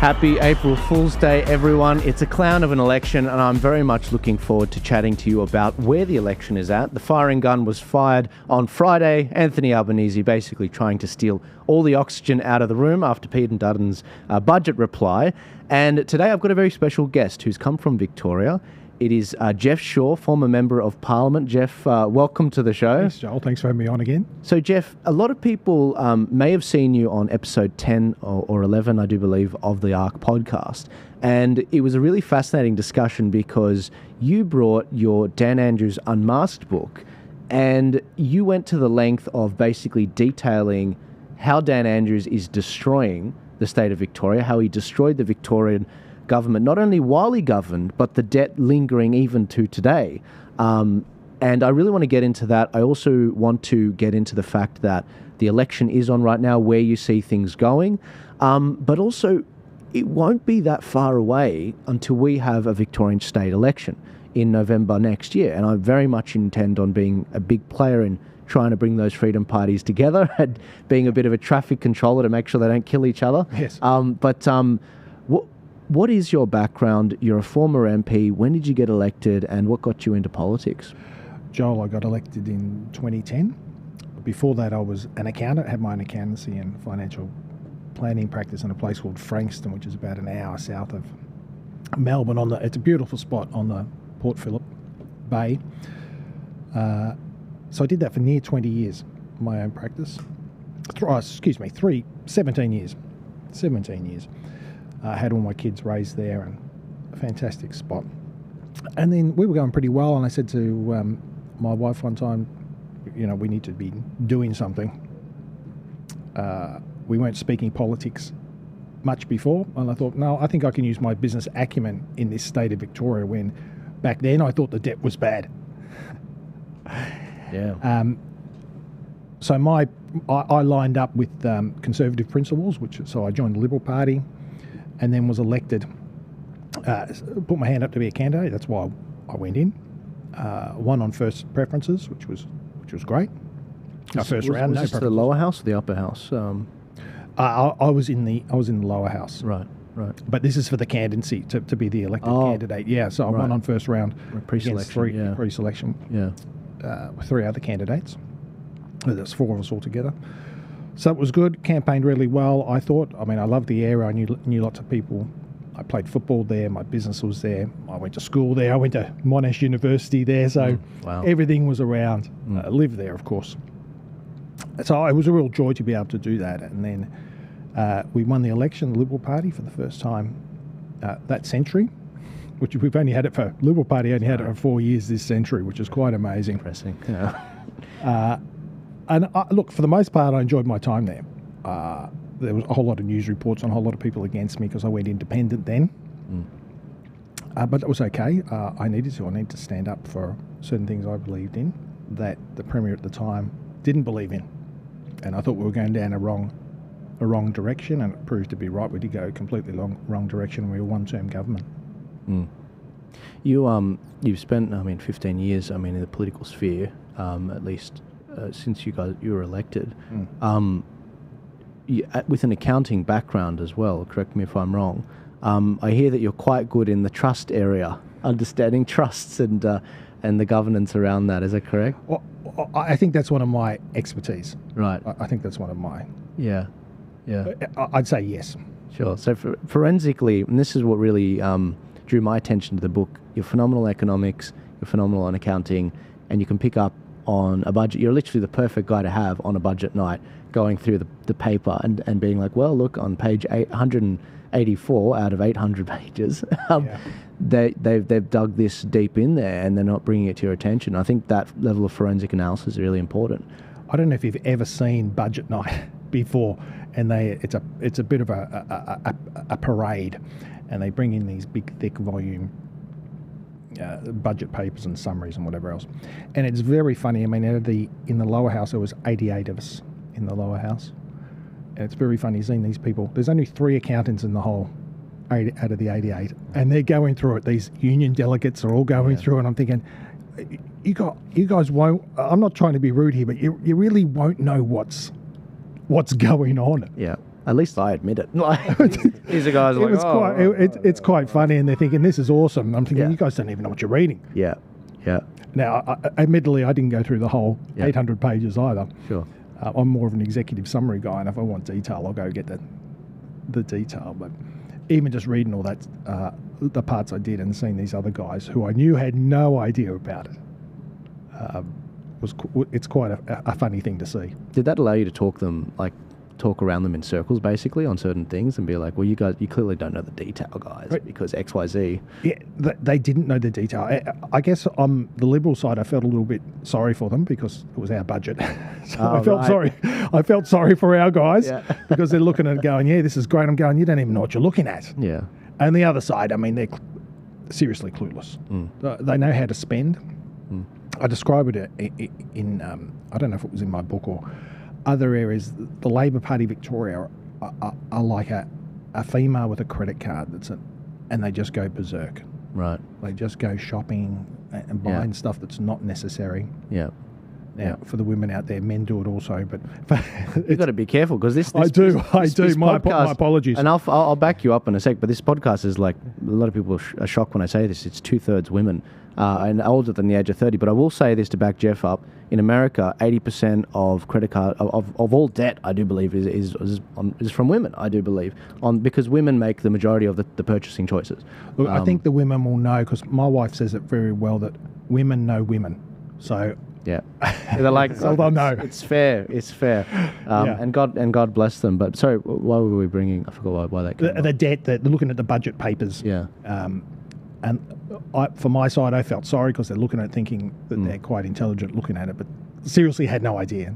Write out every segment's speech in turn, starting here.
Happy April Fool's Day, everyone. It's a clown of an election, and I'm very much looking forward to chatting to you about where the election is at. The firing gun was fired on Friday. Anthony Albanese basically trying to steal all the oxygen out of the room after Peter Dutton's budget reply. And today I've got a very special guest who's come from Victoria. It is Geoff Shaw, former Member of Parliament. Geoff, welcome to the show. Thanks, Joel. Thanks for having me on again. So, Geoff, a lot of people may have seen you on episode 10 or 11, I do believe, of the Ark podcast. And it was a really fascinating discussion because you brought your Dan Andrews Unmasked book and you went to the length of basically detailing how Dan Andrews is destroying the state of Victoria, how he destroyed the Victorian government, not only while he governed, but the debt lingering even to today. And I really want to get into that. I also want to get into the fact that the election is on right now, where you see things going. But also, it won't be that far away until we have a Victorian state election in November next year. And I very much intend on being a big player in trying to bring those freedom parties together and being a bit of a traffic controller to make sure they don't kill each other. Yes. What is your background? You're a former MP. When did you get elected and what got you into politics? Joel, I got elected in 2010. Before that, I was an accountant, had my own accountancy and financial planning practice in a place called Frankston, which is about an hour south of Melbourne. It's a beautiful spot on the Port Phillip Bay. So I did that for near 20 years, my own practice. 17 years. 17 years. I had all my kids raised there, and a fantastic spot. And then we were going pretty well, and I said to my wife one time, we need to be doing something. We weren't speaking politics much before, and I thought, no, I think I can use my business acumen in this state of Victoria when back then I thought the debt was bad. Yeah. So I lined up with conservative principles, so I joined the Liberal Party, and then was elected. Put my hand up to be a candidate. That's why I went in. Won on first preferences, which was great. First round. Was this the lower house or the upper house? I was in the lower house. Right. But this is for the candidacy to be the elected candidate. Yeah. So I won on first round. Pre-selection. Pre-selection. Yeah. With three other candidates. There's four of us all together. So it was good, campaigned really well, I thought. I mean, I loved the area, I knew lots of people. I played football there, my business was there, I went to school there, I went to Monash University there, so everything was around. I lived there, of course. So it was a real joy to be able to do that. And then we won the election, the Liberal Party, for the first time that century, which we've only had it for, Liberal Party only had it for 4 years this century, which is quite amazing. Impressive, yeah. And look, for the most part, I enjoyed my time there. There was a whole lot of news reports and a whole lot of people against me because I went independent then. But it was okay. I needed to stand up for certain things I believed in that the Premier at the time didn't believe in. And I thought we were going down a wrong direction, and it proved to be right. We did go completely wrong direction, and we were one-term government. You've spent, 15 years, in the political sphere, at least since you were elected, with an accounting background as well. Correct me if I'm wrong. I hear that you're quite good in the trust area, understanding trusts and the governance around that. Is that correct? Well, I think that's one of my expertise. Right. I think that's one of my. Yeah. I'd say yes. Sure. So forensically, and this is what really drew my attention to the book. You're phenomenal in economics. You're phenomenal in accounting, and you can pick up on a budget. You're literally the perfect guy to have on a budget night, going through the paper and being like, well, look, on page 884 out of 800 pages, they've dug this deep in there and they're not bringing it to your attention. I think that level of forensic analysis is really important. I don't know if you've ever seen budget night before, and it's a bit of a parade, and they bring in these big, thick volume budget papers and summaries and whatever else. And it's very funny. I mean, in the lower house, there was 88 of us in the lower house. And it's very funny seeing these people. There's only 3 accountants in the whole out of the 88. And they're going through it. These union delegates are all going through it. And I'm thinking, you guys won't, I'm not trying to be rude here, but you really won't know what's going on. Yeah. At least I admit it. Like, these are guys like, it's quite funny, and they're thinking, this is awesome. And I'm thinking, you guys don't even know what you're reading. Yeah, yeah. Now, admittedly, I didn't go through the whole 800 pages either. Sure. I'm more of an executive summary guy, and if I want detail, I'll go get the detail. But even just reading all that, the parts I did, and seeing these other guys who I knew had no idea about it, it's quite a funny thing to see. Did that allow you to talk around them in circles, basically, on certain things, and be like, well, you clearly don't know the detail, guys, because X, Y, Z. Yeah, they didn't know the detail. I guess on the Liberal side, I felt a little bit sorry for them because it was our budget. So I felt sorry. I felt sorry for our guys because they're looking at it going, yeah, this is great. I'm going, you don't even know what you're looking at. Yeah. And the other side, I mean, they're seriously clueless. They know how to spend. I describe it in I don't know if it was in my book or other areas. The Labor Party Victoria are like a female with a credit card and they just go berserk. Right. They just go shopping and buying stuff that's not necessary. Yeah. Now, for the women out there, men do it also, but you've got to be careful because this I do. My apologies. And I'll back you up in a sec. But this podcast is like, a lot of people are shocked when I say this. It's 2/3 women and older than the age of 30. But I will say this to back Geoff up: in America, 80% of credit card of all debt, I do believe, is from women. I do believe because women make the majority of the purchasing choices. Look, I think the women will know because my wife says it very well that women know women. So. Yeah, they're like, so they'll know. It's fair. And God bless them. But sorry, why were we bringing? I forgot why that came the debt. They're looking at the budget papers. Yeah. And for my side, I felt sorry because they're looking at it thinking that they're quite intelligent looking at it, but seriously had no idea.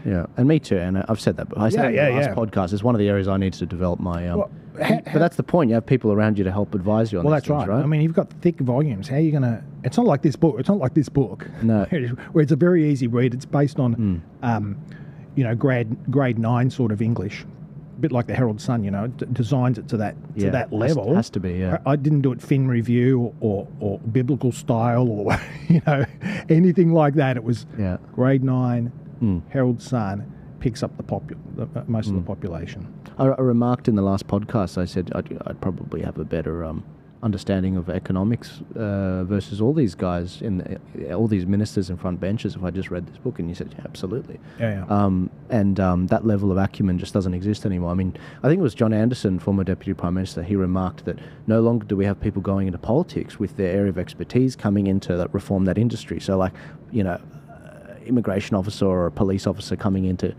Yeah, and me too. And I've said that. But I said in the last podcast. It's one of the areas I need to develop my. But that's the point. You have people around you to help advise you on. Well, that's right. I mean, you've got thick volumes. How are you going to? It's not like this book. No. Where it's a very easy read. It's based on, grade 9 sort of English, a bit like the Herald Sun. Designs it to that level. Has to be. Yeah. I didn't do it Fin Review or biblical style or anything like that. It was grade 9 Herald Sun. Picks up most of the population. I remarked in the last podcast, I said I'd probably have a better understanding of economics versus all these guys all these ministers in front benches if I just read this book. And you said, yeah, absolutely. Yeah. That level of acumen just doesn't exist anymore. I mean, I think it was John Anderson, former Deputy Prime Minister, he remarked that no longer do we have people going into politics with their area of expertise coming into reform that industry. So like, immigration officer or a police officer coming in to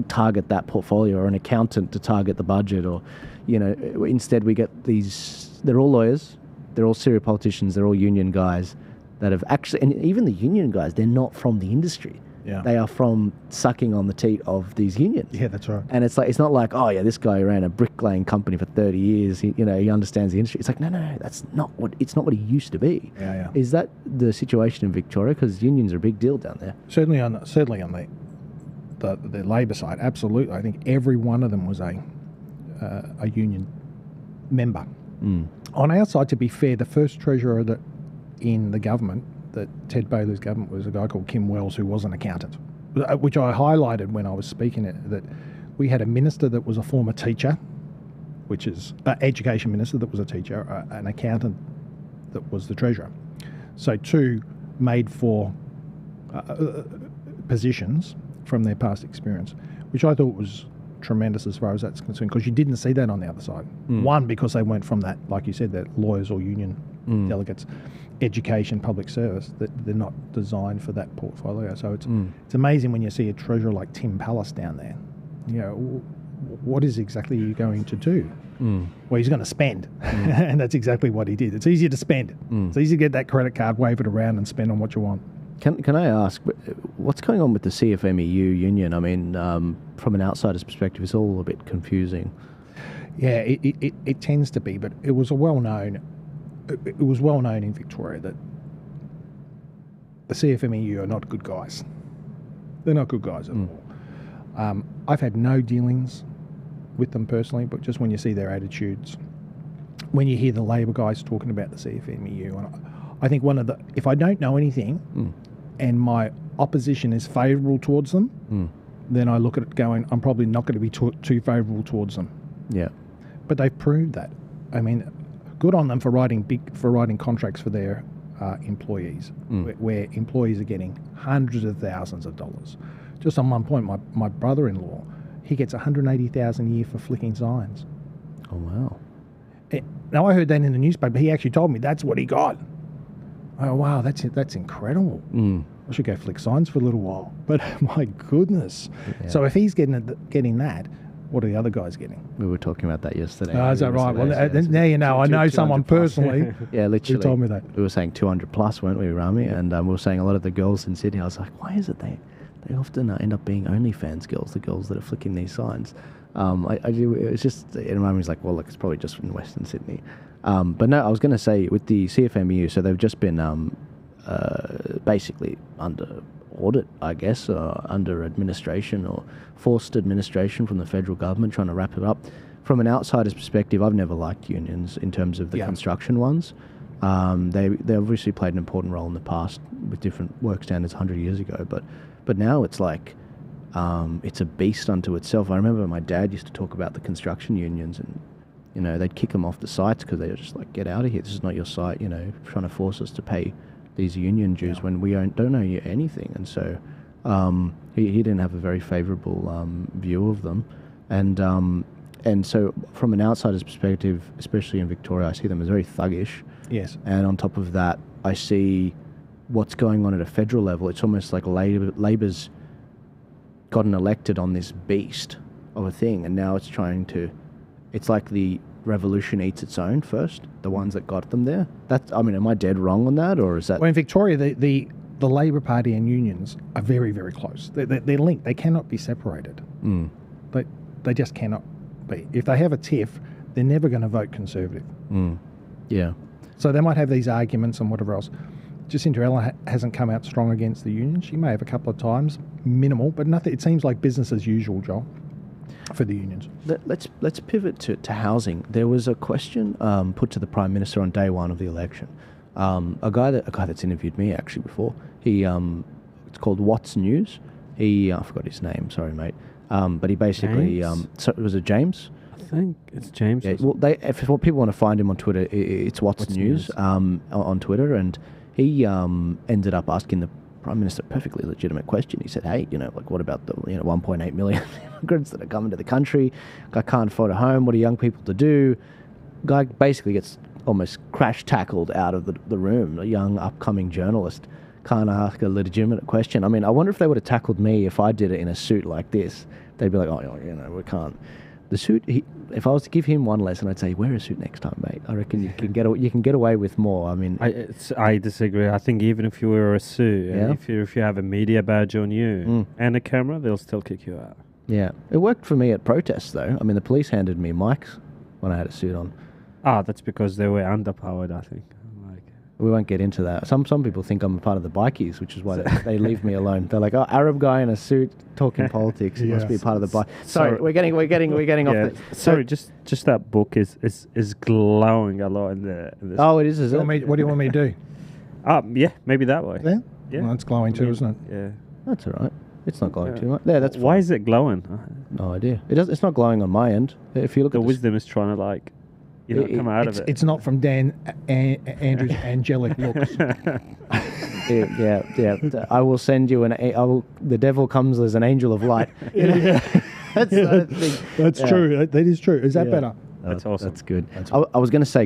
target that portfolio, or an accountant to target the budget, or instead we get these. They're all lawyers, they're all serial politicians, they're all union guys that have actually, and even the union guys, they're not from the industry. Yeah. They are from sucking on the teat of these unions. Yeah, that's right. And it's not like, oh yeah, this guy ran a bricklaying company for 30 years. He understands the industry. It's like, no, that's not what he used to be. Yeah. Is that the situation in Victoria? Because unions are a big deal down there. Certainly on the Labor side, absolutely. I think every one of them was a union member. On our side, to be fair, the first treasurer in the government, that Ted Bailey's government, was a guy called Kim Wells, who was an accountant, which I highlighted when I was speaking, that we had a minister that was a former teacher, which is education minister that was a teacher, an accountant that was the treasurer. So two made for positions from their past experience, which I thought was tremendous as far as that's concerned, because you didn't see that on the other side. One, because they weren't from that, like you said, that lawyers or union delegates. Education, public service, that they're not designed for that portfolio. So it's amazing when you see a treasurer like Tim Pallas down there. What is exactly you going to do? Well, he's going to spend, and that's exactly what he did. It's easier to spend. It's easy to get that credit card, wave it around, and spend on what you want. Can I ask, what's going on with the CFMEU union? I mean, from an outsider's perspective, it's all a bit confusing. Yeah, it tends to be, but it was well known in Victoria that the CFMEU are not good guys. They're not good guys at all. I've had no dealings with them personally, but just when you see their attitudes, when you hear the Labor guys talking about the CFMEU, and I think if I don't know anything and my opposition is favourable towards them, then I look at it going, I'm probably not going to be too favourable towards them. Yeah. But they've proved that. I mean, good on them for writing contracts for their employees, where employees are getting hundreds of thousands of dollars. Just on one point, my brother-in-law, he gets $180,000 a year for flicking signs. Oh, wow. Now, I heard that in the newspaper. He actually told me that's what he got. Oh, wow, that's incredible. I should go flick signs for a little while. But my goodness. Yeah. So if he's getting that, what are the other guys getting? We were talking about that yesterday. Oh, is that right? Well, now you know. I know someone personally. Yeah, literally. Who told me that. We were saying 200 plus, weren't we, Rami? Yeah. And we were saying a lot of the girls in Sydney. I was like, why is it they often end up being OnlyFans girls, the girls that are flicking these signs? It's just, it reminded me, like, well, look, it's probably just in Western Sydney. But no, I was going to say with the CFMU, so they've just been basically under audit, I guess, under administration or forced administration from the federal government, trying to wrap it up. From an outsider's perspective, I've never liked unions in terms of the construction ones. They obviously played an important role in the past with different work standards 100 years ago, but now it's like it's a beast unto itself. I remember my dad used to talk about the construction unions, and you know, they'd kick them off the sites because they were just like, get out of here, this is not your site, you know, trying to force us to pay these union dues when we don't owe you anything. And so he didn't have a very favourable view of them. And so from an outsider's perspective, especially in Victoria, I see them as very thuggish. Yes. And on top of that, I see what's going on at a federal level. It's almost like Labor's gotten elected on this beast of a thing, and now it's like the revolution eats its own first, the ones that got them there. Am I dead wrong on that, or is that... Well, in Victoria, the Labor Party and unions are very, very close. They're linked. They cannot be separated. They just cannot be. If they have a tiff, they're never going to vote Conservative. Yeah. So they might have these arguments and whatever else. Jacinta Ella hasn't come out strong against the union. She may have a couple of times, minimal, but nothing. It seems like business as usual, Joel, for the unions. Let's pivot to housing. There was a question put to the Prime Minister on day one of the election. A guy that's interviewed me actually before. It's called What's News. I forgot his name. Sorry, mate. But he basically was it James? I think it's James. Yeah. Well, if people want to find him on Twitter, it's What's News on Twitter, and he ended up asking the Prime Minister a perfectly legitimate question. He said, hey, what about the 1.8 million immigrants that are coming to the country? I can't afford a home. What are young people to do? Guy basically gets almost crash-tackled out of the room. A young, upcoming journalist can't ask a legitimate question. I mean, I wonder if they would have tackled me if I did it in a suit like this. They'd be like, we can't. The suit, if I was to give him one lesson, I'd say, wear a suit next time, mate. I reckon you can get away with more. I mean... I disagree. I think even if you wear a suit, if you have a media badge on you and a camera, they'll still kick you out. Yeah. It worked for me at protests, though. I mean, the police handed me mics when I had a suit on. That's because they were underpowered, I think. We won't get into that. Some people think I'm a part of the bikies, which is why they leave me alone. They're like, Arab guy in a suit talking politics. He must be a part of the bike. Sorry, we're getting off the... Sorry, just that book is glowing a lot in the Oh, it is it? What do you want me to do? Yeah, maybe that way. Yeah. Well, it's glowing too, isn't it? Yeah. That's all right. It's not glowing too much. Yeah, that's fine. Why is it glowing? No idea. It's not glowing on my end. If you look at the wisdom is trying to come out of it. It's not from Dan Andrews Angelic Looks. Yeah. I will send you the devil comes as an angel of light. That's true. That is true. Is that better? That's awesome. That's good. I was going to say,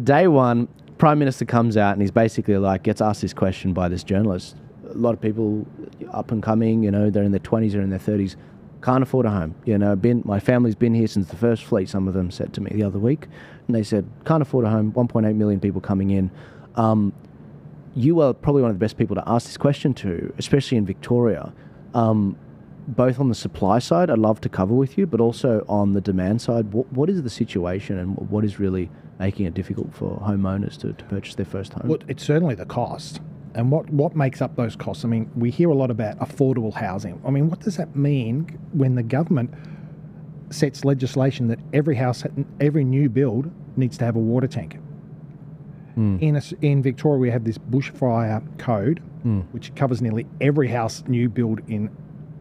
day one, Prime Minister comes out and he's basically gets asked this question by this journalist. A lot of people up and coming, they're in their 20s or in their 30s. Can't afford a home. My family's been here since the first fleet, some of them said to me the other week. And they said, can't afford a home, 1.8 million people coming in. You are probably one of the best people to ask this question to, especially in Victoria. Both on the supply side, I'd love to cover with you, but also on the demand side, what is the situation and what is really making it difficult for homeowners to purchase their first home? Well, it's certainly the cost. And what makes up those costs? I mean, we hear a lot about affordable housing. I mean, what does that mean when the government sets legislation that every new build needs to have a water tank? In Victoria, we have this bushfire code which covers nearly every house new build in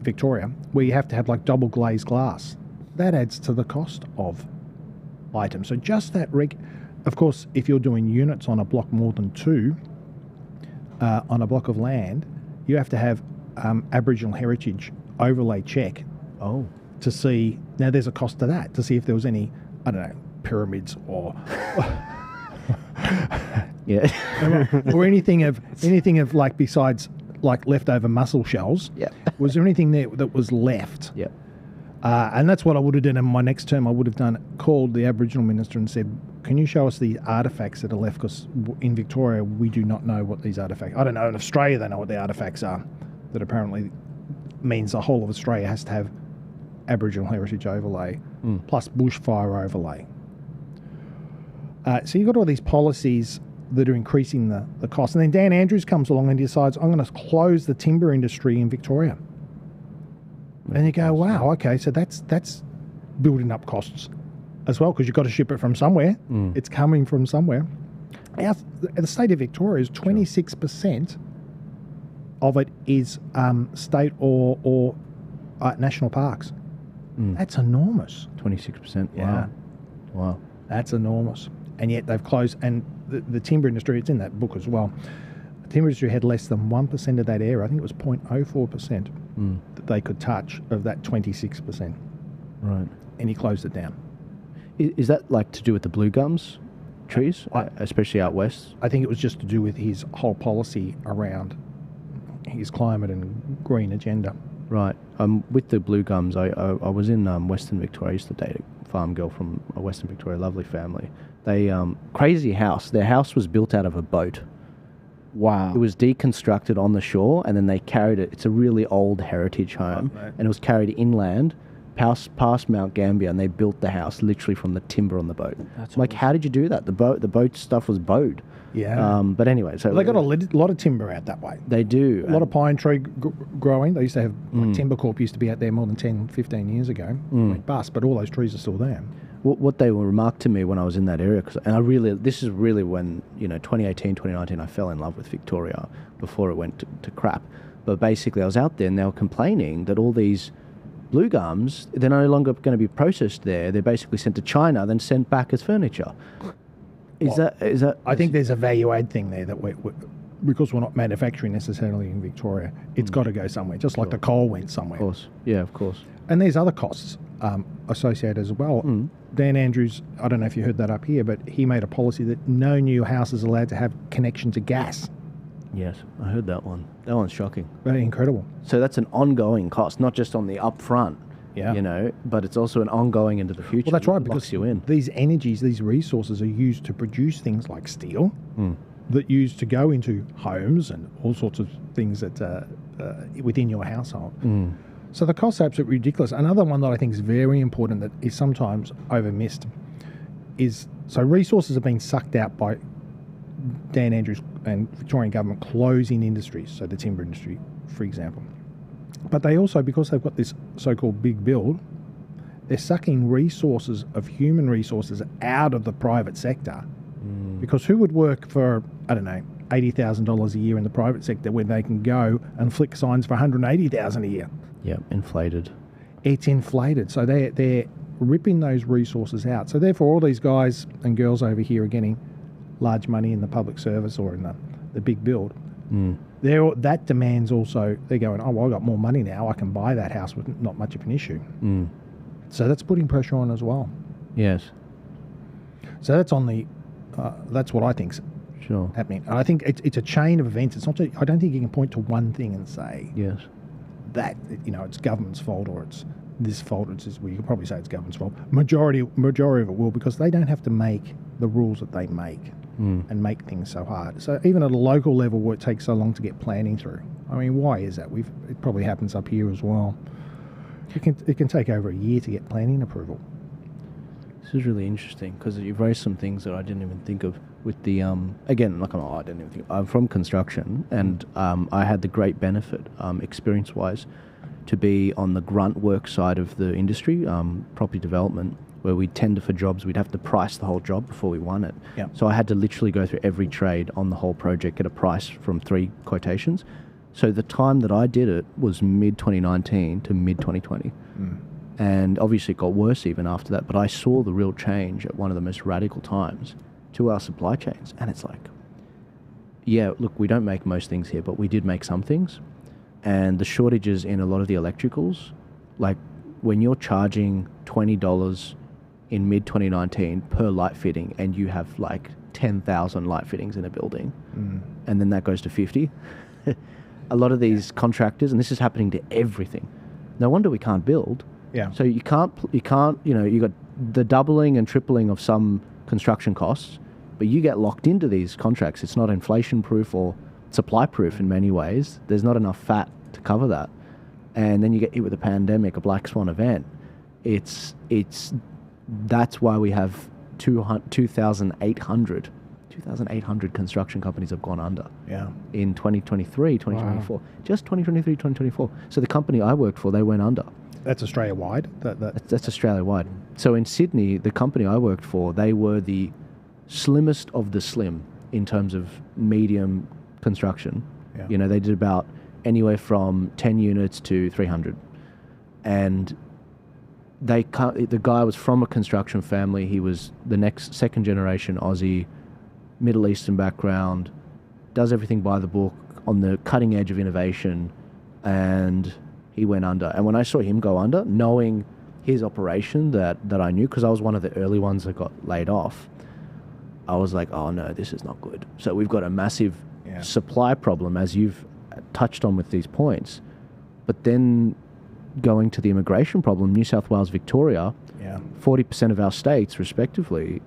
Victoria, where you have to have like double glazed glass. That adds to the cost of items. So just that of course, if you're doing units on a block more than 2, on a block of land, you have to have Aboriginal heritage overlay check. Oh. To see, now there's a cost to that, to see if there was any, I don't know, pyramids or or anything of like, besides like leftover mussel shells. Yeah. Was there anything there that was left? Yeah. And that's what I would have done in my next term. I would have called the Aboriginal minister and said, can you show us the artefacts that are left? Because in Victoria, we do not know what these artefacts, I don't know, in Australia they know what the artefacts are. That apparently means the whole of Australia has to have Aboriginal heritage overlay plus bushfire overlay. So you've got all these policies that are increasing the cost. And then Dan Andrews comes along and decides, I'm going to close the timber industry in Victoria. And you go, wow, okay, so that's building up costs as well, because you've got to ship it from somewhere. It's coming from somewhere. The state of Victoria is 26% of it is state or national parks. That's enormous. 26%. Yeah. Wow. That's enormous. And yet they've closed, and the timber industry, it's in that book as well. The timber industry had less than 1% of that area. I think it was 0.04% that they could touch of that 26%. Right. And he closed it down. Is that like to do with the blue gums trees, especially out west? I think it was just to do with his whole policy around his climate and green agenda. Right. With the blue gums, I was in Western Victoria. I used to date a farm girl from Western Victoria, lovely family. They crazy house. Their house was built out of a boat. Wow. It was deconstructed on the shore, and then they carried it. It's a really old heritage home, and it was carried inland, past Mount Gambier, and they built the house literally from the timber on the boat. That's like, how did you do that? The boat stuff was bowed. Yeah. But anyway, so they got a lot of timber out that way. They do. A lot of pine tree growing. They used to have like, Timber Corp used to be out there more than 10, 15 years ago. Went bust, but all those trees are still there. What they remarked to me when I was in that area, this is really when, 2018, 2019, I fell in love with Victoria before it went to crap. But basically, I was out there and they were complaining that all these blue gums, they're no longer going to be processed there. They're basically sent to China, then sent back as furniture. Is that? I think there's a value add thing there that because we're not manufacturing necessarily in Victoria, it's got to go somewhere, just like the coal went somewhere. Of course, yeah, of course. And there's other costs associated as well. Dan Andrews, I don't know if you heard that up here, but he made a policy that no new house is allowed to have connection to gas. Yes, I heard that one. That one's shocking. Very incredible. So that's an ongoing cost, not just on the upfront. Yeah. But it's also an ongoing into the future. Well, that's right, because you in. These energies, these resources are used to produce things like steel that used to go into homes and all sorts of things that within your household. So the costs are absolutely ridiculous. Another one that I think is very important that is sometimes over-missed is, so resources are being sucked out by Dan Andrews and Victorian government closing industries, so the timber industry, for example. But they also, because they've got this so-called big build, they're sucking resources of human resources out of the private sector. Because who would work for, I don't know, $80,000 a year in the private sector when they can go and flick signs for $180,000 a year? Yeah, inflated. It's inflated. So they're ripping those resources out. So therefore, all these guys and girls over here are getting large money in the public service or in the big build. That demands also, they're going, oh, well, I've got more money now. I can buy that house with not much of an issue. So that's putting pressure on as well. Yes. So that's on the, that's what I think's happening. And I think it's a chain of events. It's not. I don't think you can point to one thing and say that it's government's fault or it's this fault. You can probably say it's government's fault. Majority of it will, because they don't have to make the rules that they make and make things so hard. So even at a local level where it takes so long to get planning through, I mean, why is that? It probably happens up here as well. It can take over a year to get planning approval. This is really interesting because you've raised some things that I didn't even think of with the, again, like I didn't even think, I'm from construction and I had the great benefit, experience-wise, to be on the grunt work side of the industry, property development, where we'd tender for jobs, we'd have to price the whole job before we won it. Yeah. So I had to literally go through every trade on the whole project, get a price from 3 quotations. So the time that I did it was mid-2019 to mid-2020. And obviously it got worse even after that, but I saw the real change at one of the most radical times to our supply chains. And it's like, yeah, look, we don't make most things here, but we did make some things. And the shortages in a lot of the electricals, like when you're charging $20 in mid-2019 per light fitting and you have like 10,000 light fittings in a building, and then that goes to 50, a lot of these contractors, and this is happening to everything, no wonder we can't build. Yeah. So you can't, you know, you got the doubling and tripling of some construction costs, but you get locked into these contracts. It's not inflation proof or supply proof in many ways. There's not enough fat to cover that. And then you get hit with a pandemic, a black swan event. That's why we have 2,800 construction companies have gone under. Yeah. In 2023, 2024. Wow. Just 2023, 2024. So the company I worked for, they went under. That's Australia-wide? That's Australia-wide. So in Sydney, the company I worked for, they were the slimmest of the slim in terms of medium construction. Yeah. You know, they did about anywhere from 10 units to 300. And the guy was from a construction family. He was the second generation Aussie, Middle Eastern background, does everything by the book, on the cutting edge of innovation, and he went under. And when I saw him go under, knowing his operation that I knew, because I was one of the early ones that got laid off, I was like, oh no, this is not good. So we've got a massive supply problem, as you've touched on with these points. But then going to the immigration problem, New South Wales, Victoria, 40% of our states, respectively,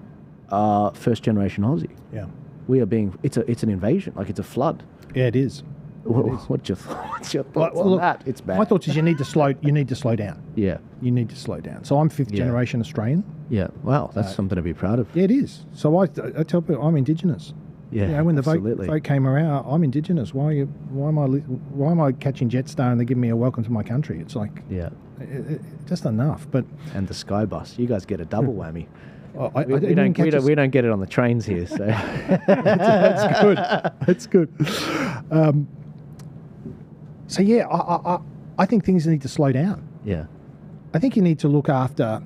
are first generation Aussie. Yeah. We are being, it's an invasion, like it's a flood. Yeah, it is. What's your thoughts on that? It's bad. My thoughts is you need to slow down. Yeah. You need to slow down. So I'm fifth generation Australian. Yeah. Wow, that's something to be proud of. Yeah, it is. So I tell people I'm Indigenous. Yeah. You know, when the vote came around, I'm Indigenous. Why am I catching Jetstar and they give me a welcome to my country? It's like just enough. But and the Sky Bus, you guys get a double whammy. We don't get it on the trains here, so that's good. That's good. So yeah, I think things need to slow down. Yeah, I think you need to look after.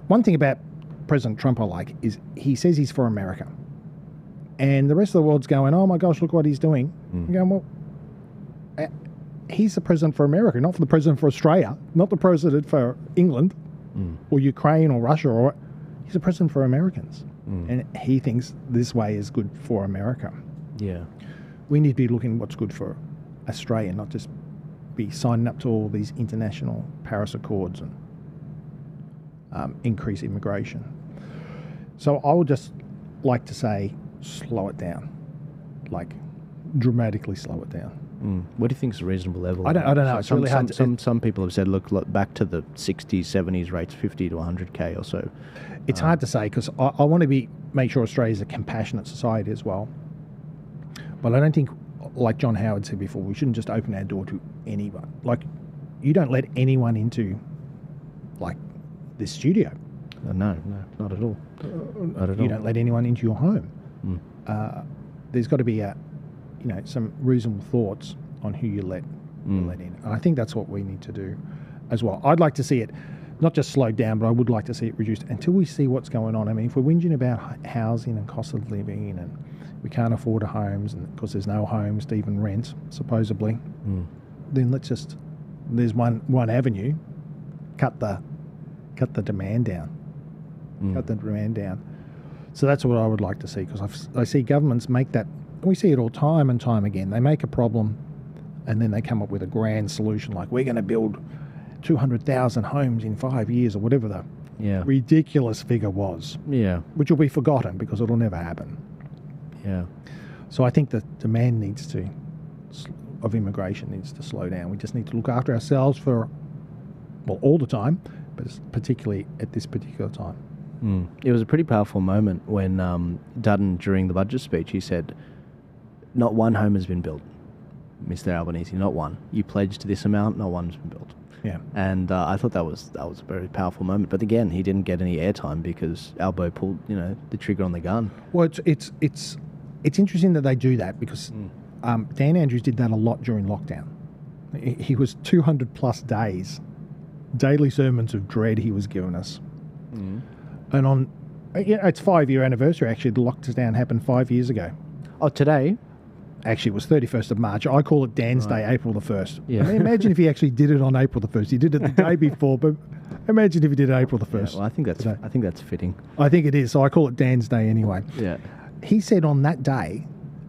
One thing about President Trump I like is he says he's for America, and the rest of the world's going, "Oh my gosh, look what he's doing." I'm going, well, he's the president for America, not for the president for Australia, not the president for England or Ukraine or Russia or. He's a president for Americans, and he thinks this way is good for America. Yeah, we need to be looking what's good for Australia, not just be signing up to all these international Paris Accords and increase immigration. So I would just like to say, slow it down, like dramatically slow it down. What do you think is a reasonable level? I don't know. It's really hard. Some people have said, look back to the 60s, 70s rates, 50 to 100K or so. It's hard to say because I want to make sure Australia is a compassionate society as well. But I don't think, like John Howard said before, we shouldn't just open our door to anyone. Like, you don't let anyone into, like, this studio. No, not at all. Not at all. You don't let anyone into your home. There's got to be some reasonable thoughts on who you let in. And I think that's what we need to do as well. I'd like to see it not just slowed down, but I would like to see it reduced until we see what's going on. I mean, if we're whinging about housing and cost of living and we can't afford homes and because there's no homes to even rent, supposedly, then there's one avenue, cut the demand down. Cut the demand down. So that's what I would like to see, because I see governments make that. We see it all time and time again. They make a problem and then they come up with a grand solution like, we're going to build 200,000 homes in 5 years or whatever the ridiculous figure was. Yeah. Which will be forgotten because it'll never happen. Yeah. So I think the demand of immigration needs to slow down. We just need to look after ourselves all the time, but particularly at this particular time. It was a pretty powerful moment when Dutton, during the budget speech, he said, not one home has been built, Mr. Albanese, not one. You pledged this amount, not one's been built. Yeah. And I thought that was a very powerful moment. But again, he didn't get any airtime because Albo pulled, the trigger on the gun. Well, it's interesting that they do that because Dan Andrews did that a lot during lockdown. He was 200 plus days, daily sermons of dread he was giving us. And on, it's 5-year anniversary actually. The lockdown happened 5 years ago. Oh, today? Actually, it was 31st of March. I call it Dan's Day, April the 1st. Yeah. I mean, imagine if he actually did it on April the 1st. He did it the day before, but imagine if he did it April the 1st. Yeah, well, I think that's fitting. I think it is. So I call it Dan's Day anyway. Yeah. He said on that day,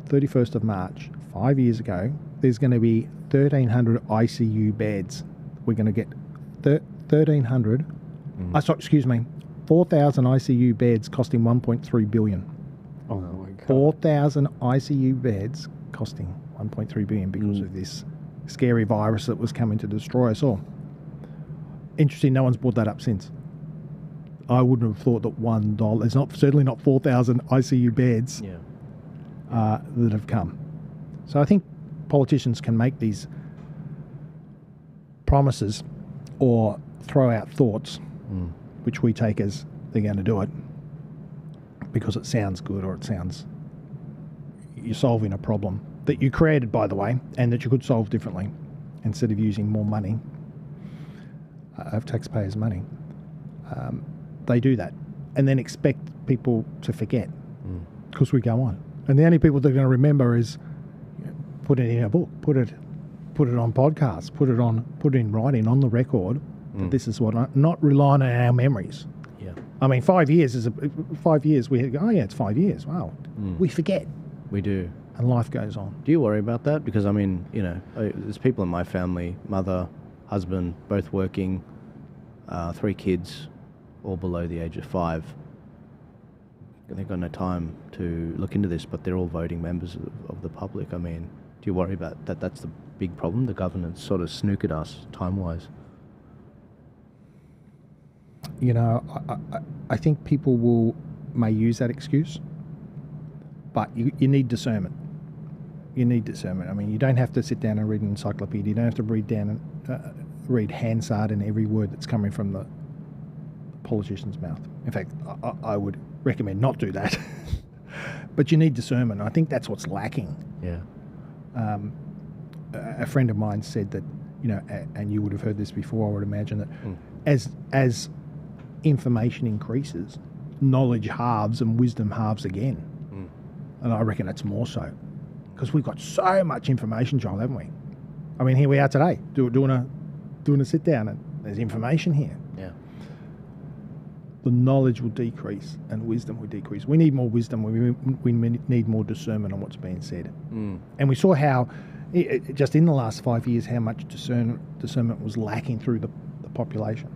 31st of March, 5 years ago, there's going to be 1,300 ICU beds. We're going to get 1,300. 4,000 ICU beds costing 1.3 billion. Oh my God. 4,000 ICU beds costing 1.3 billion because of this scary virus that was coming to destroy us all. Interesting, no one's brought that up since. I wouldn't have thought that $1. There's certainly not 4,000 ICU beds that have come. So I think politicians can make these promises or throw out thoughts, which we take as they're going to do it because it sounds good or it sounds you're solving a problem that you created, by the way, and that you could solve differently instead of using more money of taxpayers' money. They do that and then expect people to forget because we go on. And the only people they're going to remember is put it in a book, put it on podcasts, put it in writing on the record. This is what not relying on our memories. Yeah. I mean, 5 years is 5 years. We go, it's 5 years. Wow. We forget. We do. And life goes on. Do you worry about that? Because, I mean, there's people in my family, mother, husband, both working, 3 kids, all below the age of 5. They've got no time to look into this, but they're all voting members of the public. I mean, do you worry about that? That's the big problem. The government's sort of snookered us time-wise. I think people may use that excuse, but you need discernment. You need discernment. I mean, you don't have to sit down and read an encyclopedia. You don't have to read Hansard in every word that's coming from the politician's mouth. In fact, I would recommend not do that. But you need discernment. I think that's what's lacking. Yeah. A friend of mine said that, and you would have heard this before, I would imagine, that as information increases, knowledge halves and wisdom halves again. And I reckon it's more so because we've got so much information, Joel, haven't we? I mean, here we are today doing a sit down, and there's information here. Yeah. The knowledge will decrease and wisdom will decrease. We need more wisdom. We need more discernment on what's being said. And we saw how, just in the last 5 years, how much discernment was lacking through the population.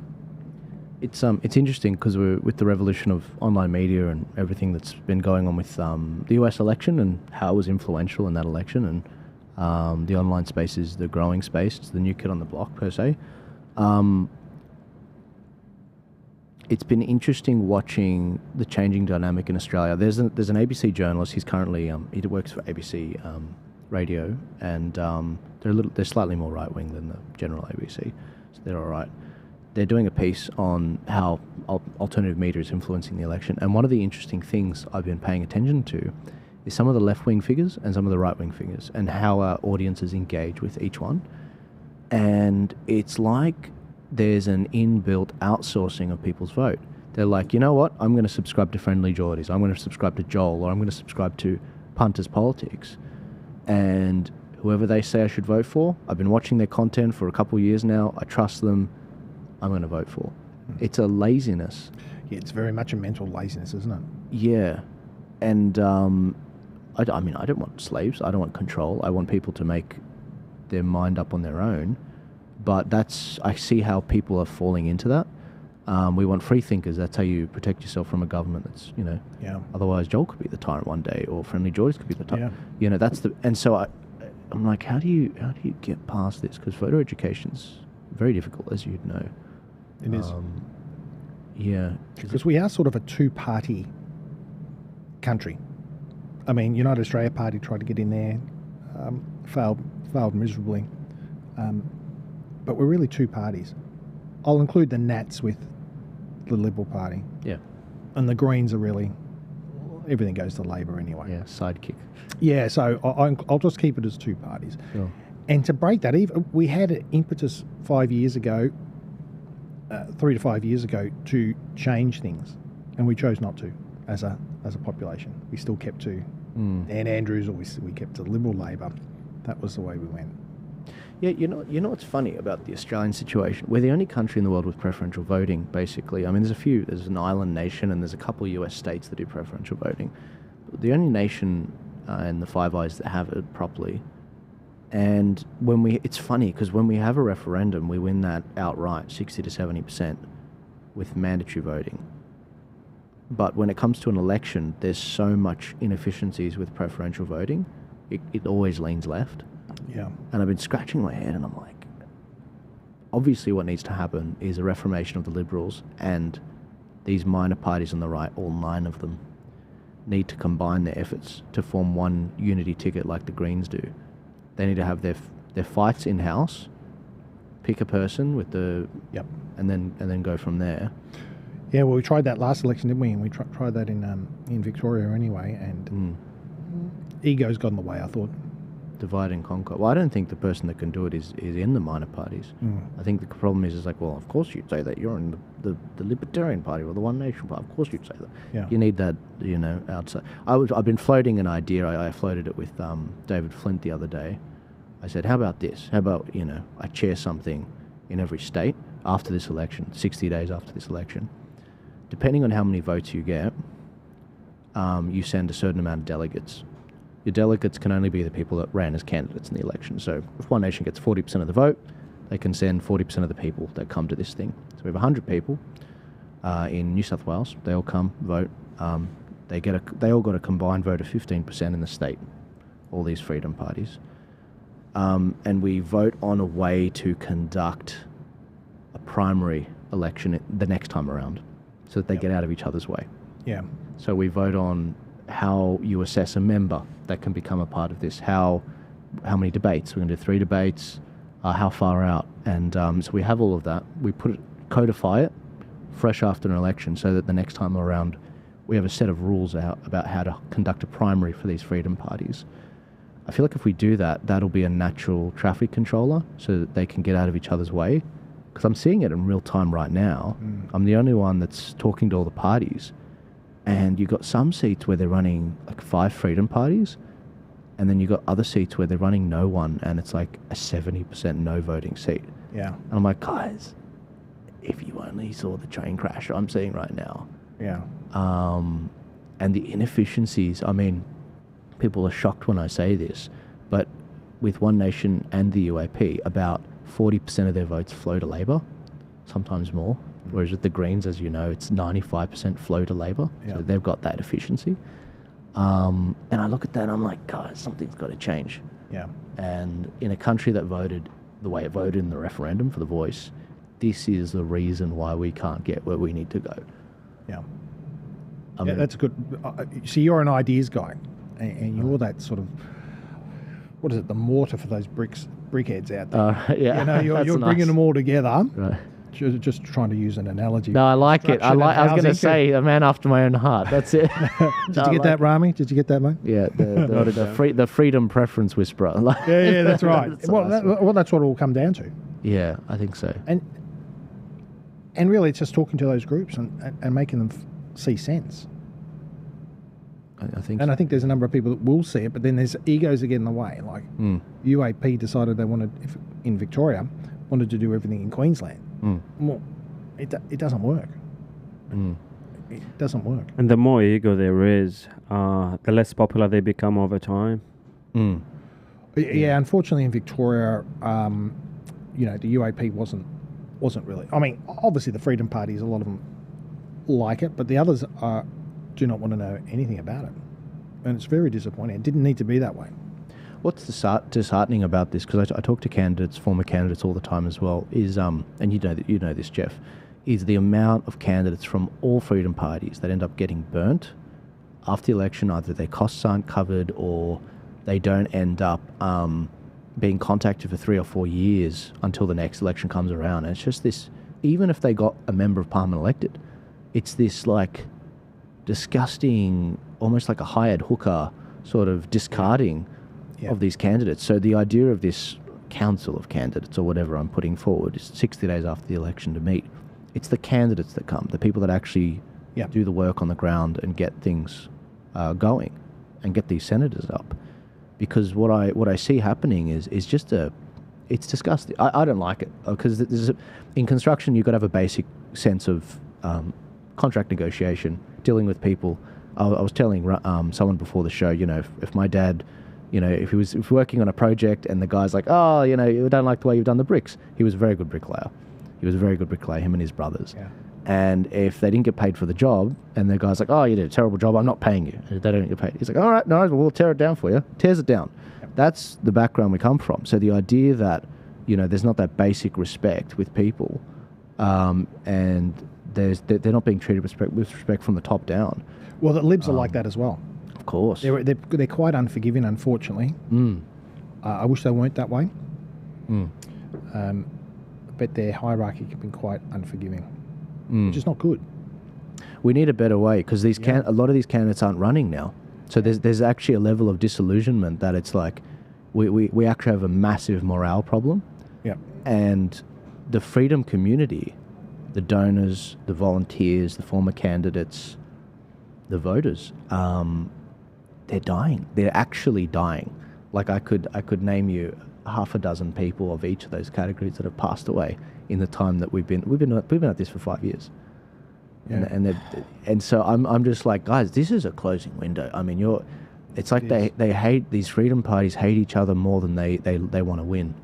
It's interesting because we're with the revolution of online media and everything that's been going on with the US election and how it was influential in that election, and the online space is the growing space. It's the new kid on the block per se. It's been interesting watching the changing dynamic in Australia. There's an ABC journalist. He's currently he works for ABC Radio, and they're slightly more right wing than the general ABC, so they're all right. They're doing a piece on how alternative media is influencing the election, and one of the interesting things I've been paying attention to is some of the left wing figures and some of the right wing figures, and how our audiences engage with each one. And it's like there's an inbuilt outsourcing of people's vote. They're like, you know what, I'm going to subscribe to Friendly Geordies, I'm going to subscribe to Joel, or I'm going to subscribe to Punters Politics. And whoever they say I should vote for, I've been watching their content for a couple of years now, I trust them, I'm going to vote for. It's a laziness. Yeah, it's very much a mental laziness, isn't it? Yeah. And I don't want slaves, I don't want control, I want people to make their mind up on their own. But I see how people are falling into that. We want free thinkers. That's how you protect yourself from a government that's, Yeah. Otherwise Joel could be the tyrant one day, or Friendly Geordies could be the tyrant. Yeah. And so I'm like, how do you get past this? Because voter education's very difficult, as you'd know. It is. Yeah. Because we are sort of a two-party country. I mean, United Australia Party tried to get in there, failed miserably. but we're really two parties. I'll include the Nats with the Liberal Party. Yeah. And the Greens are really, everything goes to Labor anyway. Yeah, sidekick. Yeah, so I'll just keep it as two parties. Sure. And to break that, even we had an impetus 5 years ago, 3 to 5 years ago, to change things, and we chose not to as a population. We still kept to Dan Andrews, or we kept to Liberal Labor. That was the way we went. Yeah, you know what's funny about the Australian situation? We're the only country in the world with preferential voting, basically. I mean, there's an island nation and there's a couple US states that do preferential voting. But the only nation in the Five Eyes that have it properly. And it's funny because when we have a referendum, we win that outright, 60 to 70% with mandatory voting. But when it comes to an election, there's so much inefficiencies with preferential voting, it always leans left. Yeah. And I've been scratching my head and I'm like, obviously what needs to happen is a reformation of the Liberals, and these minor parties on the right, all 9 of them, need to combine their efforts to form one unity ticket like the Greens do. They need to have their fights in-house, pick a person with the... Yep. And then go from there. Yeah, well, we tried that last election, didn't we? And we tried that in Victoria anyway, and ego's got in the way, I thought. Divide and conquer. Well, I don't think the person that can do it is in the minor parties. I think the problem is like, well, of course you'd say that. You're in the Libertarian Party or the One Nation Party. Of course you'd say that. Yeah. You need that, outside. I've been floating an idea. I floated it with David Flint the other day. I said, how about this? How about, I chair something in every state after this election, 60 days after this election. Depending on how many votes you get, you send a certain amount of delegates. Your delegates can only be the people that ran as candidates in the election. So if One Nation gets 40% of the vote, they can send 40% of the people that come to this thing. So we have 100 people in New South Wales. They all come, vote. They all got a combined vote of 15% in the state, all these freedom parties. And we vote on a way to conduct a primary election the next time around so that they get out of each other's way. Yeah. So we vote on how you assess a member that can become a part of this, how many debates. We're going to do 3 debates, how far out. And so we have all of that. We codify it fresh after an election so that the next time around we have a set of rules out about how to conduct a primary for these freedom parties. I feel like if we do that, that'll be a natural traffic controller so that they can get out of each other's way. Because I'm seeing it in real time right now. I'm the only one that's talking to all the parties. And you've got some seats where they're running like 5 freedom parties, and then you've got other seats where they're running no one, and it's like a 70% no voting seat. Yeah. And I'm like, guys, if you only saw the train crash I'm seeing right now. Yeah. And the inefficiencies, I mean, people are shocked when I say this, but with One Nation and the UAP, about 40% of their votes flow to Labor, sometimes more. Whereas with the Greens, as you know, it's 95% flow to Labor. Yeah. So they've got that efficiency. And I look at that and I'm like, guys, something's got to change. Yeah. And in a country that voted the way it voted in the referendum for the voice, this is the reason why we can't get where we need to go. Yeah. I mean, that's good. See, you're an ideas guy, and you're that sort of, what is it, the mortar for those brickheads out there. Yeah. You're bringing them all together. Right. Just trying to use an analogy. No, I like it. I was going to say a man after my own heart. That's it. Did you get that, Rami? Did you get that, mate? Yeah, the freedom preference whisperer. Yeah, that's right. That's what it will come down to. Yeah, I think so. And really, it's just talking to those groups and making them see sense. I think. And I think there's a number of people that will see it, but then there's egos that get in the way. Like UAP decided they wanted, in Victoria, wanted to do everything in Queensland. Well, it doesn't work. It doesn't work. And the more ego there is, the less popular they become over time. Yeah, unfortunately in Victoria, the UAP wasn't really. I mean, obviously the Freedom Parties, a lot of them like it, but the others do not want to know anything about it, and it's very disappointing. It didn't need to be that way. What's disheartening about this, because I talk to former candidates all the time as well, is and you know this, Geoff, is the amount of candidates from all freedom parties that end up getting burnt after the election. Either their costs aren't covered or they don't end up being contacted for 3 or 4 years until the next election comes around. And it's just this, even if they got a member of parliament elected, it's this like disgusting, almost like a hired hooker sort of discarding of these candidates. So the idea of this council of candidates or whatever I'm putting forward is 60 days after the election to meet. It's the candidates that come, the people that actually do the work on the ground and get things going and get these senators up. Because what I see happening is just it's disgusting. I don't like it because in construction you've got to have a basic sense of contract negotiation, dealing with people. I was telling someone before the show, if my dad, if he was working on a project and the guy's like, oh, you don't like the way you've done the bricks. He was a very good bricklayer. Him and his brothers. Yeah. And if they didn't get paid for the job, and the guy's like, oh, you did a terrible job, I'm not paying you. And they don't get paid. He's like, all right, no, we'll tear it down for you. Tears it down. Yep. That's the background we come from. So the idea that, there's not that basic respect with people, and they're not being treated with respect from the top down. Well, the Libs are like that as well. Of course. They're quite unforgiving, unfortunately. I wish they weren't that way. But their hierarchy can be quite unforgiving. Which is not good. We need a better way because a lot of these candidates aren't running now. So there's actually a level of disillusionment that it's like we actually have a massive morale problem. Yeah. And the freedom community, the donors, the volunteers, the former candidates, the voters, they're dying. They're actually dying. Like I could name you half a dozen people of each of those categories that have passed away in the time that we've been at this for 5 years. Yeah. And so I'm just like, guys, this is a closing window. I mean, it's like they hate, these freedom parties hate each other more than they want to win.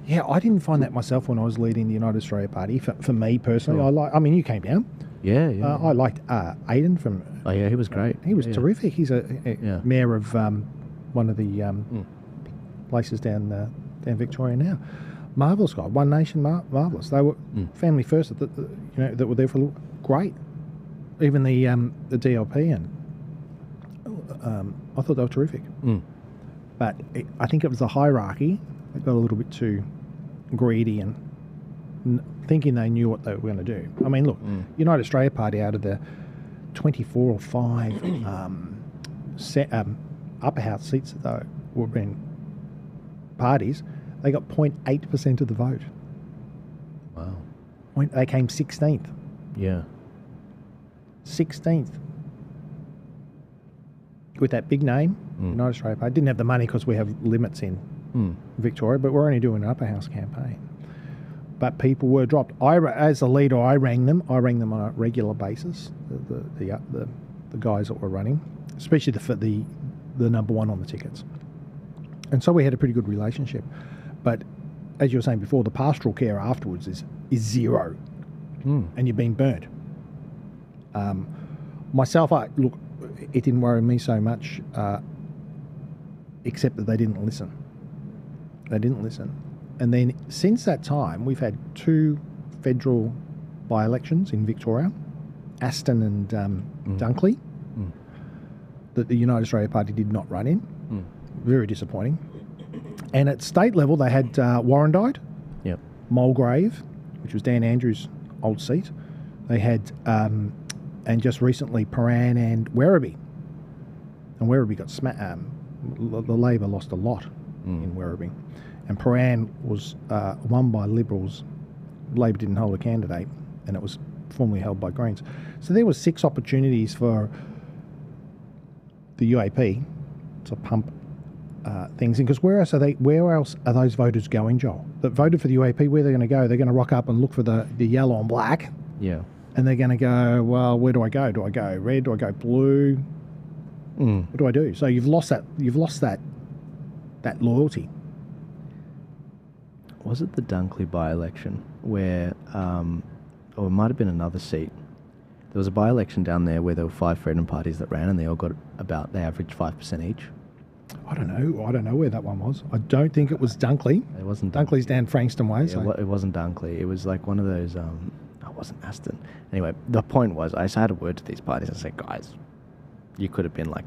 Yeah, I didn't find that myself when I was leading the United Australia Party. For me personally, you came down. Yeah. I liked Aidan from. Oh yeah, he was great. He was terrific. He's a mayor of one of the places down Victoria now. Marvellous guy, One Nation, marvellous. They were family first that were there for a little. Great. Even the DLP and I thought they were terrific. But I think it was the hierarchy that got a little bit too greedy and thinking they knew what they were going to do. I mean, look, United Australia Party out of the 24 or 5 upper house seats that were in parties, they got 0.8% of the vote. Wow. They came 16th. Yeah. 16th. With that big name, United Australia Party. Didn't have the money because we have limits in Victoria, but we're only doing an upper house campaign. But people were dropped. As a leader, I rang them on a regular basis, the guys that were running, especially the number one on the tickets. And so we had a pretty good relationship. But as you were saying before, the pastoral care afterwards is zero. And you've been burnt. Myself, it didn't worry me so much, except that they didn't listen. And then since that time, we've had 2 federal by-elections in Victoria, Aston and Dunkley, that the United Australia Party did not run in. Very disappointing. And at state level, they had Warrandyte, Mulgrave, which was Dan Andrews' old seat. They had, and just recently, Paran and Werribee. And Werribee got the Labor lost a lot in Werribee. And Paran was won by Liberals. Labor didn't hold a candidate, and it was formerly held by Greens. So there was 6 opportunities for the UAP to pump things in. Because where else are those voters going, Joel? That voted for the UAP, where they're going to go? They're going to rock up and look for the yellow and black. Yeah. And they're going to go, well, where do I go? Do I go red? Do I go blue? What do I do? So you've lost that loyalty. Was it the Dunkley by-election where, or it might have been another seat? There was a by-election down there where there were 5 freedom parties that ran, and they all got they averaged 5% each. I don't know where that one was. I don't think it was Dunkley. It wasn't. Dunkley's down Frankston way. Yeah, it wasn't Dunkley. It was like one of those. It wasn't Aston. Anyway, the point was, I had a word to these parties and said, guys, you could have been like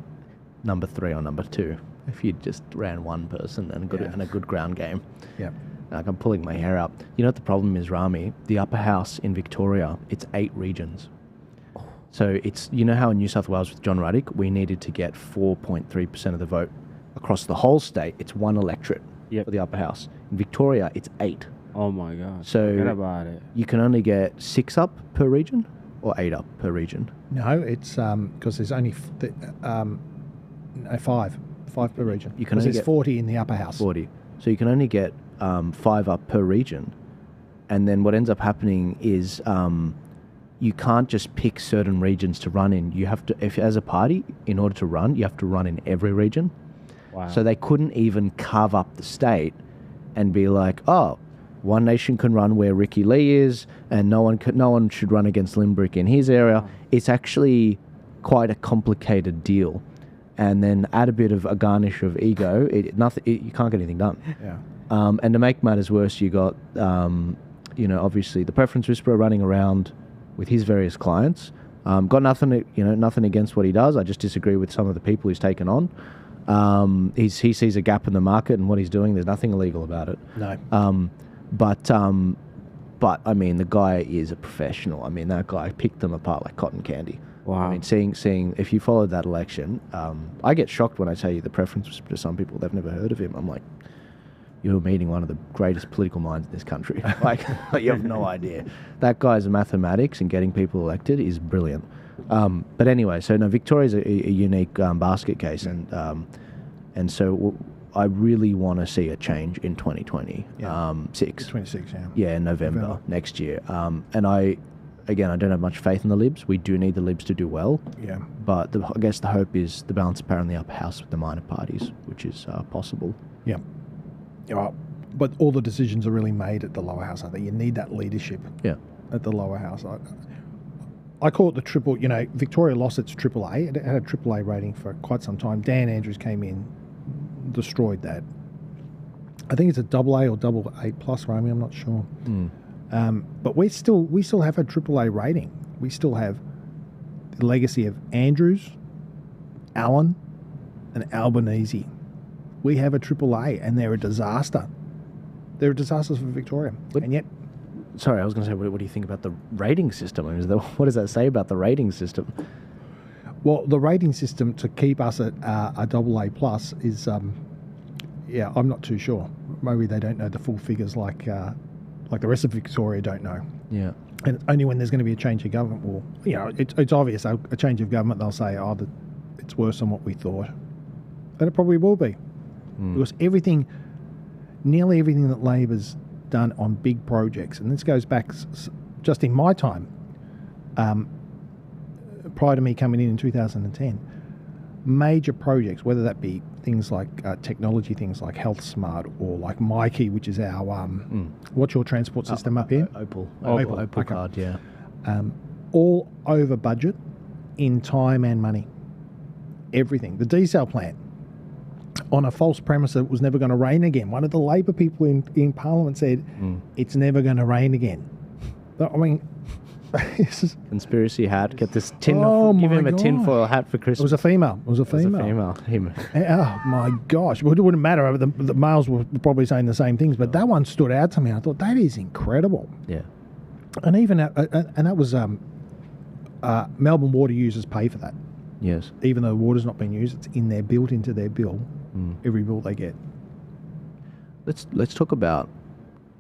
number 3 or number 2. if you just ran one person and a good ground game. Yeah. Like, I'm pulling my hair out. You know what the problem is, Rami? The upper house in Victoria, it's 8 regions. So it's, you know how in New South Wales with John Ruddick, we needed to get 4.3% of the vote across the whole state. It's 1 electorate for the upper house. In Victoria, it's 8. Oh my God. So forget about it. You can only get 6 up per region or 8 up per region. No, it's because there's only 5 per region. You can only there's get 40 in the upper house. 40. So you can only get 5 up per region. And then what ends up happening is you can't just pick certain regions to run in. You have to, if as a party, in order to run, you have to run in every region. Wow. So they couldn't even carve up the state and be like, oh, One Nation can run where Ricky Lee is, and no one should run against Limbrick in his area. Wow. It's actually quite a complicated deal. And then add a bit of a garnish of ego, you can't get anything done. Yeah. And to make matters worse, you got, obviously the preference whisperer running around with his various clients. Got nothing against what he does. I just disagree with some of the people he's taken on. He sees a gap in the market, and what he's doing, there's nothing illegal about it. No. But I mean, the guy is a professional. I mean, that guy picked them apart like cotton candy. Wow. I mean, seeing if you followed that election, I get shocked when I tell you the preference to some people, they've never heard of him. I'm like, you're meeting one of the greatest political minds in this country. like you have no idea. That guy's mathematics and getting people elected is brilliant. But anyway, so no, Victoria's a unique basket case, and so I really want to see a change in 2026. Yeah. 26, yeah. Yeah, in November next year. And I don't have much faith in the Libs. We do need the Libs to do well. Yeah. But I guess the hope is the balance of power in the upper house with the minor parties, which is possible. Yeah. Yeah, but all the decisions are really made at the lower house. I think you need that leadership at the lower house. I call it the triple, Victoria lost its AAA. It had a AAA rating for quite some time. Dan Andrews came in, destroyed that. I think it's a AA or AA plus, Rami, I'm not sure. But we still have a AAA rating. We still have the legacy of Andrews, Allen, and Albanese. We have a AAA, and they're a disaster. They're a disaster for Victoria. And yet... Sorry, I was going to say, what do you think about the rating system? I mean, what does that say about the rating system? Well, the rating system to keep us at a AA plus is, I'm not too sure. Maybe they don't know the full figures like the rest of Victoria don't know. Yeah. And only when there's going to be a change of government it's obvious, a change of government, they'll say, it's worse than what we thought. And it probably will be. Because nearly everything that Labor's done on big projects, and this goes back just in my time, prior to me coming in 2010, major projects, whether that be things like technology, things like Health Smart, or like MyKey, which is our, what's your transport system up here? Opal card, yeah. All over budget in time and money. Everything. The desal plant, on a false premise that it was never going to rain again. One of the Labor people in Parliament said, it's never going to rain again. I mean... Conspiracy hat. Get this give him a tinfoil hat for Christmas. It was a female. Him. Oh my gosh. Well, it wouldn't matter. The males were probably saying the same things, but that one stood out to me. I thought, that is incredible. Yeah. And even that was Melbourne Water users pay for that. Yes. Even though water's not being used, it's in there, built into their bill. Every bill they get. Let's talk about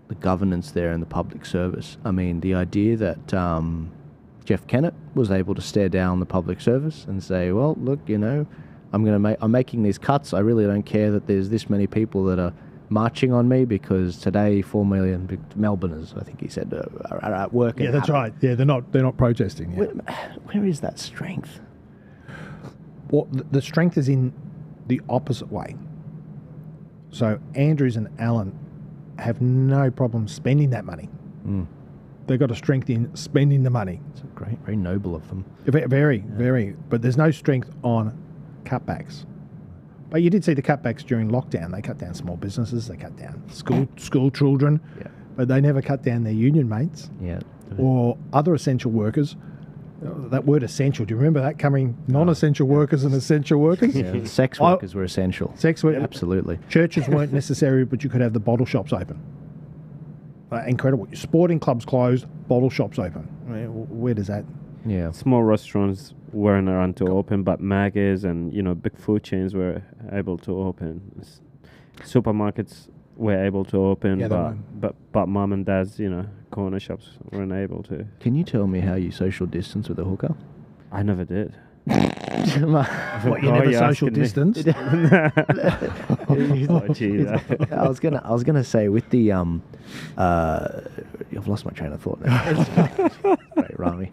the governance there in the public service. I mean, the idea that Jeff Kennett was able to stare down the public service and say, well, look, I'm making these cuts. I really don't care that there's this many people that are marching on me, because today 4 million Melbourners, I think he said, are at work. Yeah, that's right. Yeah, they're not protesting. Yeah. Where is that strength? Well, the strength is in the opposite way. So Andrews and Allen have no problem spending that money. They've got a strength in spending the money. It's very noble of them. Very. But there's no strength on cutbacks. But you did see the cutbacks during lockdown. They cut down small businesses. They cut down school children. Yeah. But they never cut down their union mates. Yeah. Or other essential workers. That word essential. Do you remember that coming? Non-essential workers and essential workers. Yeah, the sex workers were essential. Absolutely. Churches weren't necessary, but you could have the bottle shops open. Incredible. Sporting clubs closed, bottle shops open. I mean, where does that? Yeah. Small restaurants weren't around to open, but Maggie's and big food chains were able to open. Supermarkets were able to open, but mum and dad's corner shops weren't able to. Can you tell me how you social distance with a hooker? I never did. What, you never social distanced? I was gonna say with the I've lost my train of thought now. Right, Rami.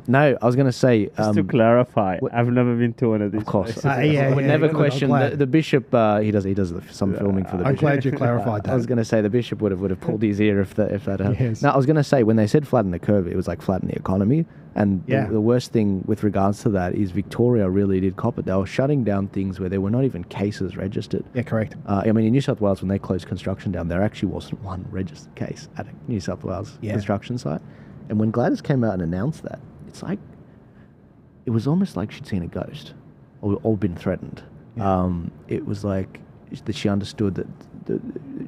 No, I was gonna say just to clarify, I've never been to one of these. Of course, we never question the bishop. He does some filming for the. I'm bishop. glad you clarified that. I was gonna say the bishop would have pulled his ear if that happened. Yes. No, I was gonna say when they said flatten the curve, it was like flatten the economy. And the worst thing with regards to that is Victoria really did cop it. They were shutting down things where there were not even cases registered. Yeah, correct. I mean, in New South Wales, when they closed construction down, there actually wasn't one registered case at a New South Wales construction site. And when Gladys came out and announced that, it's like, it was almost like she'd seen a ghost or been threatened. Yeah. It was like that she understood that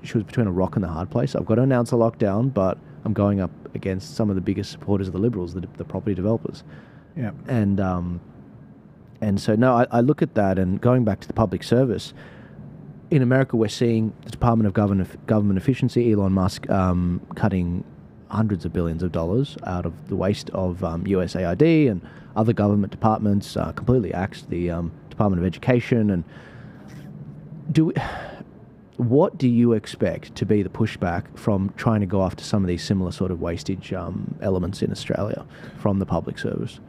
she was between a rock and a hard place. I've got to announce a lockdown, but I'm going up against some of the biggest supporters of the Liberals, the property developers. Yeah. And so, no, I look at that, and going back to the public service, in America, we're seeing the Department of Government Efficiency, Elon Musk cutting hundreds of billions of dollars out of the waste of USAID and other government departments, completely axed the Department of Education. And what do you expect to be the pushback from trying to go after some of these similar sort of wastage elements in Australia from the public service?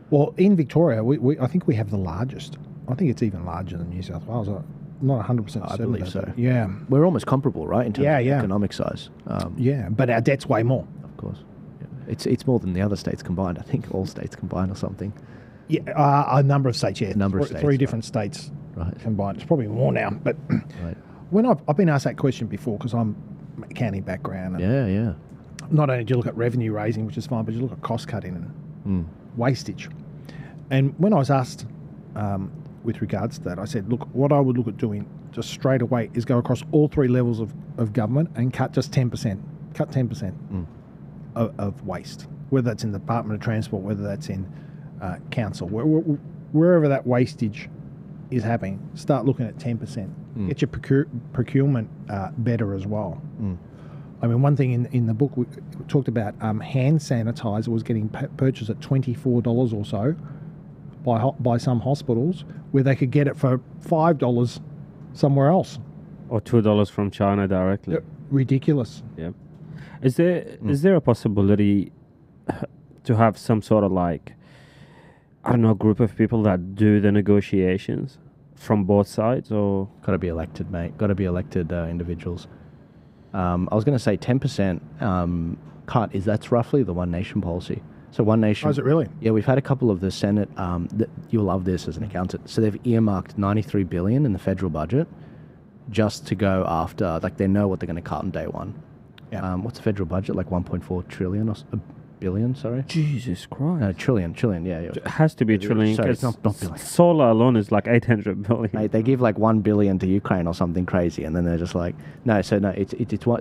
Well, in Victoria, I think we have the largest. I think it's even larger than New South Wales. I'm not 100% certain. I believe so. Yeah. We're almost comparable, right, in terms of economic size. But our debt's way more. Of course. Yeah. It's more than the other states combined. I think all states combined or something. Yeah, a number of states, yeah. Three different states combined. It's probably more now. But when I've been asked that question before, because I'm accounting background. And not only do you look at revenue raising, which is fine, but you look at cost cutting and wastage. And when I was asked with regards to that, I said, look, what I would look at doing just straight away is go across all three levels of government and cut just 10%. Cut 10% of waste, whether that's in the Department of Transport, whether that's in council, wherever that wastage is happening, start looking at 10%. Get your procurement better as well. I mean, one thing in the book we talked about hand sanitizer was getting purchased at $24 or so by some hospitals, where they could get it for $5 somewhere else, or $2 from China directly. Ridiculous. Yeah. Is there a possibility to have some sort of group of people that do the negotiations from both sides, or got to be elected, mate? Got to be elected individuals. I was going to say 10% cut that's roughly the One Nation policy. So One Nation. Oh, is it really? Yeah, we've had a couple of the Senate. You'll love this as an accountant. So they've earmarked $93 billion in the federal budget just to go after. They know what they're going to cut on day one. Yeah. What's the federal budget? Like 1.4 trillion or billion? Sorry. Jesus Christ. No, trillion. Yeah. It has to be trillion. Sorry, it's not billion. Solar alone is like 800 billion. Mate, they give like 1 billion to Ukraine or something crazy, and then they're just like, it's like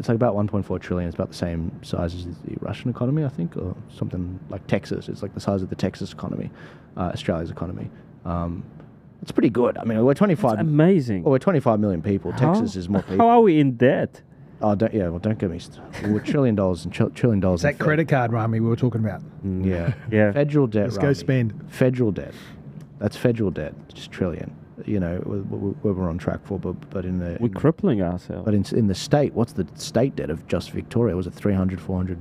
about 1.4 trillion. It's about the same size as the Russian economy, I think, or something like Texas. It's like the size of the Texas economy, Australia's economy. It's pretty good. I mean, we're 25. That's amazing. We're 25 million people. Texas is more people. How are we in debt? Oh, don't get me started. We're $1 trillion and $1 trillion. It's that credit card, Rami, we were talking about. Yeah. Federal debt. Let's go spend. Federal debt. That's federal debt. Just trillion. We're on track for, but in the... We're crippling ourselves. But in the state, what's the state debt of just Victoria? Was it 300, 400?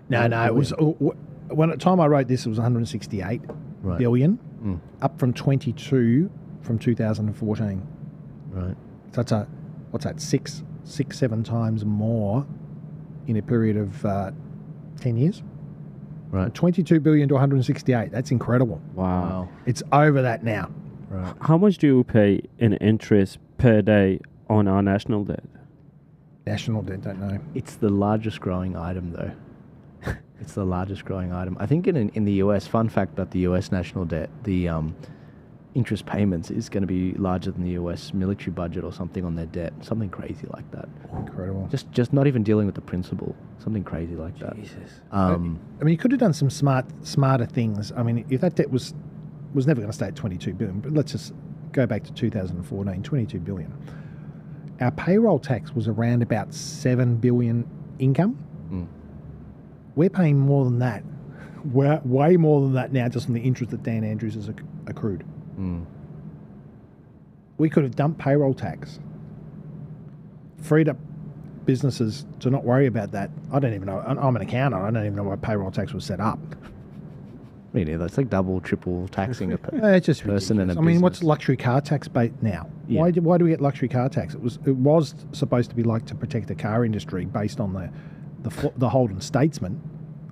No, it was... When at the time I wrote this, it was 168 billion, up from 22 from 2014. Right. So that's what's that, 6-7 times more in a period of 10 years. Right. 22 billion to 168. That's incredible. Wow. It's over that now. Right. How much do you pay in interest per day on our national debt? National debt, don't know. It's the largest growing item, though. It's the largest growing item. I think in the US, fun fact about the US national debt, the interest payments is going to be larger than the US military budget or something on their debt. Something crazy like that. Incredible. Just not even dealing with the principal. Something crazy like that. Jesus. I mean, you could have done some smarter things. I mean, if that debt was never going to stay at 22 billion, but let's just go back to 2014, 22 billion. Our payroll tax was around about 7 billion income. We're paying more than that. We're way more than that now just on the interest that Dan Andrews has accrued. We could have dumped payroll tax, freed up businesses to not worry about that. I don't even know. I'm an accountant. I don't even know why payroll tax was set up. Me neither. It's like double, triple taxing a it's just person and a business. I mean, business. what's luxury car tax now? Yeah. Why do we get luxury car tax? It was supposed to be like to protect the car industry based on the Holden Statesman.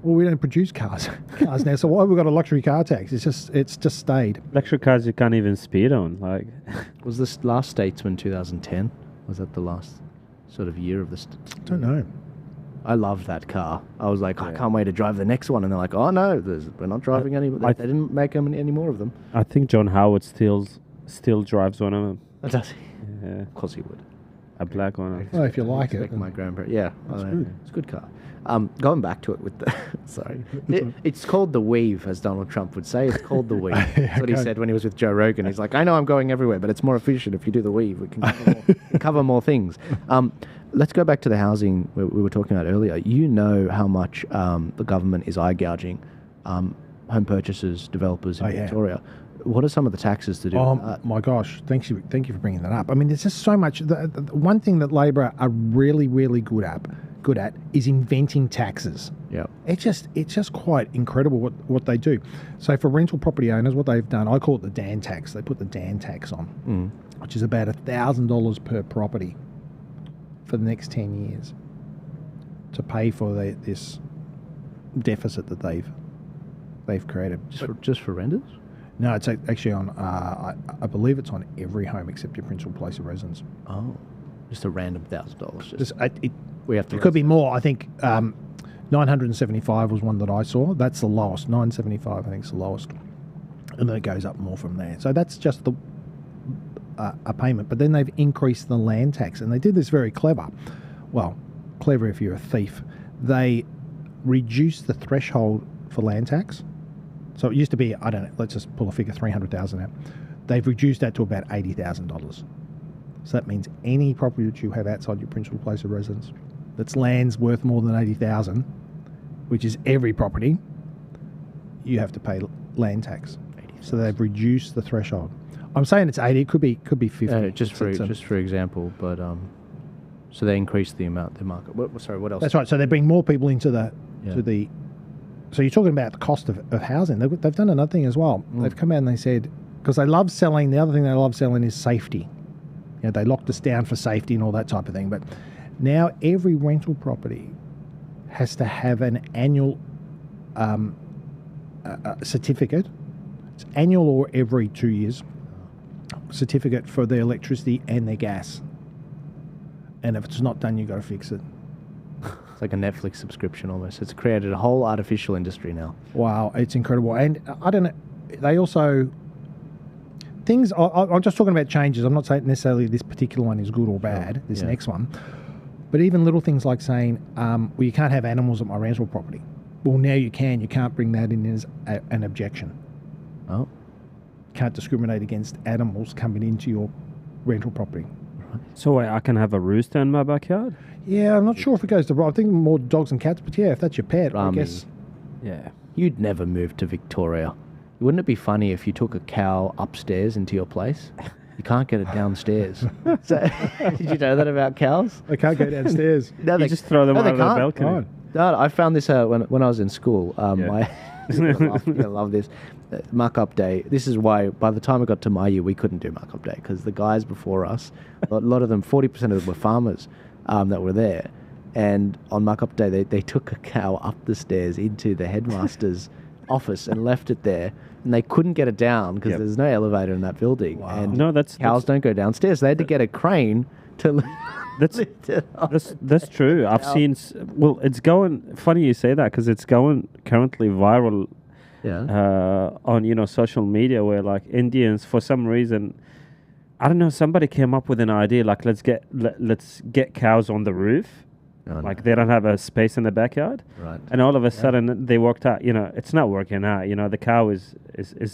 Well, we don't produce cars now, so why have we got a luxury car tax? It's just stayed. Luxury cars you can't even speed on. Like, was this last Statesman 2010? Was that the last sort of year of the? I don't know. I loved that car. I was like, I can't wait to drive the next one. And they're like, oh no, we're not driving any. They didn't make any more of them. I think John Howard still drives one of them. Does he? Yeah, Of course he would. a black one. Well, if you like it. My grandparents. Yeah, That's good. It's a good car. Going back to it with the sorry, it's called the weave, as Donald Trump would say. It's called the weave. That's what he said when he was with Joe Rogan. He's like, I know I'm going everywhere, but it's more efficient if you do the weave. We can cover more things. Let's go back to the housing we were talking about earlier. You know how much the government is eye gouging home purchasers, developers in Victoria. What are some of the taxes to do with that? My gosh, thank you for bringing that up. I mean, there's just so much. The one thing that Labor are really, really good at is inventing taxes. Yeah, it's just quite incredible what they do. So for rental property owners, what they've done, I call it the Dan tax. They put the Dan tax on, which is about $1,000 per property for the next 10 years to pay for this deficit that they've created. Just for renters? No, it's actually on. I believe it's on every home except your principal place of residence. Oh, just a random $1,000. We have to. It could be more. I think 975 was one that I saw. That's the lowest. 975, I think, is the lowest, and then it goes up more from there. So that's just a payment. But then they've increased the land tax, and they did this very clever. Well, clever if you're a thief. They reduced the threshold for land tax. So it used to be, I don't know, let's just pull a figure, 300,000 out. They've reduced that to about $80,000. So that means any property that you have outside your principal place of residence, that's land's worth more than 80,000, which is every property, you have to pay land tax. 80,000. So they've reduced the threshold. I'm saying it's 80, it could be 50. Just for example, but so they increased the market. What else? That's right. So they bring more people into So you're talking about the cost of housing. They've done another thing as well. They've come out and they said, because they love selling, the other thing they love selling is safety. You know, they locked us down for safety and all that type of thing. But now every rental property has to have an annual certificate. It's annual or every 2 years. Certificate for their electricity and their gas. And if it's not done, you've got to fix it. It's like a Netflix subscription almost. It's created a whole artificial industry now. Wow, it's incredible. And I don't know, they also... Things, I'm just talking about changes. I'm not saying necessarily this particular one is good or bad, this next one. But even little things like saying, well, you can't have animals at my rental property. Well, now you can. You can't bring that in as an objection. Oh. Can't discriminate against animals coming into your rental property. So wait, I can have a rooster in my backyard? Yeah, I'm not sure if it goes to... I think more dogs and cats, but yeah, if that's your pet, I guess... Yeah. You'd never move to Victoria. Wouldn't it be funny if you took a cow upstairs into your place? You can't get it downstairs. So, did you know that about cows? They can't go downstairs. No, you just throw them out of the balcony. Oh. No, I found this when I was in school. You're gonna love this. Markup day. This is why by the time I got to my year, we couldn't do markup day because the guys before us, a lot of them, 40% of them were farmers that were there. And on markup day, they took a cow up the stairs into the headmaster's office and left it there. And they couldn't get it down because there's no elevator in that building. Wow. And cows don't go downstairs. They had to get a crane to That's lift it up. that's true. I've seen. Well, it's going. Funny you say that because it's going currently viral. Yeah. On social media where like Indians for some reason, I don't know, somebody came up with an idea like let's get cows on the roof. Oh, Like no. they don't have a space in the backyard, Right. and all of a sudden they worked out. It's not working out. The cow is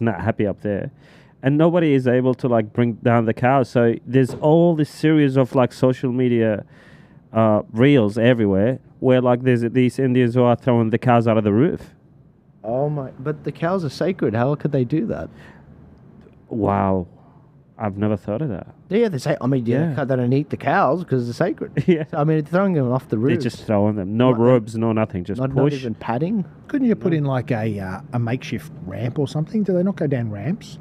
not happy up there, and nobody is able to like bring down the cow. So there's all this series of like social media reels everywhere where like there's these Indians who are throwing the cows out of the roof. Oh my! But the cows are sacred. How could they do that? Wow, I've never thought of that. Yeah, they say. I mean, Yeah. they don't eat the cows because they're sacred. Yeah. I mean, throwing them off the roof. They're just throwing them. No Not- ropes, no nothing. Just not push. even padding. Couldn't you put in like a makeshift ramp or something? Do they not go down ramps?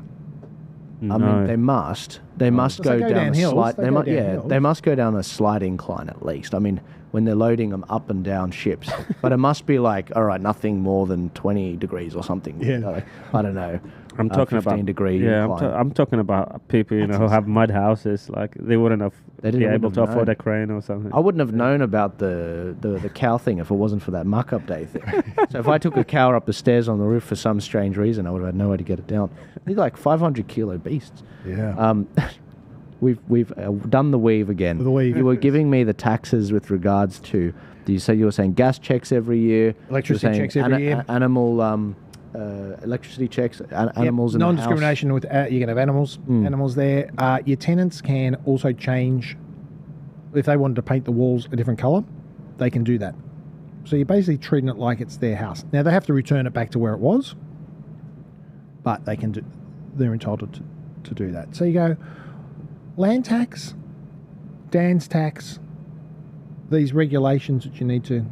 I mean, they must. They must Because go they go down down a hills, slight. they They go must. down Yeah, hills. they must go down a slight incline at least. I mean, when they're loading them up and down ships, but it must be like, all right, nothing more than 20 degrees or something. Yeah. Like, I don't know. I'm talking 15 about degree. Yeah, incline. I'm talking about people who have mud houses. Like they wouldn't have They be wouldn't able have to afford known. a crane or something. I wouldn't have known about the cow thing if it wasn't for that muck-up day thing. So if I took a cow up the stairs on the roof for some strange reason, I would have had no way to get it down. They're like 500-kilo beasts. Yeah. We've done the weave again. The weave. You were giving me the taxes with regards to. You were saying gas checks every year. Electricity You were saying checks every year. Animal electricity checks. Animals in the house. Non-discrimination with you can have animals there. Your tenants can also change if they wanted to paint the walls a different colour. They can do that. So you're basically treating it like it's their house. Now they have to return it back to where it was, but they can do. They're entitled to do that. So you go land tax, Dan's tax. These regulations that you need to,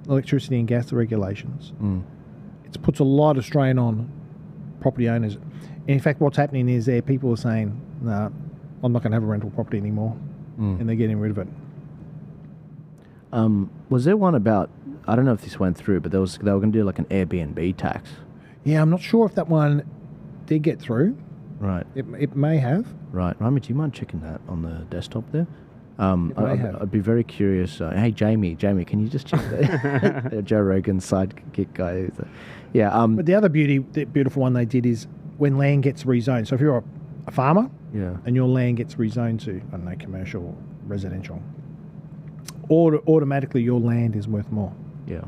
electricity and gas regulations. It puts a lot of strain on property owners. In fact, what's happening is people are saying, no, I'm not going to have a rental property anymore. And they're getting rid of it. Was there one about, I don't know if this went through, but they were going to do like an Airbnb tax. Yeah, I'm not sure if that one did get through. Right. It may have. Right. Rami, do you mind checking that on the desktop there? may have. I'd be very curious. Hey, Jamie, can you just check that? Joe Rogan's sidekick guy. Yeah. But the other beautiful one they did is when land gets rezoned. So if you're a farmer Yeah. and your land gets rezoned to, I don't know, commercial or residential, automatically your land is worth more. Yeah.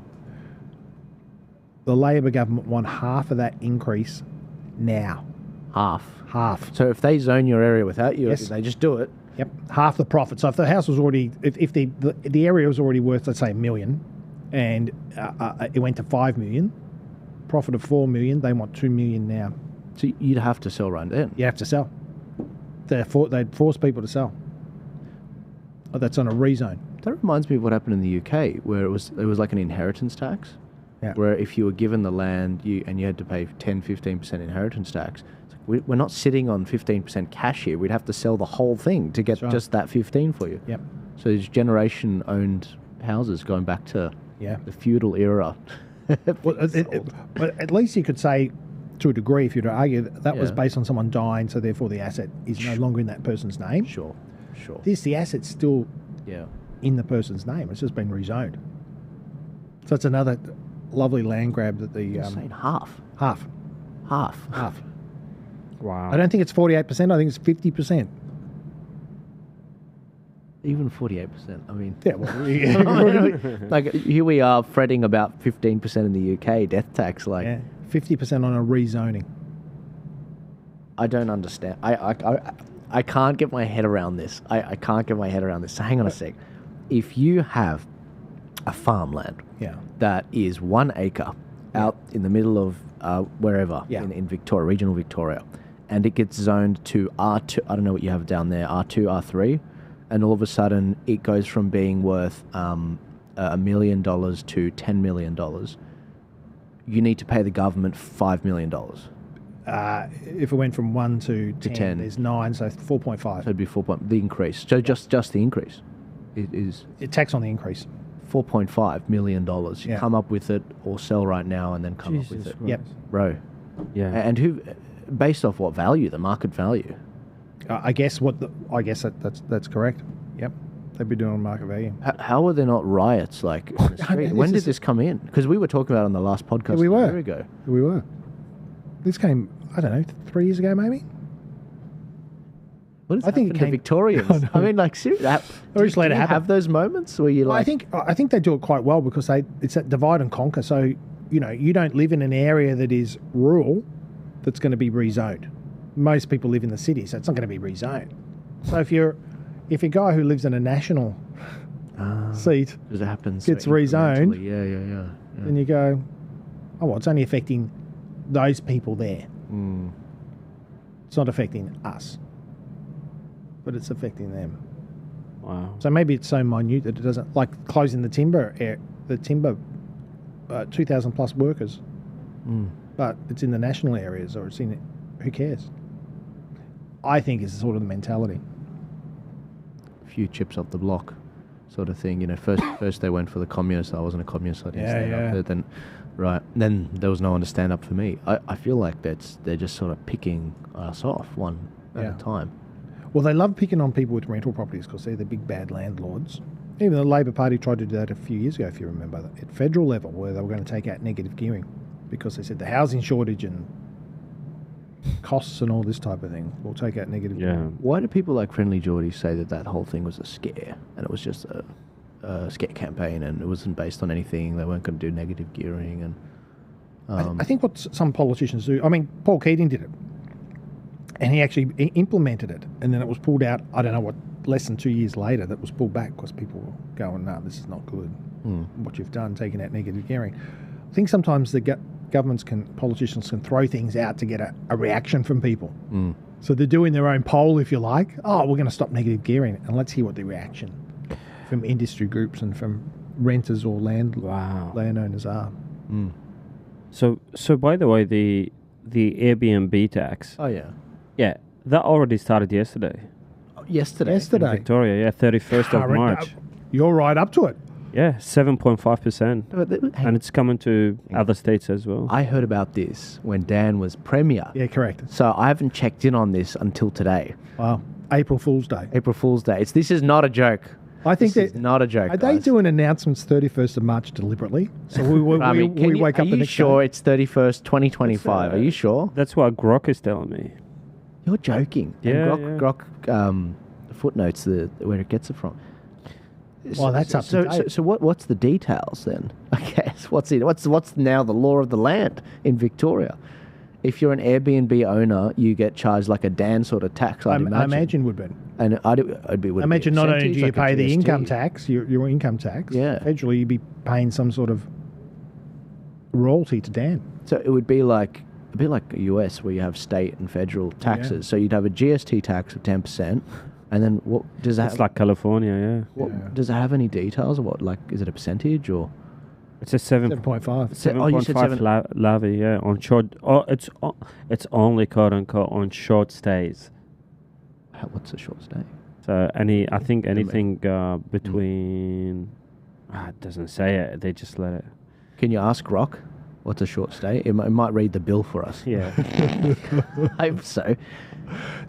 The Labor government want half of that increase now. Half. Half. So if they zone your area without you, Yes. they just do it. Yep, half the profit. So if the house was already, if the area was already worth, let's say, $1 million, and it went to 5 million, profit of 4 million, they want 2 million now. So you'd have to sell right then. You have to sell. They'd force people to sell. Oh, that's on a rezone. That reminds me of what happened in the UK, where it was like an inheritance tax. Yeah. Where if you were given the land you had to pay 10-15% inheritance tax, it's like we're not sitting on 15% cash here. We'd have to sell the whole thing to get That's right. just that 15 for you. Yep. So there's generation-owned houses going back to Yeah. the feudal era. Well, but at least you could say, to a degree, if you were to argue, that was Yeah. based on someone dying, so therefore the asset is no longer in that person's name. Sure. The asset's still Yeah. in the person's name. It's just been rezoned. So it's another lovely land grab that the You're saying half. half. Wow. I don't think it's 48%. I think it's 50%. Even 48%. I mean, Yeah. Well, like here we are fretting about 15% in the UK death tax. Like, yeah, 50% on a rezoning. I don't understand. I can't get my head around this. I can't get my head around this. So hang on a sec. If you have a farmland Yeah. that is 1 acre out in the middle of wherever Yeah. in Victoria, regional Victoria, and it gets zoned to R2, I don't know what you have down there, R2, R3, and all of a sudden it goes from being worth $1 million to $10 million, you need to pay the government $5 million. If it went from 1 to 10. there's 9, so So 4.5. it'd be 4 point, the increase. So just the increase is Tax on the increase. $4.5 million. You Yeah. come up with it or sell right now and then come up with Jesus it. Christ. Yep. Bro. Yeah. And who, based off what value? The market value. I guess that's correct. Yep. They'd be doing market value. How were there not riots like on the street? When did this come in? Because we were talking about it on the last podcast a year ago. We were. This came, I don't know, 3 years ago maybe? What does happened to Victorians? I mean, like, seriously, do you have those moments where you like... I think they do it quite well because it's that divide and conquer. So, you know, you don't live in an area that is rural that's going to be rezoned. Most people live in the city, so it's not going to be rezoned. So if you're a guy who lives in a national seat it happens gets rezoned, yeah. then you go, oh, well, it's only affecting those people there. It's not affecting us, but it's affecting them. Wow. So maybe it's so minute that it doesn't, like closing the timber, 2,000 plus workers, but it's in the national areas or it's in, who cares? I think is sort of the mentality. Few chips off the block sort of thing, you know. First they went for the communists. I wasn't a communist, I didn't stand up for it. Then there was no one to stand up for me. I feel like they're just sort of picking us off one at a time. Well, they love picking on people with rental properties because they're the big bad landlords. Even the Labor Party tried to do that a few years ago, if you remember, at federal level, where they were going to take out negative gearing because they said the housing shortage and costs and all this type of thing will take out negative gearing. Why do people like Friendly Geordie say that whole thing was a scare and it was just a scare campaign and it wasn't based on anything? They weren't going to do negative gearing. And I think what some politicians do, I mean, Paul Keating did it and he actually implemented it and then it was pulled out, I don't know what, less than 2 years later that was pulled back because people were going, no, this is not good. What you've done, taking out negative gearing. I think sometimes the politicians can throw things out to get a reaction from people. So they're doing their own poll, if you like. Oh, we're going to stop negative gearing, and let's hear what the reaction from industry groups and from renters or landowners are. So by the way, the Airbnb tax. Oh yeah, that already started yesterday. Yesterday, in Victoria, 31st of March. You're right up to it. Yeah, 7.5%. And it's coming to other states as well. I heard about this when Dan was Premier. Yeah, correct. So I haven't checked in on this until today. Wow. April Fool's Day. April Fool's Day. This is not a joke. I think this is not a joke. Are they doing announcements 31st of March deliberately? So we wake up the next day. Are you sure it's 31st, 2025? Are you sure? That's what Grok is telling me. You're joking. Yeah. And Grok footnotes where it gets it from. Well, that's up to date. So what's the details then? I guess what's now the law of the land in Victoria? If you're an Airbnb owner, you get charged like a Dan sort of tax. I imagine would be. And imagine not only do you pay the income tax, your income tax. Yeah. Federally, you'd be paying some sort of royalty to Dan. So it would be like a bit like the US where you have state and federal taxes. Yeah. So you'd have a GST tax of 10%. And then what does that? It's like California, Does it have any details of what? Like, is it a percentage or? It's a 7.5. 7.5 levy, on short. It's only quote unquote on short stays. What's a short stay? So I think anything between. It doesn't say it. They just let it. Can you ask Rock? What's a short stay? It might read the bill for us. Yeah. I hope so.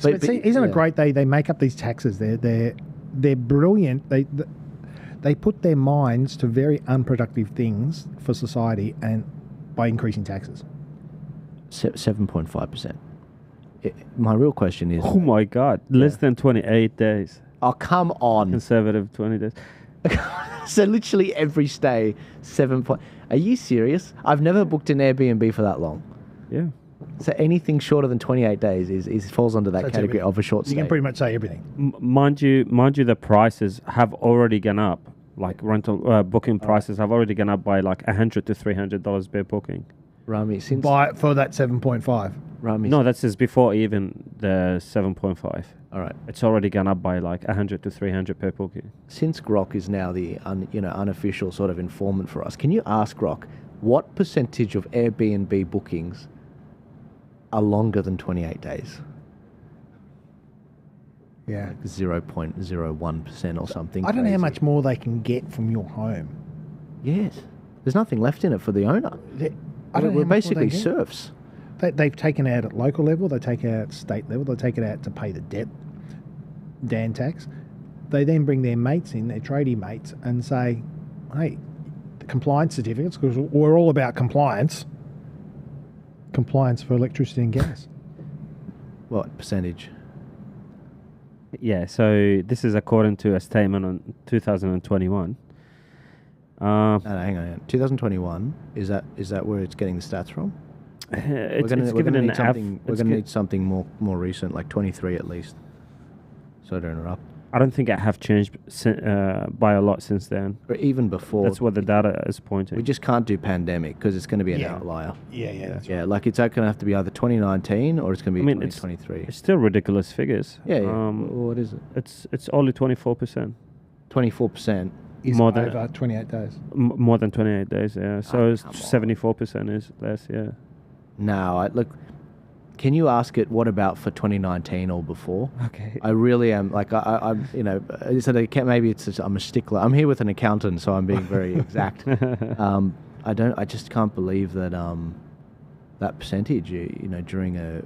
But see, isn't it great? They make up these taxes. They're brilliant. They put their minds to very unproductive things for society, and by increasing taxes. 7.5%. My real question is. Oh my God! Less than 28 days. Oh, come on! Conservative 20 days. So literally every stay 7. Are you serious? I've never booked an Airbnb for that long. Yeah. So anything shorter than 28 days is falls under that category of a short stay. You can pretty much say everything. Mind you, the prices have already gone up. Like rental booking prices have already gone up by like $100 to $300 per booking. Rami, for that 7.5. Rami, no, that's just before even the 7.5. All right, it's already gone up by like $100 to $300 per booking. Since Grok is now the unofficial sort of informant for us, can you ask Grok what percentage of Airbnb bookings are longer than 28 days? Yeah. Like 0.01% or something. I don't know how much more they can get from your home. Yes. There's nothing left in it for the owner. We're basically serfs. They've taken out at local level, they take out at state level, they take it out to pay the debt, Dan tax. they then bring their mates in, their tradie mates, and say, hey, the compliance certificates, because we're all about compliance for electricity and gas. What percentage? Yeah, so this is according to a statement on 2021. No, hang on. 2021, is that where it's getting the stats from? We're going to need something more recent, like 23 at least. So to interrupt. I don't think it have changed by a lot since then. Or even before. That's what the data is pointing. We just can't do pandemic because it's going to be an outlier. Yeah. Yeah, like it's going to have to be either 2019 or it's going to be 2023. It's still ridiculous figures. Yeah. What is it? It's only 24%. 24%. Is more than over 28 days. More than 28 days, yeah. So 74% is less, yeah. No, look. Can you ask it? What about for 2019 or before? Okay. I really am. Like I'm, so maybe it's just, I'm a stickler. I'm here with an accountant, so I'm being very exact. I just can't believe that that percentage. During a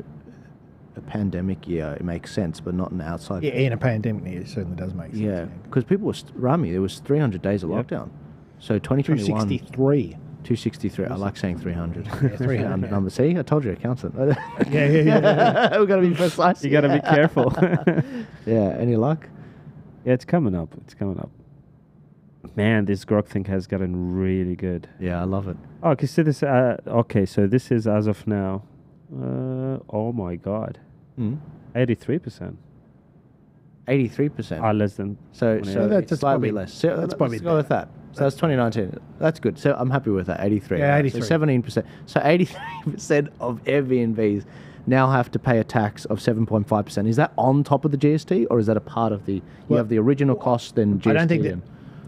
pandemic year, it makes sense, but not an outside. Yeah, in a pandemic year, it certainly does make sense. Yeah, because people were Rami. There was 300 days of lockdown, so 2021. 263. I like saying 300. Yeah, 300 number. See, I told you, accountant. Yeah. We've got to be precise. You got to be careful. Yeah. Any luck? Yeah, it's coming up. Man, this grok thing has gotten really good. Yeah, I love it. Oh, okay. So this. So this is as of now. Oh my God. 83%. 83%. Are less than. So that's slightly probably less. So that's probably let's go with that. So that's 2019. That's good. So I'm happy with that. 83. Yeah, 83. So 17%. So 83% of Airbnbs now have to pay a tax of 7.5%. Is that on top of the GST, or is that a part of the? You have the original cost, then GST.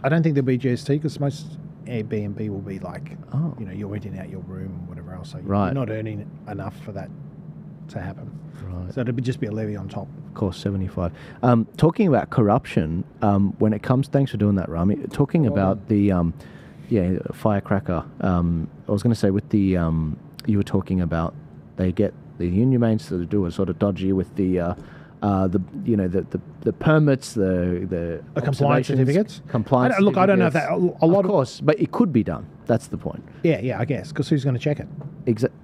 I don't think there'll be GST because most Airbnb will be like, you're renting out your room and whatever else. So you're not earning enough for that to happen. Right. So it'll just be a levy on top. Of course, 75. Talking about corruption, when it comes, thanks for doing that, Rami. Talking about the, firecracker. I was going to say with the, you were talking about they get the union mates to do a sort of dodgy with the permits, the compliance certificates. Compliance. Look, I don't know if that of course, but it could be done. That's the point. Yeah, I guess, because who's going to check it?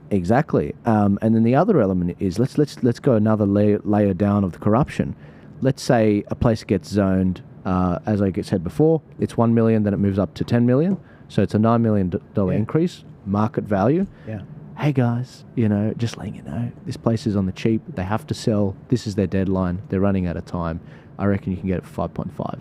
Exactly. And then the other element is let's go another layer down of the corruption. Let's say a place gets zoned, as I said before, it's 1 million, then it moves up to 10 million. So it's a $9 million increase, market value. Yeah. Hey guys, just letting you know, this place is on the cheap. They have to sell. This is their deadline. They're running out of time. I reckon you can get it for 5.5.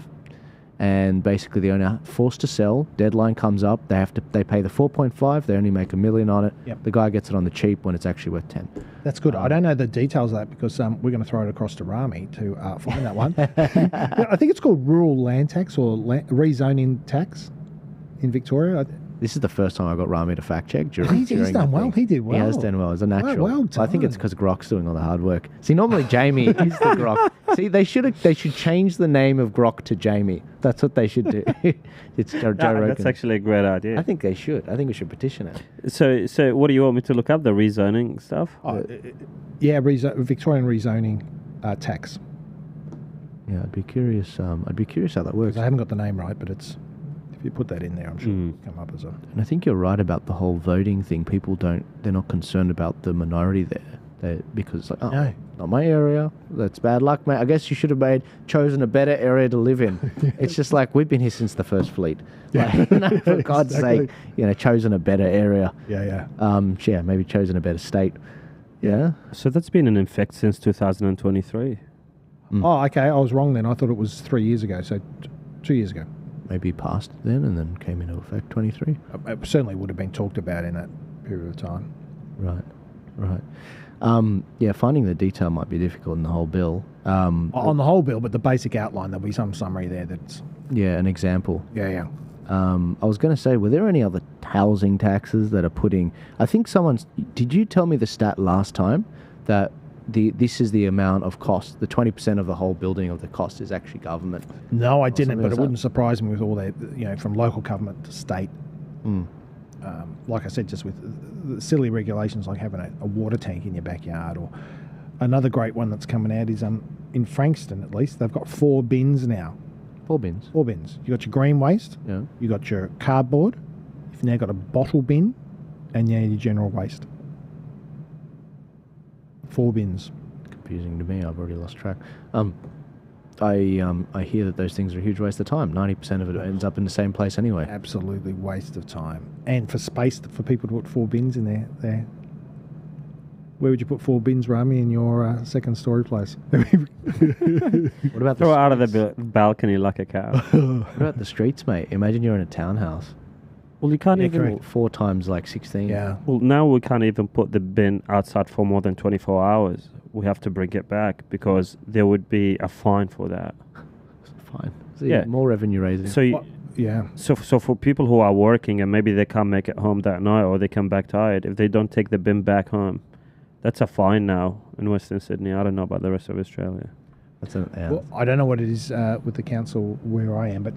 And basically the owner forced to sell, deadline comes up, they pay the 4.5, they only make $1 million on it. Yep. The guy gets it on the cheap when it's actually worth 10. That's good. I don't know the details of that because we're going to throw it across to Rami to find that one. I think it's called rural land tax or rezoning tax in Victoria. This is the first time I got Rami to fact check. He's done well. He did well. He has done well. It's a natural. Well done. I think it's because Grok's doing all the hard work. See, normally Jamie is the Grok. See, they should change the name of Grok to Jamie. That's what they should do. It's Joe Rogan. That's actually a great idea. I think they should. I think we should petition it. So what do you want me to look up? The rezoning stuff? Victorian rezoning tax. Yeah, I'd be curious. I'd be curious how that works. I haven't got the name right, but it's. If you put that in there, I'm sure it'll come up as a... And I think you're right about the whole voting thing. People they're not concerned about the minority there. Because it's like, no, not my area. That's bad luck, mate. I guess you should have chosen a better area to live in. It's just like, we've been here since the first fleet. Like, for God's sake, chosen a better area. Yeah. Maybe chosen a better state. Yeah. So that's been in effect since 2023. Oh, okay. I was wrong then. I thought it was 3 years ago. So 2 years ago. Maybe passed then and then came into effect 23. It certainly would have been talked about in that period of time. Right. Finding the detail might be difficult in the whole bill. On the whole bill, but the basic outline, there'll be some summary there that's... Yeah, an example. Yeah. I was going to say, were there any other housing taxes that are putting... I think did you tell me the stat last time that this is the amount of cost, the 20% of the whole building of the cost is actually government? No, I didn't, but it wouldn't surprise me with all that, from local government to state. Like I said, just with the silly regulations like having a water tank in your backyard, or another great one that's coming out is in Frankston, at least, they've got 4 bins now 4 bins. 4 bins. You got your green waste. Yeah. You got your cardboard. You've now got a bottle bin, and now your general waste. 4 bins. Confusing to me. I've already lost track. I hear that those things are a huge waste of time. 90% of it ends up in the same place anyway. Absolutely waste of time. And for space for people to put 4 bins in there. Where would you put 4 bins, Rami, in your second story place? What about Throw it out of the balcony like a cow. What about the streets, mate? Imagine you're in a townhouse. Well, you can't even... correct. 4 times like 16. Yeah. Well, now we can't even put the bin outside for more than 24 hours. We have to bring it back because there would be a fine for that. Fine. So Yeah. More revenue raising. So you, Yeah. So for people who are working and maybe they can't make it home that night or they come back tired, if they don't take the bin back home, that's a fine now in Western Sydney. I don't know about the rest of Australia. Well, I don't know what it is with the council where I am, but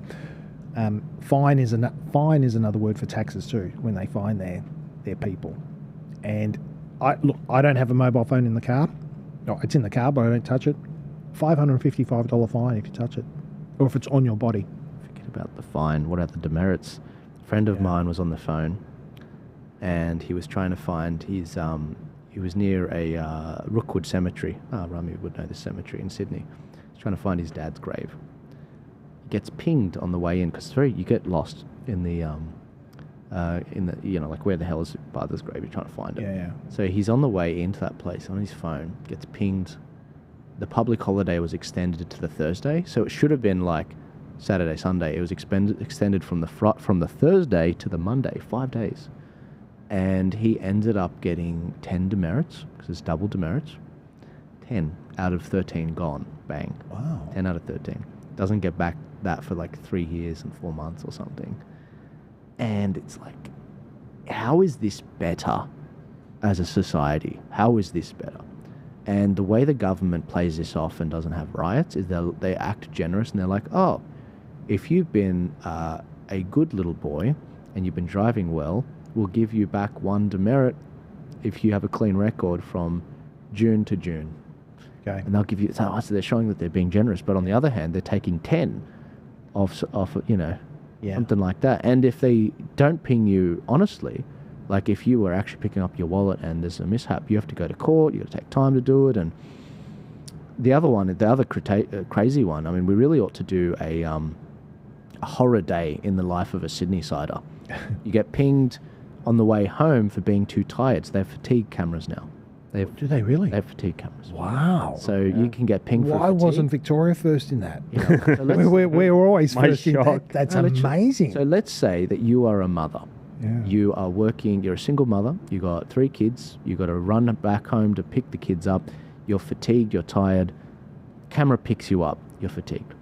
fine is another word for taxes too. When they fine their people, and I don't have a mobile phone in the car. No, it's in the car, but I don't touch it. $555 fine if you touch it, or if it's on your body. Forget about the fine. What about the demerits? A friend of mine was on the phone, and he was trying to find his. He was near a Rookwood cemetery. Rami would know this cemetery in Sydney. He's trying to find his dad's grave. He gets pinged on the way in because you get lost in the like where the hell is father's grave? You're trying to find it. Yeah. So he's on the way into that place on his phone. Gets pinged. The public holiday was extended to the Thursday, so it should have been like Saturday, Sunday. It was extended from the Thursday to the Monday, 5 days. And he ended up getting 10 demerits, because it's double demerits. 10 out of 13 gone. Bang. Wow. 10 out of 13. Doesn't get back that for like 3 years and 4 months or something. And it's like, how is this better as a society? How is this better? And the way the government plays this off and doesn't have riots is they act generous, and they're like, oh, if you've been a good little boy and you've been driving well, we'll give you back 1 demerit if you have a clean record from June to June. Okay. And they'll give you, so they're showing that they're being generous, but on the other hand, they're taking 10 off something like that. And if they don't ping you honestly, like if you were actually picking up your wallet and there's a mishap, you have to go to court, you got to take time to do it. And the other crazy one, I mean, we really ought to do a horror day in the life of a Sydney-sider. You get pinged on the way home for being too tired. So they have fatigue cameras now. Do they really? They have fatigue cameras. Wow. So you can get pinged for Why fatigue. wasn't Victoria first in that? You know, so we're always My first in shock. that. That's literally. amazing. So let's say that you are a mother. Yeah. You are working, you're a single mother, you got 3 kids, you got to run back home to pick the kids up, you're fatigued, you're tired, camera picks you up, you're fatigued.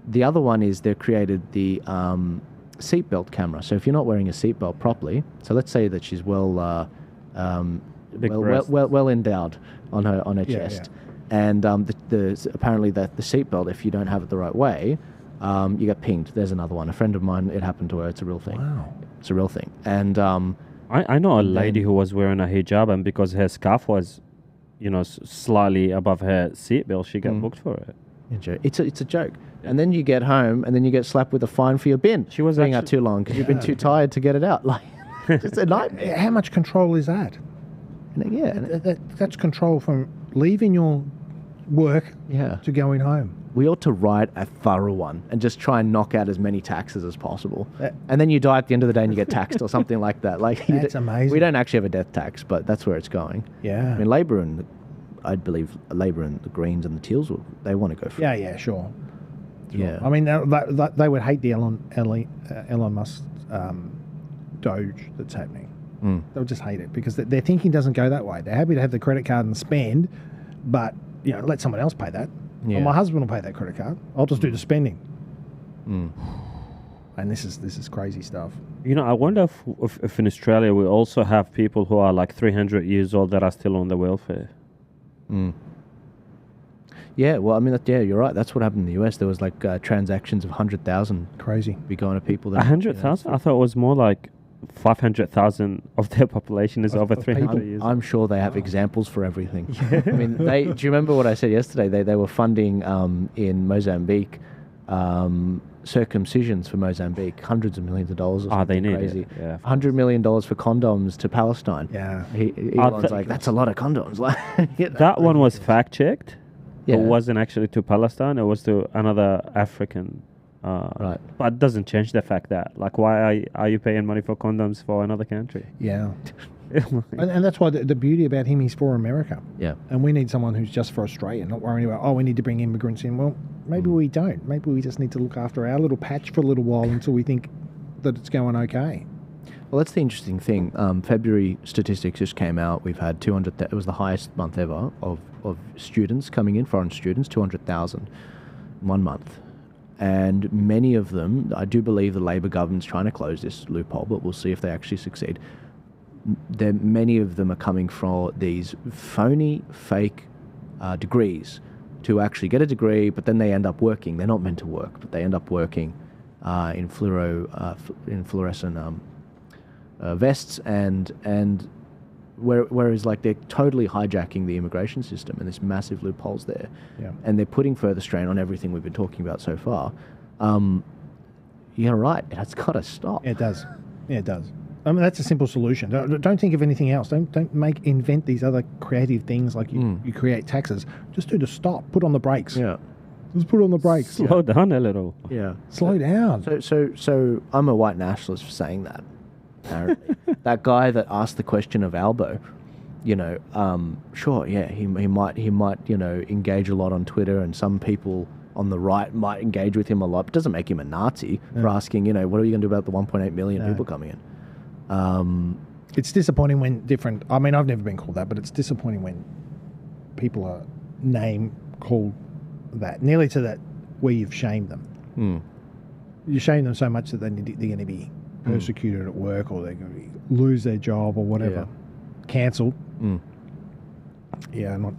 The other one is they've created the seatbelt camera. So if you're not wearing a seatbelt properly, so let's say that she's well endowed on her chest, and apparently the seatbelt, if you don't have it the right way, you get pinged. There's another one. A friend of mine, it happened to her. It's a real thing. Wow. It's a real thing. And I know a lady who was wearing a hijab, and because her scarf was, slightly above her seatbelt, she got booked for it. It's a joke. And then you get home, and then you get slapped with a fine for your bin. She was being out too long because you've been too tired to get it out. Like, it's a nightmare. How much control is that? That's control from leaving your work to going home. We ought to write a thorough one and just try and knock out as many taxes as possible. And then you die at the end of the day and you get taxed or something like that. Like that's amazing. We don't actually have a death tax, but that's where it's going. Yeah. I mean, I believe Labor and the Greens and the Teals, they want to go for it. Yeah, sure. Yeah. I mean, they would hate the Elon Musk Doge that's happening. They'll just hate it because their thinking doesn't go that way. They're happy to have the credit card and spend, but let someone else pay that. Yeah. Well, my husband will pay that credit card. I'll just do the spending. And this is crazy stuff. I wonder if in Australia we also have people who are like 300 years old that are still on the welfare. Yeah, well, I mean, you're right. That's what happened in the US. There was like transactions of 100,000. Crazy. Be going to people that 100,000? I thought it was more like 500,000 of their population is over 300 years. I'm sure they have examples for everything. I mean, do you remember what I said yesterday? They were funding in Mozambique circumcisions for Mozambique, hundreds of millions of dollars. Or they need crazy. it. Yeah, $100 million for condoms to Palestine. Yeah. Elon's like, that's a lot of condoms. That one was fact checked. Yeah. It wasn't actually to Palestine. It was to another African. Right. But it doesn't change the fact that, like, why are you paying money for condoms for another country? Yeah. and that's why the beauty about him, he's for America. Yeah. And we need someone who's just for Australia, not worrying about, we need to bring immigrants in. Well, maybe we don't. Maybe we just need to look after our little patch for a little while until we think that it's going okay. Well, that's the interesting thing. February statistics just came out. We've had 200. It was the highest month ever of students coming in, foreign students, 200,000 in 1 month. And many of them, I do believe the Labor government's trying to close this loophole, but we'll see if they actually succeed. Many of them are coming from these phony, fake degrees to actually get a degree, but then they end up working. They're not meant to work, but they end up working in fluorescent vests, and whereas like they're totally hijacking the immigration system, and there's massive loopholes there, and they're putting further strain on everything we've been talking about so far. You're right, it's got to stop. It does. Yeah, it does. I mean, that's a simple solution. Don't think of anything else. Don't invent these other creative things like you create taxes. Just do the stop. Put on the brakes. Yeah. Just put on the brakes. Slow down a little. Yeah. Slow down. So I'm a white nationalist for saying that. Apparently, that guy that asked the question of Albo, sure, yeah, he might engage a lot on Twitter, and some people on the right might engage with him a lot. But it doesn't make him a Nazi for asking, what are you going to do about the 1.8 million people coming in? It's disappointing when different. I mean, I've never been called that, but it's disappointing when people are called that, nearly to that where you've shamed them. You shame them so much that they're going to be persecuted at work, or they're going to lose their job or whatever, cancelled. Yeah, I'm not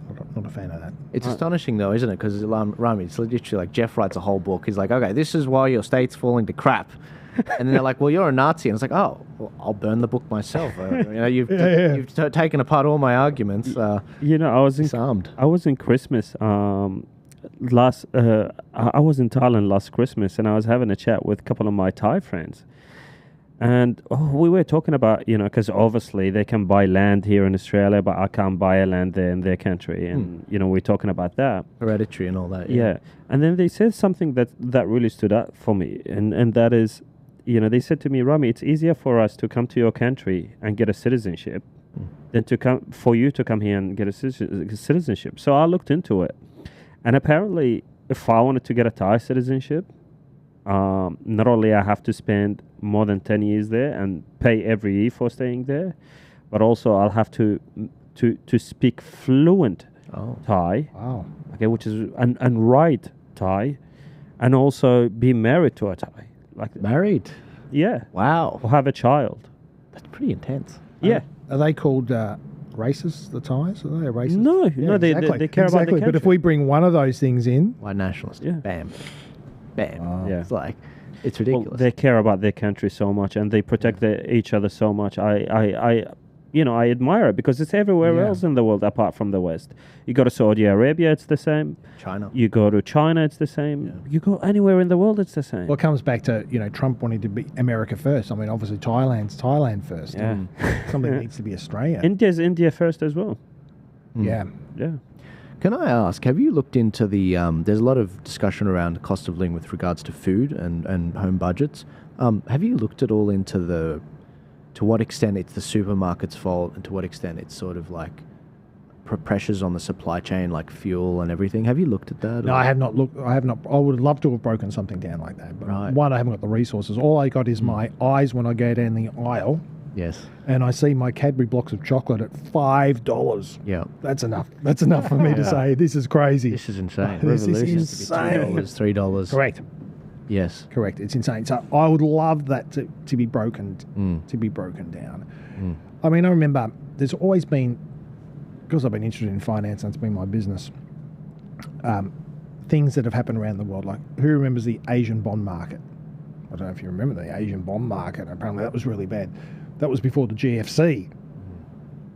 a fan of that. It's astonishing though, isn't it? Because Rami, it's literally like Jeff writes a whole book. He's like, okay, this is why your state's falling to crap. And then they're like, well, you're a Nazi. And it's like, oh, well, I'll burn the book myself. You've taken apart all my arguments. I was disarmed. I was in Christmas I was in Thailand last Christmas, and I was having a chat with a couple of my Thai friends. And we were talking about, because obviously they can buy land here in Australia, but I can't buy a land there in their country. And, we're talking about that. Hereditary and all that. Yeah. And then they said something that really stood out for me. And that is, they said to me, Rami, it's easier for us to come to your country and get a citizenship than for you to come here and get a citizenship. So I looked into it. And apparently, if I wanted to get a Thai citizenship, not only I have to spend more than 10 years there and pay every year for staying there, but also I'll have to speak fluent Thai, okay, which is and write Thai, and also be married to a Thai, like married. Yeah. Wow. Or have a child. That's pretty intense. Yeah. Are they called racists, the Thais? Are they racist? No, exactly. they care about the country. But if we bring one of those things in, white nationalist, bam. Yeah. It's like, it's ridiculous. Well, they care about their country so much, and they protect each other so much. I admire it, because it's everywhere else in the world apart from the West. You go to Saudi Arabia, it's the same. China. You go to China, it's the same. Yeah. You go anywhere in the world, it's the same. Well, it comes back to, Trump wanting to be America first. I mean, obviously Thailand's Thailand first. Yeah. Something needs to be Australia. India's India first as well. Yeah. Yeah. Can I ask, have you looked into the, there's a lot of discussion around the cost of living with regards to food and home budgets. Have you looked at all into to what extent it's the supermarket's fault, and to what extent it's sort of like pressures on the supply chain, like fuel and everything? Have you looked at that? No, I have not looked. I have not. I would love to have broken something down like that. But one, I haven't got the resources. All I got is my eyes when I go down the aisle. Yes. And I see my Cadbury blocks of chocolate at $5. Yeah. That's enough. That's enough for me to say, this is crazy. This is insane. This is insane. $3. Correct. Yes. Correct. It's insane. So I would love that to be broken down. I mean, I remember there's always been, because I've been interested in finance and it's been my business, things that have happened around the world. Like, who remembers the Asian bond market? I don't know if you remember the Asian bond market. Apparently that was really bad. That was before the GFC.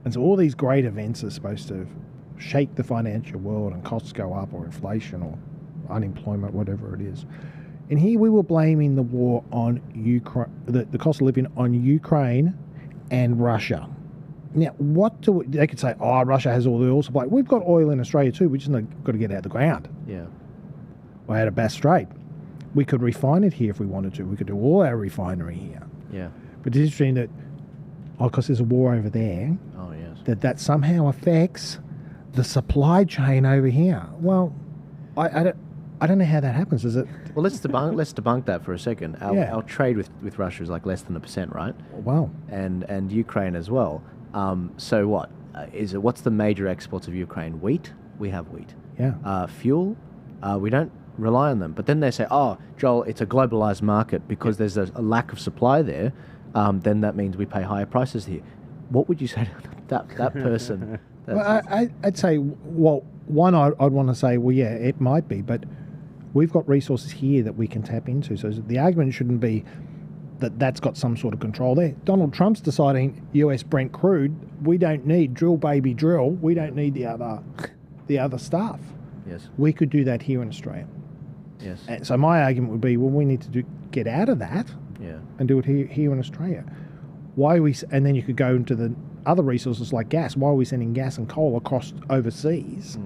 And so all these great events are supposed to shake the financial world, and costs go up, or inflation, or unemployment, whatever it is. And here we were blaming the war on Ukraine, the cost of living on Ukraine and Russia. Now, they could say, oh, Russia has all the oil supply. We've got oil in Australia too. We just got to get it out of the ground. Yeah. Or out of Bass Strait. We could refine it here if we wanted to. We could do all our refinery here. Yeah. But it's interesting that, because there's a war over there, that somehow affects the supply chain over here. Well, I don't know how that happens. Is it? Well, let's debunk that for a second. Our trade with Russia is like less than 1%, right? Wow. And Ukraine as well. So what is it? What's the major exports of Ukraine? Wheat. We have wheat. Yeah. Fuel. We don't rely on them. But then they say, oh, Joel, it's a globalized market because there's a lack of supply there. Then that means we pay higher prices here. What would you say to that person? Well, I'd say, well, one, I'd want to say, well, yeah, it might be, but we've got resources here that we can tap into. So the argument shouldn't be that that's got some sort of control there. Donald Trump's deciding US Brent crude, we don't need drill, baby, drill. We don't need the other stuff. Yes. We could do that here in Australia. Yes. And so my argument would be, well, we need to get out of that and do it here in Australia. And then you could go into the other resources like gas. Why are we sending gas and coal across overseas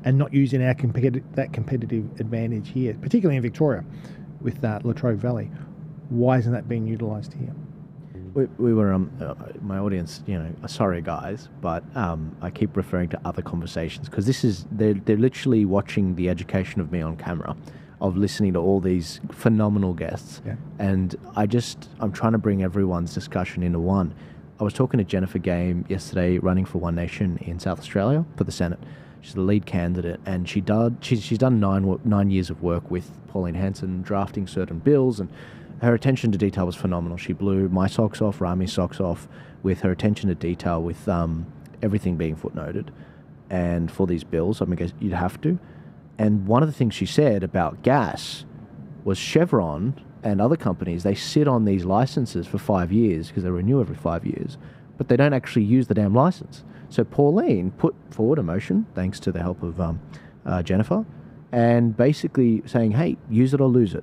and not using that competitive advantage here, particularly in Victoria with Latrobe Valley? Why isn't that being utilised here? We were, my audience, sorry guys, but I keep referring to other conversations because they're literally watching the education of me on camera, of listening to all these phenomenal guests. Yeah. And I'm trying to bring everyone's discussion into one. I was talking to Jennifer Game yesterday, running for One Nation in South Australia for the Senate. She's the lead candidate, and she's done 9 years of work with Pauline Hanson, drafting certain bills, and her attention to detail was phenomenal. She blew my socks off, Rami's socks off, with her attention to detail, with everything being footnoted, and for these bills, I guess you'd have to. And one of the things she said about gas was Chevron and other companies, they sit on these licenses for 5 years because they renew every 5 years, but they don't actually use the damn license. So Pauline put forward a motion, thanks to the help of Jennifer, and basically saying, hey, use it or lose it.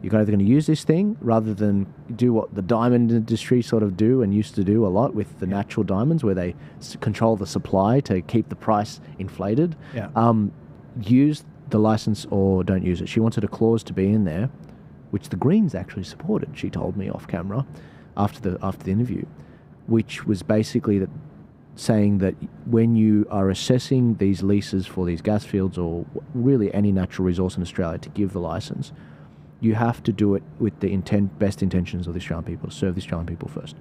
You're either going to use this thing rather than do what the diamond industry sort of do and used to do a lot with the natural diamonds, where they control the supply to keep the price inflated. Yeah. Use the license or don't use it. She wanted a clause to be in there, which the Greens actually supported, she told me off camera after the interview, which was basically saying that when you are assessing these leases for these gas fields or really any natural resource in Australia to give the license, you have to do it with the best intentions of the Australian people, to serve the Australian people first.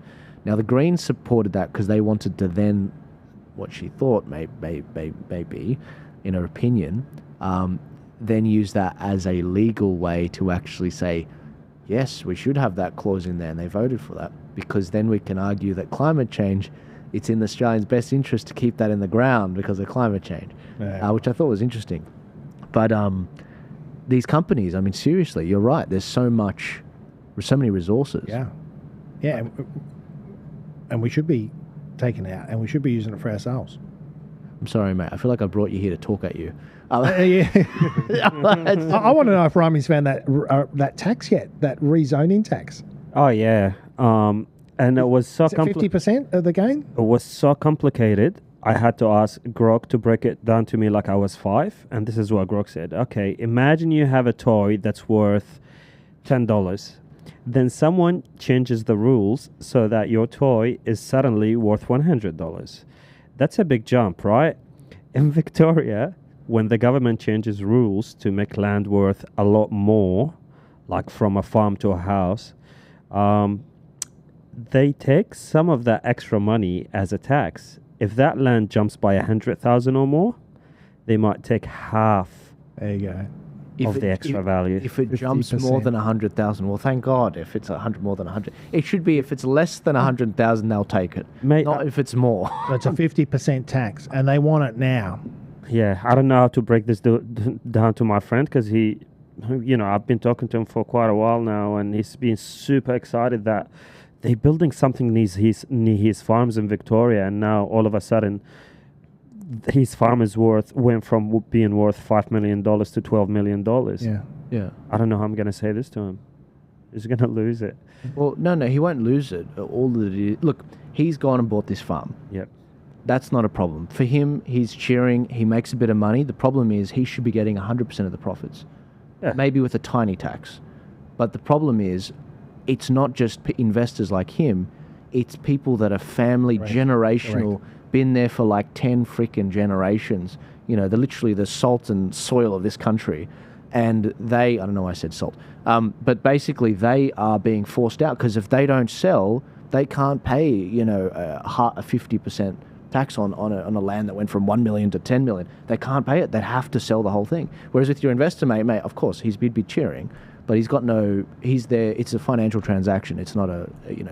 Now, the Greens supported that because they wanted to then, what she thought may be, in her opinion, then use that as a legal way to actually say, yes, we should have that clause in there, and they voted for that, because then we can argue that climate change, it's in the Australians' best interest to keep that in the ground because of climate change, which I thought was interesting. But these companies, seriously, you're right, there's so many resources. Yeah, and we should be taking it out, and we should be using it for ourselves. I'm sorry, mate. I feel like I brought you here to talk at you. I want to know if Rami's found that tax yet, that rezoning tax. Oh, yeah. And it was so 50% of the gain? It was so complicated. I had to ask Grok to break it down to me like I was 5. And this is what Grok said. Okay, imagine you have a toy that's worth $10. Then someone changes the rules so that your toy is suddenly worth $100. That's a big jump, right? In Victoria, when the government changes rules to make land worth a lot more, like from a farm to a house, they take some of that extra money as a tax. If that land jumps by 100,000 or more, they might take half there you go. of the extra value. If it jumps 50%. more than 100,000, well, thank God. If it's 100 more than 100, it should be. If it's less than 100,000, they'll take it. Mate, not if it's more. So it's a 50% tax, and they want it now. Yeah, I don't know how to break this down to my friend, because he, I've been talking to him for quite a while now, and he's been super excited that they're building something near his farms in Victoria, and now all of a sudden his farm went from being worth $5 million to $12 million. Yeah. I don't know how I'm going to say this to him. He's going to lose it. Well, no, he won't lose it. All that it is, look, he's gone and bought this farm. Yep. That's not a problem. For him, he's cheering, he makes a bit of money. The problem is he should be getting 100% of the profits. Yeah. Maybe with a tiny tax. But the problem is, it's not just investors like him, it's people that are family, generational, been there for like 10 freaking generations. You know, they're literally the salt and soil of this country. And I don't know why I said salt, but basically they are being forced out because if they don't sell, they can't pay, a 50% tax on a land that went from 1 million to 10 million. They can't pay it. They have to sell the whole thing. Whereas with your investor, mate, of course, he'd be cheering, but he's there. It's a financial transaction. It's not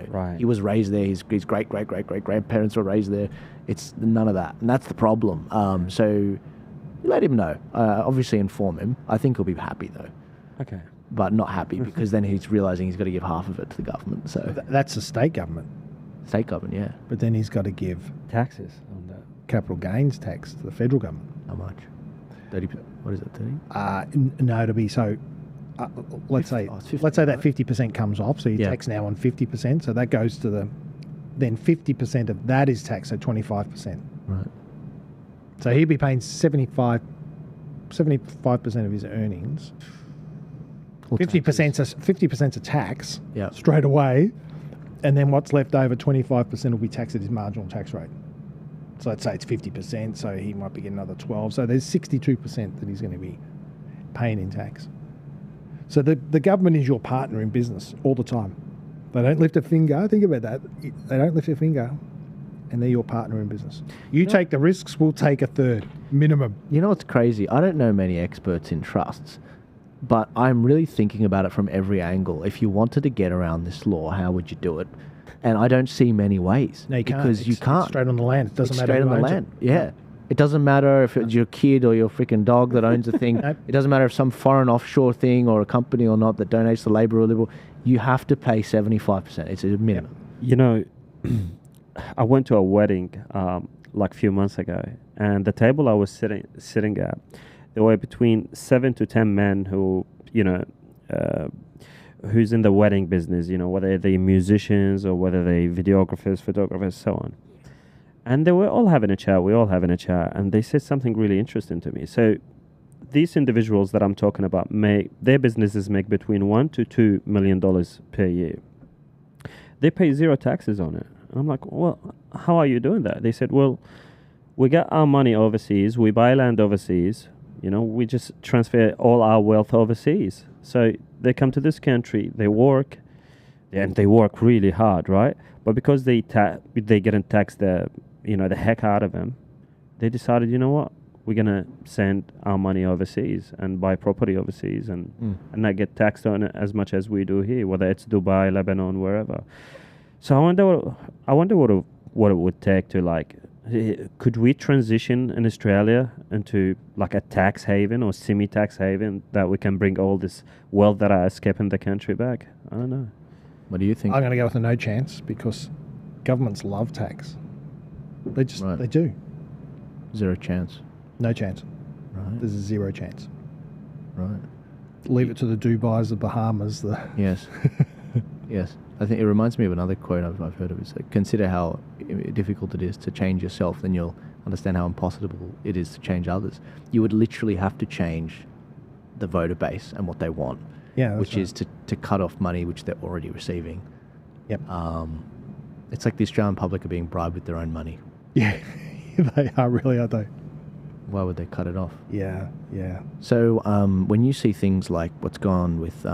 Right. He was raised there. His great grandparents were raised there. It's none of that. And that's the problem. So let him know. Obviously inform him. I think he'll be happy though. Okay. But not happy because then he's realizing he's got to give half of it to the government. So That's the state government. State government, yeah. But then he's got to give Taxes on that. capital gains tax to the federal government. How much? 30. What is it? 30? No, to be so. Let's say it's 50, let's say that right? 50% comes off. So you tax now on 50%. So that goes to then 50% of that is taxed. So 25%. Right. So he'd be paying 75% of his earnings. 50% a tax straight away, and then what's left over, 25% will be taxed at his marginal tax rate. So let's say it's 50%, so he might be getting another 12. So there's 62% that he's going to be paying in tax. So the government is your partner in business all the time. They don't lift a finger. Think about that. They don't lift a finger, and they're your partner in business. You take the risks, we'll take a third, minimum. You know what's crazy? I don't know many experts in trusts, but I'm really thinking about it from every angle. If you wanted to get around this law, how would you do it? And I don't see many ways. No, you can't. Because you can't. It's straight on the land. It doesn't matter straight who on the owns land. it. Yeah. It doesn't matter if it's your kid or your freaking dog that owns the thing. Nope. It doesn't matter if some foreign offshore thing or a company or not that donates to Labor or Liberal. You have to pay 75%. It's a minimum. You know, I went to a wedding like a few months ago, and the table I was sitting at, there were between 7 to 10 men who, who's in the wedding business, whether they're musicians or whether they're videographers, photographers, so on. And they were all having a chat. We all having a chat, and they said something really interesting to me. So these individuals that I'm talking about, their businesses make between $1 to $2 million per year. They pay zero taxes on it. And I'm like, well, how are you doing that? They said, well, we get our money overseas. We buy land overseas. We just transfer all our wealth overseas. So they come to this country, they work, and they work really hard, right? But because they getting taxed the heck out of them, they decided, you know what? We're gonna send our money overseas and buy property overseas and not get taxed on it as much as we do here, whether it's Dubai, Lebanon, wherever. So I wonder what it would take to could we transition in Australia into like a tax haven or semi-tax haven that we can bring all this wealth that are escaping the country back? I don't know. What do you think? I'm going to go with a no chance because governments love tax. They do. Zero chance. No chance. Right. There's a zero chance. Right. Leave it to the Dubais, the Bahamas, Yes. Yes. I think it reminds me of another quote I've heard of. It's like, consider how difficult it is to change yourself, then you'll understand how impossible it is to change others. You would literally have to change the voter base and what they want, which is to cut off money which they're already receiving. Yep. It's like the Australian public are being bribed with their own money. Yeah, they are really, aren't they? Why would they cut it off? Yeah. So when you see things like what's gone with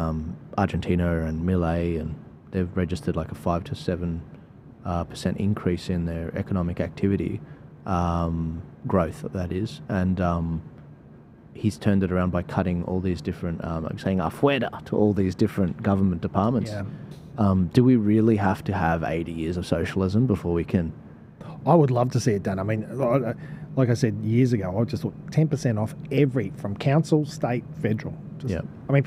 Argentina and Milei, and they've registered like a 5 to 7% increase in their economic activity, growth, that is, and he's turned it around by cutting all these different, saying afuera to all these different government departments. Yeah. Do we really have to have 80 years of socialism before we can? I would love to see it done. I mean, like I said years ago, I just thought 10% off from council, state, federal. I mean,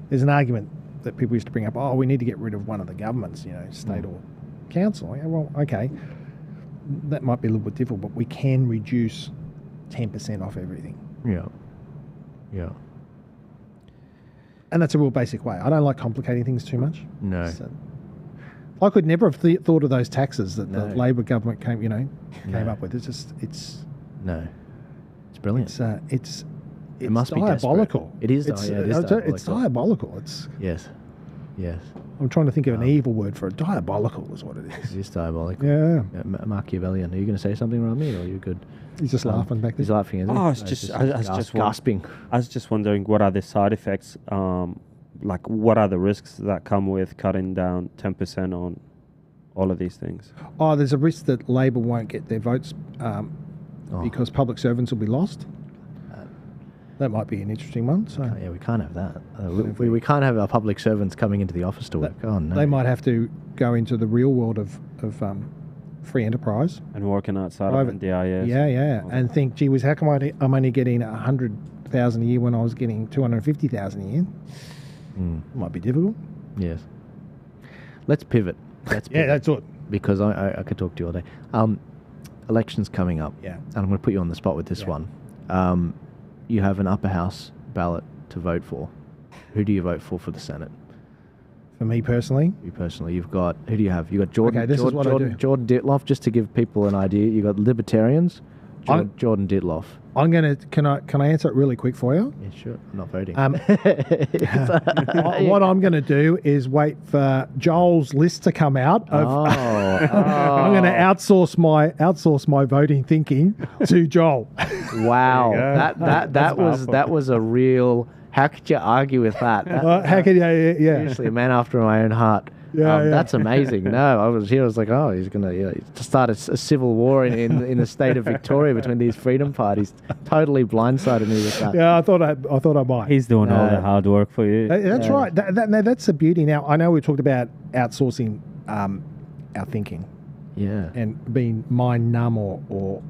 there's an argument that people used to bring up, we need to get rid of one of the governments, state or council. Yeah, well, okay, that might be a little bit difficult, but we can reduce 10% off everything. Yeah. Yeah. And that's a real basic way. I don't like complicating things too much. No. So, I could never have thought of those taxes that the No. Labor government came No. up with. It's No. It's brilliant. It's It must be diabolical. desperate. It is. It's, Yeah, it is it's diabolical. It's. Yes. Yes. I'm trying to think of an evil word for it. Diabolical is what it is. It is diabolical. Yeah. Machiavellian. Are you going to say something, Rami, or are you good? He's just laughing back there. He's laughing, isn't he? Oh, I was just gasping. I was just wondering, what are the side effects? Like, what are the risks that come with cutting down 10% on all of these things? Oh, there's a risk that Labor won't get their votes because public servants will be lost. That might be an interesting one. So Yeah, we can't have that. We can't have our public servants coming into the office to work. Oh, no. they might have to go into the real world of free enterprise. And working outside of NDIS. Yeah. And think, gee whiz, how come I'm only getting 100,000 a year when I was getting 250,000 a year? Might be difficult. Yes. Let's pivot. Yeah, that's it. Because I could talk to you all day. Elections coming up. Yeah. And I'm going to put you on the spot with this one. You have an upper house ballot to vote for. Who do you vote for the Senate? For me personally? You personally. You've got, who do you have? You've got Jordan. Okay, this is what I do. Jordan Ditloff, just to give people an idea. You've got Libertarians, Jordan Ditloff. I'm going to, can I answer it really quick for you? Yeah, sure. I'm not voting. What I'm going to do is wait for Joel's list to come out. I'm going to outsource my voting thinking to Joel. Wow, that was a real. How could you argue with that? How could you? Yeah. Seriously, a man after my own heart. Yeah. That's amazing. No, I was like, oh, he's going to start a civil war in the state of Victoria between these freedom parties. Totally blindsided me with that. Yeah, I thought I might. He's doing all the hard work for you. That's right. That's the beauty. Now, I know we talked about outsourcing our thinking. Yeah. And being mind numb or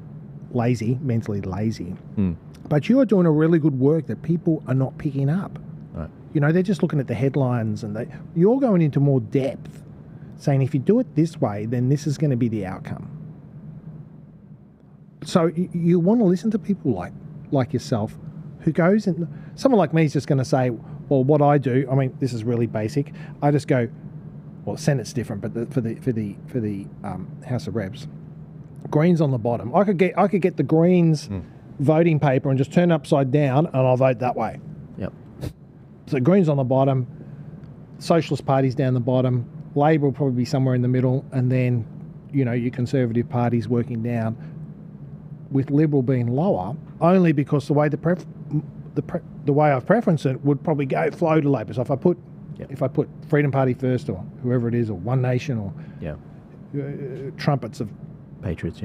lazy, mentally lazy. Mm. But you are doing a really good work that people are not picking up. Right. You know, they're just looking at the headlines and you're going into more depth, saying if you do it this way, then this is going to be the outcome. So you want to listen to people like yourself who goes and someone like me is just going to say, well, what I do, I mean, this is really basic. I just go, well, Senate's different, but for the House of Reps, Greens on the bottom. I could get the Greens voting paper and just turn it upside down, and I'll vote that way. Yep. So Greens on the bottom, Socialist Party's down the bottom, Labor will probably be somewhere in the middle, and then your Conservative Party's working down, with Liberal being lower, only because the way the way I've preferenced it would probably flow to Labor. So if I put Freedom Party first, or whoever it is, or One Nation, or trumpets of Patriots,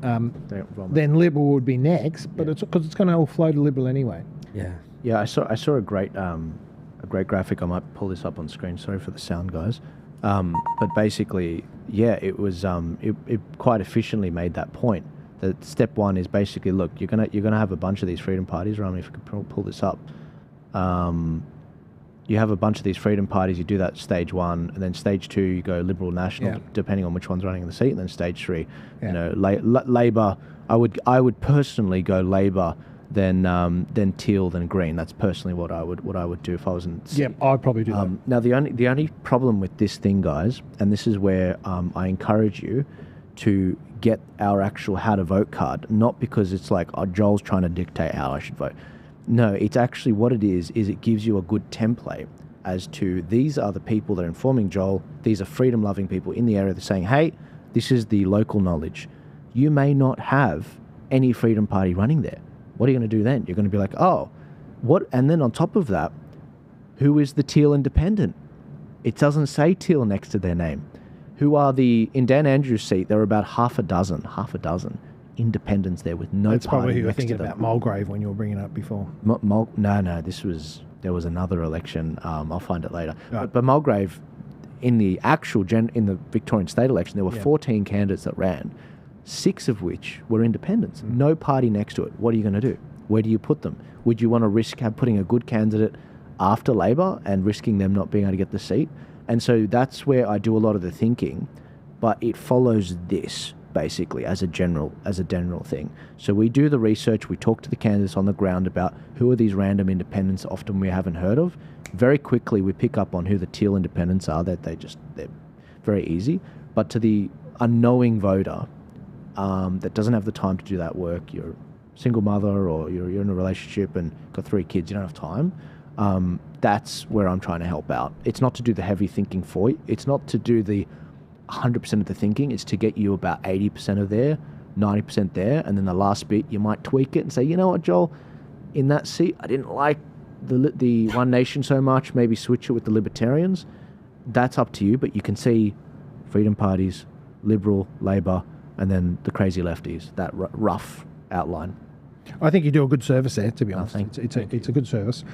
then Liberal would be next, but it's because it's going to all flow to Liberal anyway. Yeah. I saw a great graphic. I might pull this up on screen. Sorry for the sound, guys. But basically, it was it quite efficiently made that point. That step one is basically, look, you're gonna have a bunch of these freedom parties. Rami, if you could pull this up. You have a bunch of these freedom parties, you do that stage one, and then stage two, you go Liberal, National, depending on which one's running in the seat, and then stage three, Labor. I would personally go Labor, then Teal, then Green. That's personally what I would do if I was in. I'd probably do that. Now the only problem with this thing, guys, and this is where I encourage you to get our actual how to vote card, not because it's like Joel's trying to dictate how I should vote. No, it's actually what it is it gives you a good template as to these are the people that are informing Joel. These are freedom-loving people in the area that are saying, hey, this is the local knowledge. You may not have any Freedom Party running there. What are you going to do then? You're going to be like, oh, what? And then on top of that, who is the Teal Independent? It doesn't say Teal next to their name. Who are in Dan Andrews' seat, there are about half a dozen independents there with no That's party probably who you're next thinking to them. about, Mulgrave, when you were bringing it up before. No, there was another election. I'll find it later. Right. But Mulgrave, in the actual in the Victorian state election, there were 14 candidates that ran, 6 of which were independents. No party next to it. What are you going to do? Where do you put them? Would you want to risk putting a good candidate after Labor and risking them not being able to get the seat? And so that's where I do a lot of the thinking, but it follows this. basically, as a general thing. So we do the research, we talk to the candidates on the ground about who are these random independents often we haven't heard of. Very quickly we pick up on who the teal independents are, they're very easy. But to the unknowing voter that doesn't have the time to do that work, you're a single mother or you're in a relationship and got 3 kids, you don't have time, that's where I'm trying to help out. It's not to do the heavy thinking for you. It's not to do the 100% of the thinking. It's to get you about 80% of there, 90% there, and then the last bit you might tweak it and say, you know what, Joel, in that seat I didn't like the One Nation so much, maybe switch it with the Libertarians. That's up to you, but you can see freedom parties, Liberal, Labor, and then the crazy lefties, that rough outline. I think you do a good service there, to be honest. It's a good service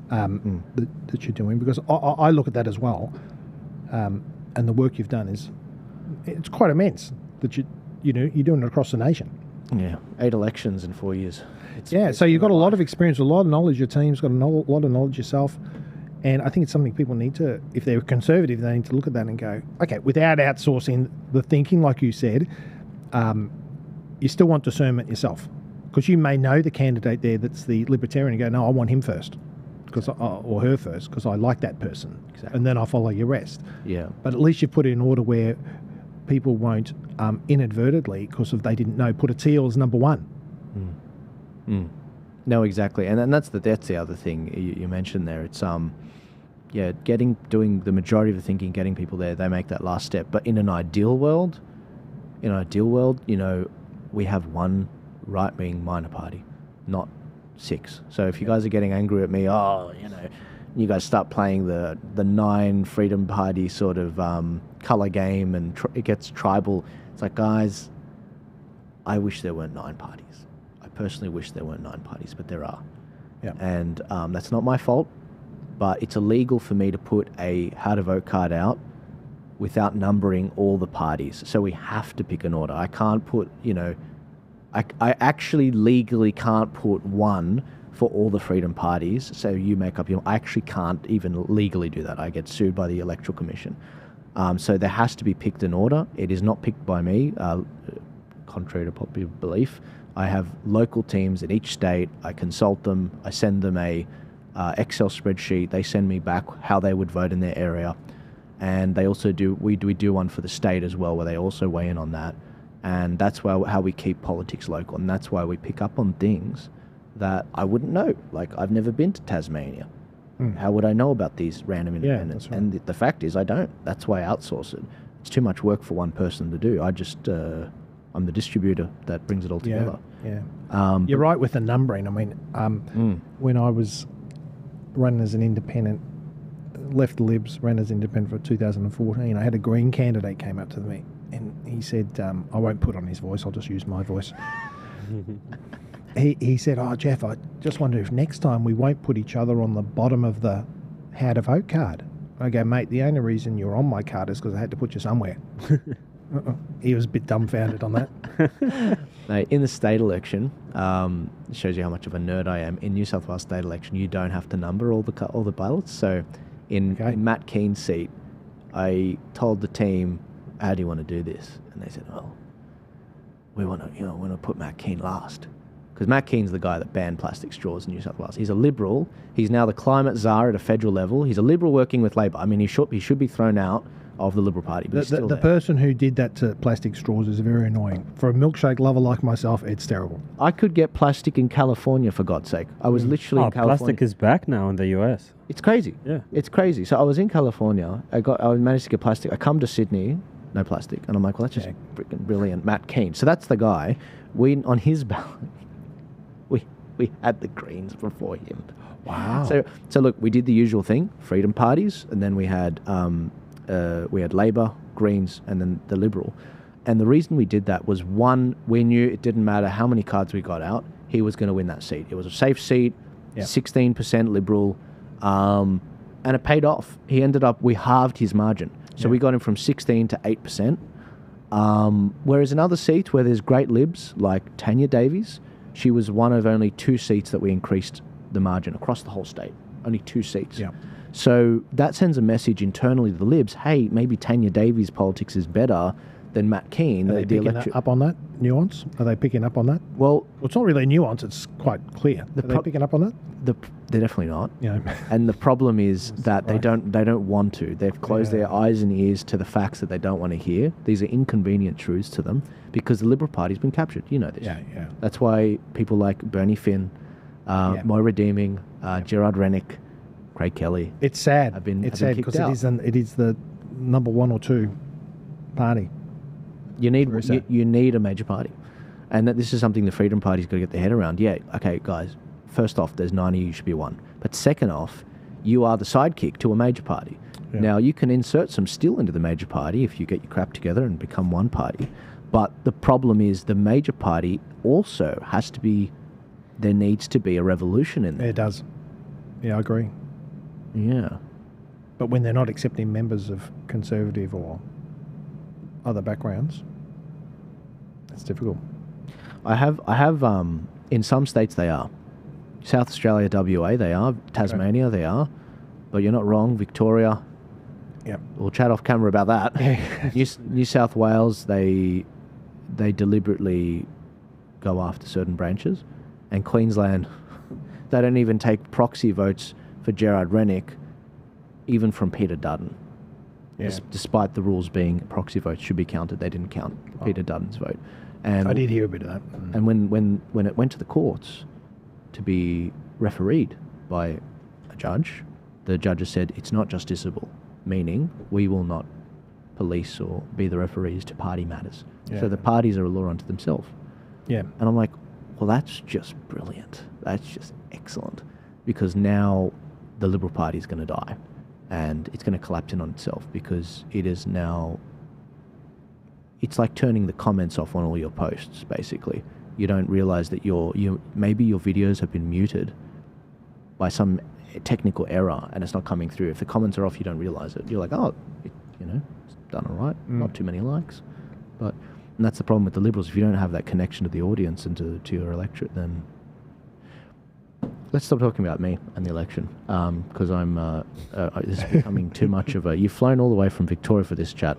that you're doing, because I look at that as well, and the work you've done it's quite immense that you're doing it across the nation. Yeah, 8 elections in 4 years. So you've got a lot of experience, a lot of knowledge. Your team's got a lot of knowledge yourself, and I think it's something people need to, if they're conservative, they need to look at that and go, okay, without outsourcing the thinking, like you said, you still want discernment yourself, because you may know the candidate there that's the Libertarian and go, no, I want him first, or her first, because I like that person, and then I'll follow your rest. Yeah. But at least you put it in order where people won't inadvertently, because if they didn't know, put a teal as number 1. No, exactly, and that's the other thing you mentioned there. It's doing the majority of the thinking, getting people there. They make that last step. But in an ideal world, we have one right-wing minor party, not 6. So if you guys are getting angry at me, you guys start playing the 9 freedom party sort of color game, and it gets tribal. It's like, guys, I wish there weren't 9 parties. I personally wish there weren't 9 parties, but there are. Yeah. And that's not my fault, but it's illegal for me to put a how to vote card out without numbering all the parties. So we have to pick an order. I can't put, I actually legally can't put 1 for all the freedom parties. So you make up I actually can't even legally do that. I get sued by the Electoral Commission. So there has to be picked an order. It is not picked by me, contrary to popular belief. I have local teams in each state. I consult them. I send them a Excel spreadsheet. They send me back how they would vote in their area. And they also we do one for the state as well, where they also weigh in on that. And that's how we keep politics local. And that's why we pick up on things that I wouldn't know. Like, I've never been to Tasmania. How would I know about these random independents? Yeah, right. And the fact is, I don't. That's why I outsource it. It's too much work for one person to do. I just, I'm the distributor that brings it all together. Yeah. You're right with the numbering. I mean, when I was running as an independent, left the Libs, ran as independent for 2014, I had a Green candidate came up to me and he said, I won't put on his voice, I'll just use my voice. He said, oh, Geoff, I just wonder if next time we won't put each other on the bottom of the how to vote card. I go, mate, the only reason you're on my card is because I had to put you somewhere. He was a bit dumbfounded on that. Mate, in the state election, it shows you how much of a nerd I am. In New South Wales state election, you don't have to number all the ballots. So in Matt Keen's seat, I told the team, how do you want to do this? And they said, well, we want to put Matt Keen last. Because Matt Keen's the guy that banned plastic straws in New South Wales. He's a Liberal. He's now the climate czar at a federal level. He's a Liberal working with Labor. I mean, he should be thrown out of the Liberal Party. But the person who did that to plastic straws is very annoying. For a milkshake lover like myself, it's terrible. I could get plastic in California, for God's sake. I was literally in California. Plastic is back now in the US. It's crazy. Yeah. It's crazy. So I was in California. I managed to get plastic. I come to Sydney, no plastic. And I'm like, well, that's just freaking brilliant. Matt Keen. So that's the guy. On his ballot, we had the Greens before him. Wow. So look, we did the usual thing, freedom parties, and then we had Labor, Greens, and then the Liberal. And the reason we did that was, one, we knew it didn't matter how many cards we got out, he was going to win that seat. It was a safe seat, 16% Liberal, and it paid off. We halved his margin. So we got him from 16 to 8%. Whereas in other seats where there's great Libs, like Tanya Davies, she was one of only 2 seats that we increased the margin across the whole state. Only 2 seats. Yeah. So that sends a message internally to the Libs, hey, maybe Tanya Davies' politics is better then Matt Keane, Are they the picking up on that nuance? Are they picking up on that? Well, it's not really a nuance. It's quite clear. Are they picking up on that? They're definitely not. Yeah. And the problem is that they don't want to. They've closed their eyes and ears to the facts that they don't want to hear. These are inconvenient truths to them because the Liberal Party's been captured. You know this. Yeah, yeah. That's why people like Bernie Finn, Moira Deeming, Gerard Rennick, Craig Kelly. It's sad. It's sad because it is the number 1 or 2 party. You need a major party, and that this is something the Freedom Party's got to get their head around. Yeah, okay, guys. First off, there's 90. You should be one. But second off, you are the sidekick to a major party. Yeah. Now you can insert some steel into the major party if you get your crap together and become one party. But the problem is the major party also has to be. There needs to be a revolution in there. It does. Yeah, I agree. Yeah. But when they're not accepting members of Conservative or other backgrounds, it's difficult. I have in some states they are. South Australia, WA, they are. Tasmania, they are. But you're not wrong. Victoria. Yep. We'll chat off camera about that. Yeah. New South Wales, they deliberately go after certain branches. And Queensland, they don't even take proxy votes for Gerard Rennick, even from Peter Dutton. Yeah. Despite the rules being proxy votes should be counted, they didn't count Peter Dutton's vote. And I did hear a bit of that. And when it went to the courts to be refereed by a judge, the judges said it's not justiciable, meaning we will not police or be the referees to party matters. Yeah. So the parties are a law unto themselves. Yeah. And I'm like, well, that's just brilliant. That's just excellent. Because now the Liberal Party is going to die. And it's going to collapse in on itself because it is now... It's like turning the comments off on all your posts, basically. You don't realise that maybe your videos have been muted by some technical error and it's not coming through. If the comments are off, you don't realise it. You're like, it's done all right. Not too many likes. And that's the problem with the Liberals. If you don't have that connection to the audience and to your electorate, then... Let's stop talking about me and the election, because this is becoming too much of a... You've flown all the way from Victoria for this chat.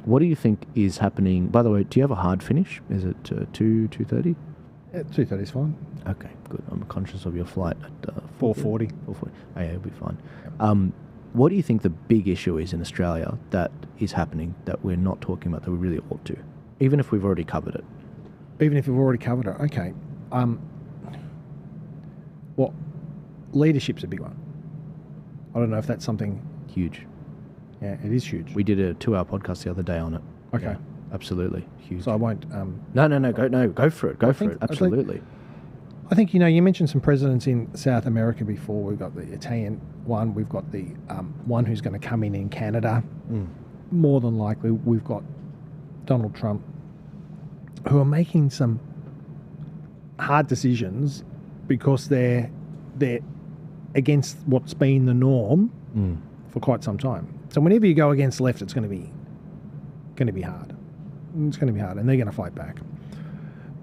What do you think is happening? By the way, do you have a hard finish? Is it 2:30? Yeah, 2:30 is fine. Okay, good. I'm conscious of your flight at 4:40. 4:40. Oh, yeah, it'll be fine. What do you think the big issue is in Australia that is happening that we're not talking about that we really ought to? Even if we've already covered it. Even if we've already covered it, okay. Well, leadership's a big one. I don't know if that's something... Huge. Yeah, it is huge. We did a 2-hour podcast the other day on it. Okay. Yeah, absolutely. Huge. So I won't... Go for it. Go for it. Absolutely. I think, you mentioned some presidents in South America before. We've got the Italian one. We've got the one who's going to come in Canada. More than likely, we've got Donald Trump, who are making some hard decisions because they're against what's been the norm for quite some time. So whenever you go against left, it's going to be hard. It's going to be hard, and they're going to fight back.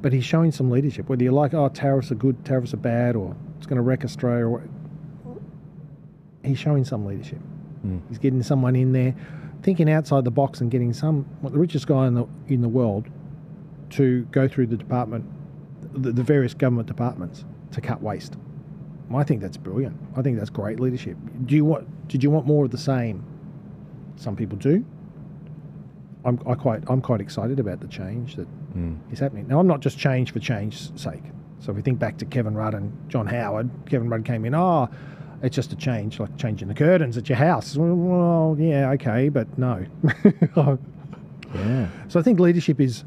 But he's showing some leadership. Whether you're like, tariffs are good, tariffs are bad, or it's going to wreck Australia, he's showing some leadership. He's getting someone in there, thinking outside the box, and getting the richest guy in the world to go through the various government departments to cut waste. I think that's brilliant. I think that's great leadership. Did you want more of the same? Some people do. I'm quite excited about the change that is happening. Now, I'm not just change for change's sake. So if we think back to Kevin Rudd and John Howard, Kevin Rudd came in, it's just a change, like changing the curtains at your house. Well, yeah, okay, but no. Yeah. So I think leadership is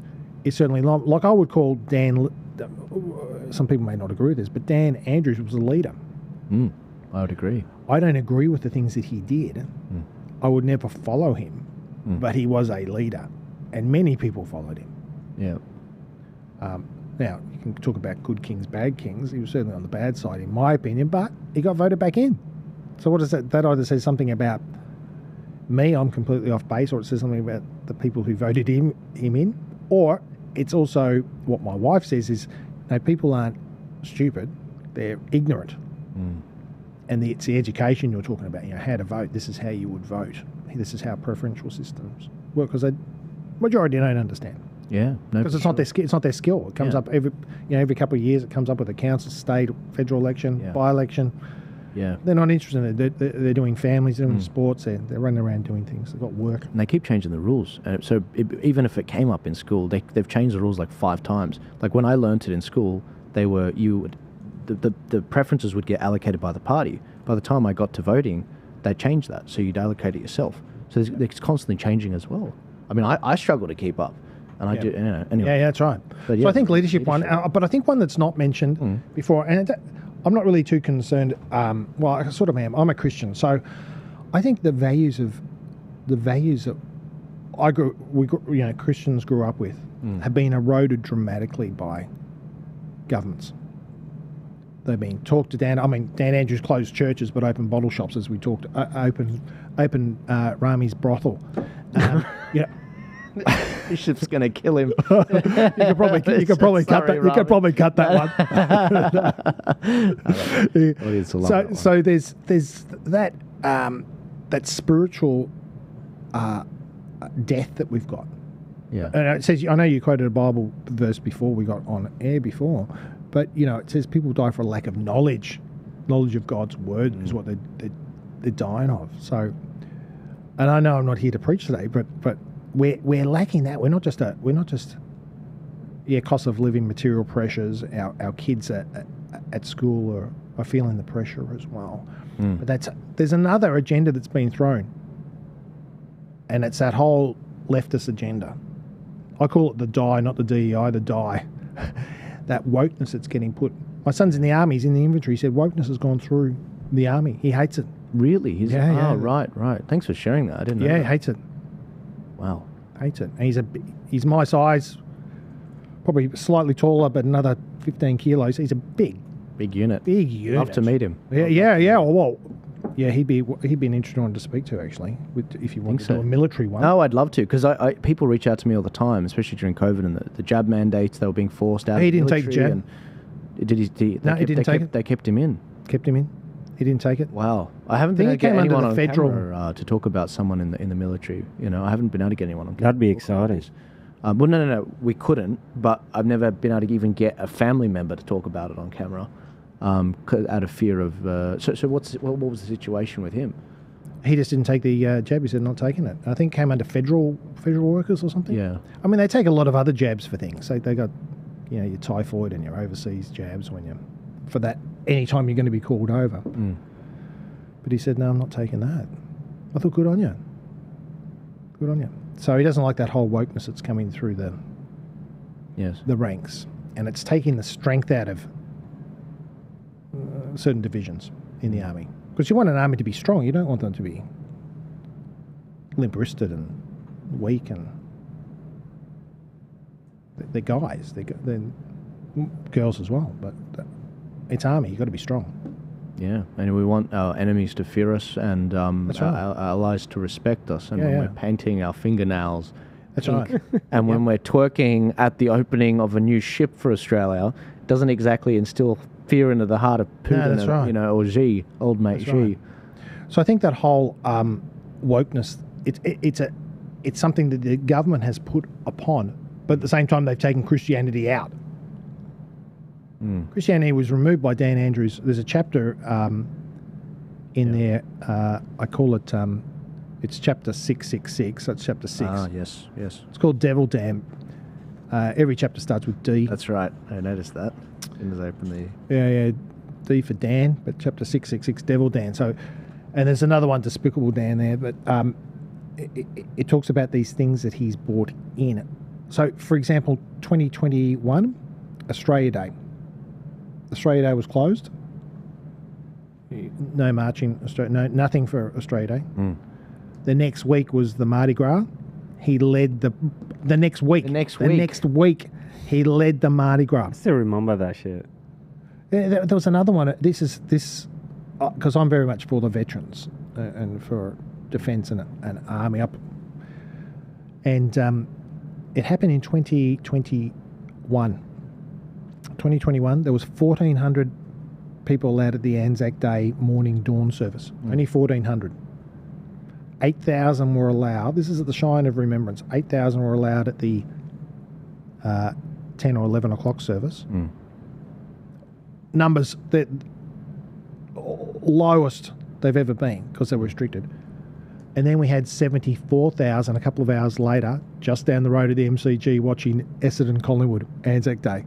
certainly, like I would call Dan, some people may not agree with this, but Dan Andrews was a leader. I would agree. I don't agree with the things that he did. I would never follow him, but he was a leader, and many people followed him. Yeah. Now, you can talk about good kings, bad kings. He was certainly on the bad side, in my opinion, but he got voted back in. So what does that? That either says something about me, I'm completely off base, or it says something about the people who voted him in, or it's also what my wife says is, people aren't stupid, they're ignorant. And it's the education you're talking about, how to vote. This is how you would vote. This is how preferential systems work, because Majority don't understand. Yeah, no, Because it's not their skill. It comes up every couple of years. It comes up with a council, state, federal election, by-election. Yeah, they're not interested in it. They're doing families, they're doing sports. They're running around doing things. They've got work. and they keep changing the rules. So even if it came up in school, they've changed the rules like 5 times. Like when I learnt it in school, the preferences would get allocated by the party. By the time I got to voting, they changed that, so you'd allocate it yourself. So it's constantly changing as well. I mean, I struggle to keep up. And I do, anyway. Yeah, that's right. So I think leadership one, but I think one that's not mentioned before, and I'm not really too concerned. Well, I sort of am. I'm a Christian, so I think the values that Christians grew up with have been eroded dramatically by governments. They've been talked to Dan. I mean, Dan Andrews closed churches but opened bottle shops, as we talked. Open Rami's brothel. Bishop's going to kill him. You could probably cut that. You could probably cut that one. So there's that that spiritual death that we've got. Yeah. And it says, I know you quoted a Bible verse before we got on air before, but it says people die for a lack of knowledge. Knowledge of God's word is what they're dying of. So, and I know I'm not here to preach today, but we're lacking that. We're not just cost of living, material pressures. Our kids at school are feeling the pressure as well. But there's another agenda that's been thrown, and it's that whole leftist agenda. I call it the die, not the DEI, the die. That wokeness that's getting put. My son's in the army. He's in the infantry. He said wokeness has gone through the army. He hates it. Really? Right. Thanks for sharing that. I didn't know. Yeah, that. He hates it. Wow. Hates it. And he's my size, probably slightly taller, but another 15 kilos. He's a big unit. Big unit. Love to meet him. Yeah. Well, he'd be an interesting one to speak to, actually, if you want to do a military one. No, I'd love to, because people reach out to me all the time, especially during COVID and the jab mandates. They were being forced out. He didn't take the jab. He didn't take it. They kept him in. Kept him in. He didn't take it. Wow. I haven't been able to get anyone on federal camera to talk about someone in the military. I haven't been able to get anyone on camera. That'd be exciting. Well, no. We couldn't, but I've never been able to even get a family member to talk about it on camera out of fear of... So what was the situation with him? He just didn't take the jab. He said not taking it. I think it came under federal workers or something. Yeah. I mean, they take a lot of other jabs for things. They got, your typhoid and your overseas jabs for that any time you're going to be called over. But he said, no, I'm not taking that. I thought, good on you. Good on you. So he doesn't like that whole wokeness that's coming through the ranks, and it's taking the strength out of certain divisions in the army. Because you want an army to be strong. You don't want them to be limp-wristed and weak, and they're guys. They're girls as well, but it's army. You've got to be strong. Yeah, and we want our enemies to fear us, and our allies to respect us. And when we're painting our fingernails, and when we're twerking at the opening of a new ship for Australia, it doesn't exactly instill fear into the heart of Putin, or Xi, old mate Xi. Right. So I think that whole wokeness, it's something that the government has put upon, but at the same time they've taken Christianity out. Christianity was removed by Dan Andrews. There's a chapter in there. I call it. It's chapter 666. That's chapter 6. Ah, yes. It's called Devil Dam. Every chapter starts with D. That's right. I noticed that. As I open the... Yeah. D for Dan, but chapter 666, Devil Dan. So, and there's another one, Despicable Dan, there. But it talks about these things that he's brought in. So, for example, 2021, Australia Day. Australia Day was closed. No marching, nothing for Australia Day. The next week was the Mardi Gras. He led the next week. The next week, he led the Mardi Gras. I still remember that shit. There was another one. This because I'm very much for the veterans and for defence and army up. And it happened in 2021. 2021, there was 1,400 people allowed at the Anzac Day morning dawn service. Only 1,400. 8,000 were allowed. This is at the Shrine of Remembrance. 8,000 were allowed at the 10 or 11 o'clock service. Numbers that lowest they've ever been because they were restricted. And then we had 74,000 a couple of hours later, just down the road at the MCG, watching Essendon Collingwood Anzac Day.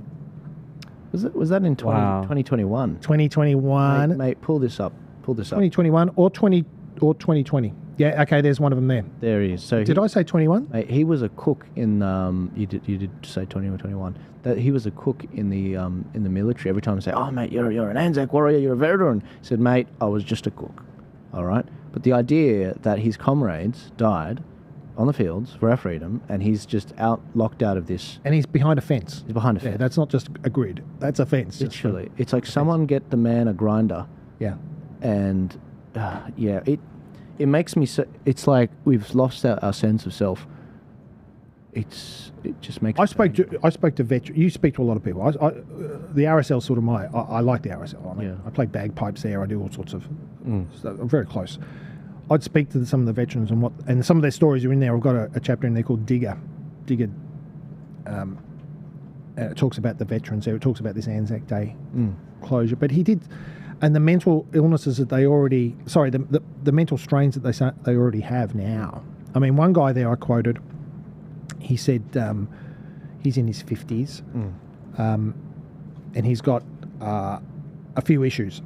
Was that in 2021? 2021. Mate, pull this up. 2021 or 2020. Yeah, okay, there's one of them there. There he is. So did I say 21? Mate, he was a cook in you did say 20 or 21. That he was a cook in the military. Every time I say, "Oh mate, you're an Anzac warrior, you're a veteran." He said, "Mate, I was just a cook." All right? But the idea that his comrades died on the fields for our freedom, and he's just locked out of this. And he's behind a fence. He's behind a fence. Yeah, that's not just a grid. That's a fence. Literally. It's like someone get the man a grinder. Yeah. And, it makes me so... It's like we've lost our sense of self. It just makes... I spoke to veterans. You speak to a lot of people. The RSL sort of I like the RSL. I mean, I play bagpipes there. I do all sorts of... So I'm very close. I'd speak to some of the veterans and some of their stories are in there. I've got a chapter in there called Digger. And it talks about the veterans there. It talks about this Anzac Day closure. But he did... And the mental illnesses that they already... Sorry, the mental strains that they already have now. I mean, one guy there I quoted, he said he's in his 50s and he's got a few issues.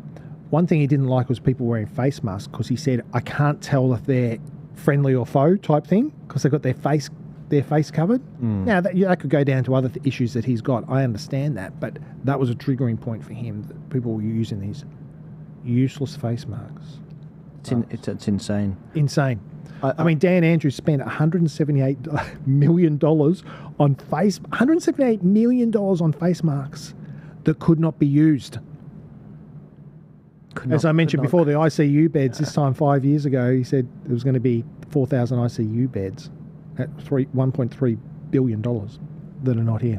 One thing he didn't like was people wearing face masks because he said, I can't tell if they're friendly or foe type thing because they've got their face covered. Now, that could go down to other issues that he's got. I understand that, but that was a triggering point for him, that people were using these useless face masks. It's insane. Insane. I mean, Dan Andrews spent $178 million on $178 million on face masks that could not be used. As I mentioned before, the ICU beds, this time 5 years ago, he said there was going to be 4,000 ICU beds at $1.3 billion that are not here.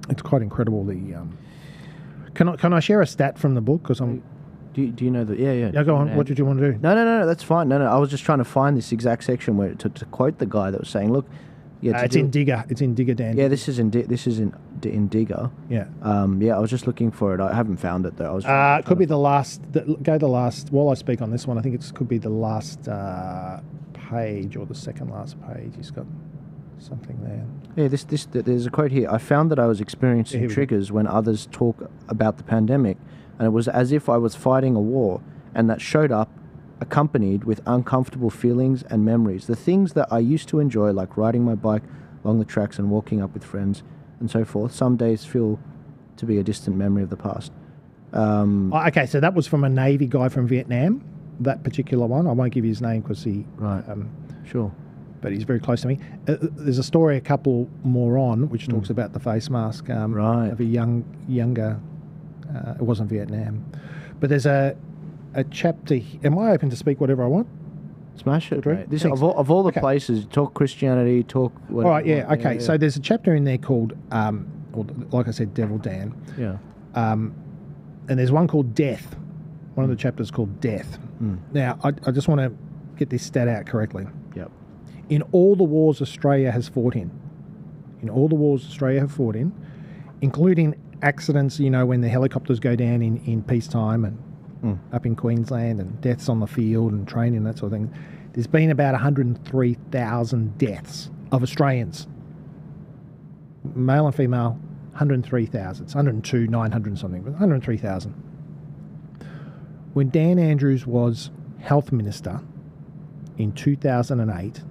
It's quite incredible. Can I share a stat from the book? Because I'm... Do you know that? Yeah. Yeah, go on. What did you want to do? No, that's fine. No, I was just trying to find this exact section where to quote the guy that was saying, look, it's in Digger. It's in Digger, Dan. Yeah, this is in Digger. Yeah. I was just looking for it. I haven't found it though. It could be the last. Go the last. While I speak on this one, I think it could be the last page or the second last page. He's got something there. Yeah, there's a quote here. I found that I was experiencing triggers when others talk about the pandemic, and it was as if I was fighting a war, and that showed up accompanied with uncomfortable feelings and memories. The things that I used to enjoy, like riding my bike along the tracks and walking up with friends and so forth, some days feel to be a distant memory of the past. Okay, so that was from a Navy guy from Vietnam, that particular one. I won't give you his name because he... Right, sure. But he's very close to me. There's a story a couple more on which talks about the face mask of a younger... it wasn't Vietnam. But there's a chapter... Am I open to speak whatever I want? Smash it, mate. This, of all the places, talk Christianity, talk... Whatever. All right, yeah, okay. Yeah. So there's a chapter in there called, like I said, Devil Dan. Yeah. And there's one called Death. One of the chapters called Death. Now, I just want to get this stat out correctly. Yep. In all the wars Australia has fought in, including accidents, when the helicopters go down in peacetime and up in Queensland, and deaths on the field and training, that sort of thing, there's been about 103,000 deaths of Australians. Male and female, 103,000. It's 102, 900 something, but 103,000. When Dan Andrews was Health Minister in 2008,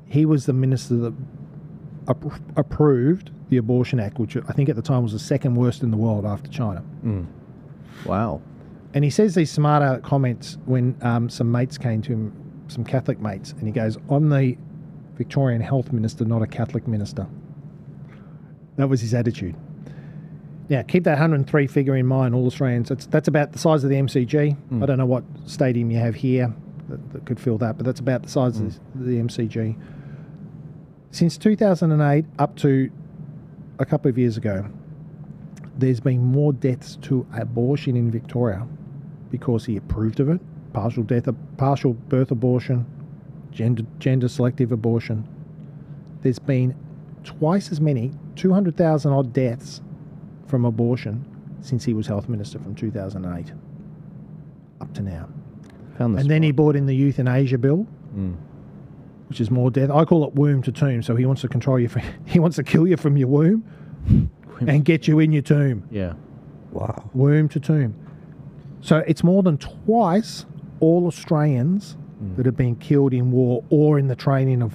he was the minister that approved the Abortion Act, which I think at the time was the second worst in the world after China. Wow. And he says these smarter comments when some mates came to him, some Catholic mates, and he goes, I'm the Victorian Health Minister, not a Catholic minister. That was his attitude. Now, keep that 103 figure in mind, all Australians. That's about the size of the MCG. I don't know what stadium you have here that could fill that, but that's about the size of the MCG. Since 2008 up to a couple of years ago, there's been more deaths to abortion in Victoria because he approved of it partial birth abortion, gender selective abortion. There's been twice as many, 200,000 odd deaths from abortion since he was health minister from 2008 up to now. And then he brought in the euthanasia bill, which is more death. I call it womb to tomb. So he wants to control you. He wants to kill you from your womb and get you in your tomb. Yeah. Wow. Womb to tomb. So it's more than twice all Australians that have been killed in war or in the training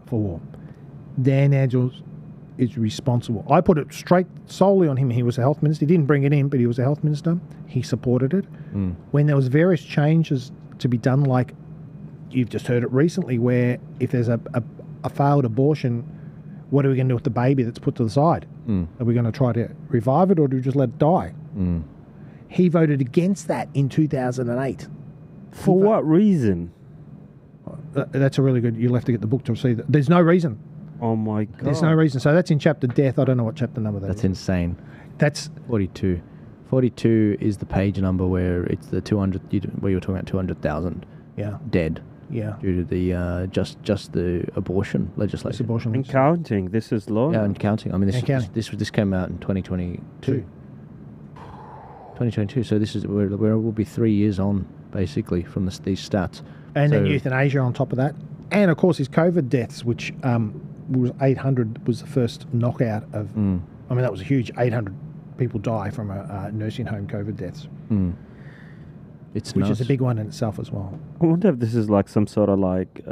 for war. Dan Andrews is responsible. I put it straight solely on him. He was a health minister. He didn't bring it in, but he was a health minister. He supported it. When there was various changes to be done, like you've just heard it recently, where if there's a failed abortion, what are we going to do with the baby that's put to the side? Are we going to try to revive it, or do we just let it die? He voted against that in 2008. For what reason? That's a really good... You'll have to get the book to see that. There's no reason. Oh, my God. There's no reason. So that's in chapter death. I don't know what chapter number that is. That's insane. That's... 42. 42 is the page number where it's the 200... where you were talking about 200,000 dead. Yeah. Due to the just the abortion legislation. And counting. This is law. Yeah, and counting. I mean, this came out in 2022. 2022. So this is where we'll be 3 years on, basically, from these stats. And then euthanasia on top of that. And, of course, his COVID deaths, which was 800, was the first knockout of... I mean, that was a huge 800 people die from a nursing home COVID deaths. Which is a big one in itself as well. I wonder if this is like some sort of like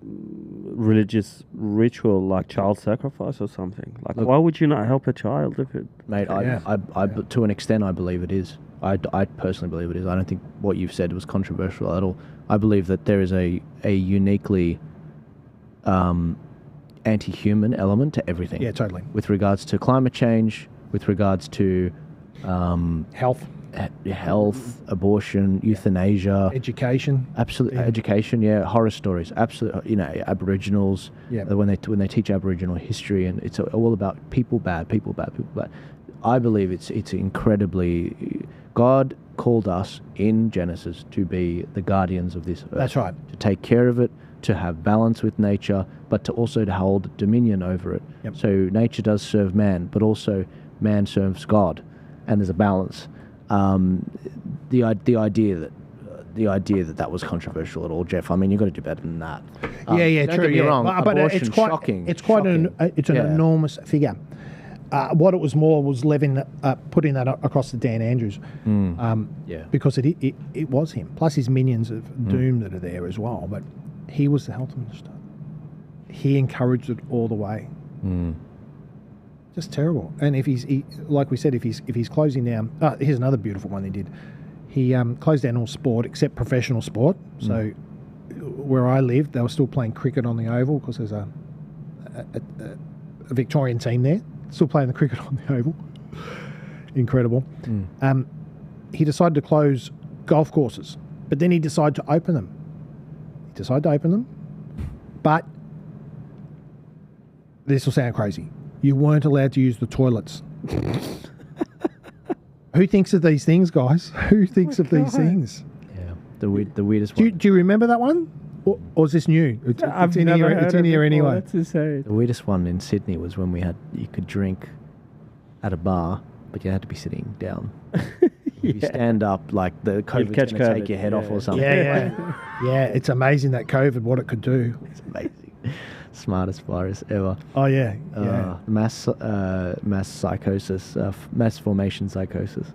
religious ritual, like child sacrifice or something. Like, why would you not help a child if it... Mate, I to an extent, I believe it is. I personally believe it is. I don't think what you've said was controversial at all. I believe that there is a uniquely anti-human element to everything. Yeah, totally. With regards to climate change, with regards to... health, abortion, euthanasia, education, absolutely, education. Yeah, horror stories, absolutely. You know, Aboriginals. Yeah. When they teach Aboriginal history, and it's all about people bad. I believe it's incredibly. God called us in Genesis to be the guardians of this earth. That's right. To take care of it, to have balance with nature, but to also to hold dominion over it. Yep. So nature does serve man, but also man serves God, and there's a balance. The idea that was controversial at all, Jeff. I mean, you've got to do better than that. True. Don't get me wrong. But it's quite shocking. It's quite an enormous figure. What it was more was putting that across to Dan Andrews. Because it was him. Plus his minions of doom that are there as well. But he was the health minister. He encouraged it all the way. Just terrible. And if like we said, if he's closing down, here's another beautiful one he did. He closed down all sport except professional sport. So where I lived, they were still playing cricket on the oval because there's a Victorian team there, still playing the cricket on the oval. Incredible. He decided to close golf courses, but then he decided to open them. But this will sound crazy. You weren't allowed to use the toilets. Who thinks of these things, guys? Who thinks of these things? Yeah, the weirdest one. Do you remember that one? Or is this new? I've never heard it's in here anyway. That's insane. The weirdest one in Sydney was when you could drink at a bar, but you had to be sitting down. If you stand up, like the COVID's going to take your head off or something. Yeah, it's amazing that COVID, what it could do. It's amazing. Smartest virus ever. Oh yeah. Mass psychosis, mass formation psychosis.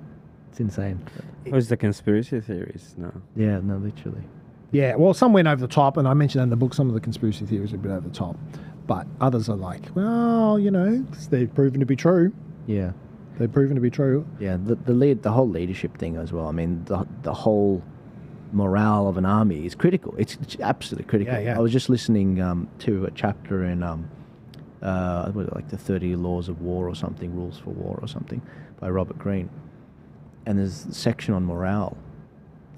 It's insane. What's the conspiracy theories now? Yeah, no, literally. Yeah, well, some went over the top, and I mentioned in the book some of the conspiracy theories are a bit over the top, but others are like, well, they've proven to be true. Yeah, they've proven to be true. Yeah, the whole leadership thing as well. I mean, the whole morale of an army is critical. It's absolutely critical. Yeah. I was just listening to a chapter in like the 30 Laws of War or something, Rules for War or something, by Robert Greene, and there's a section on morale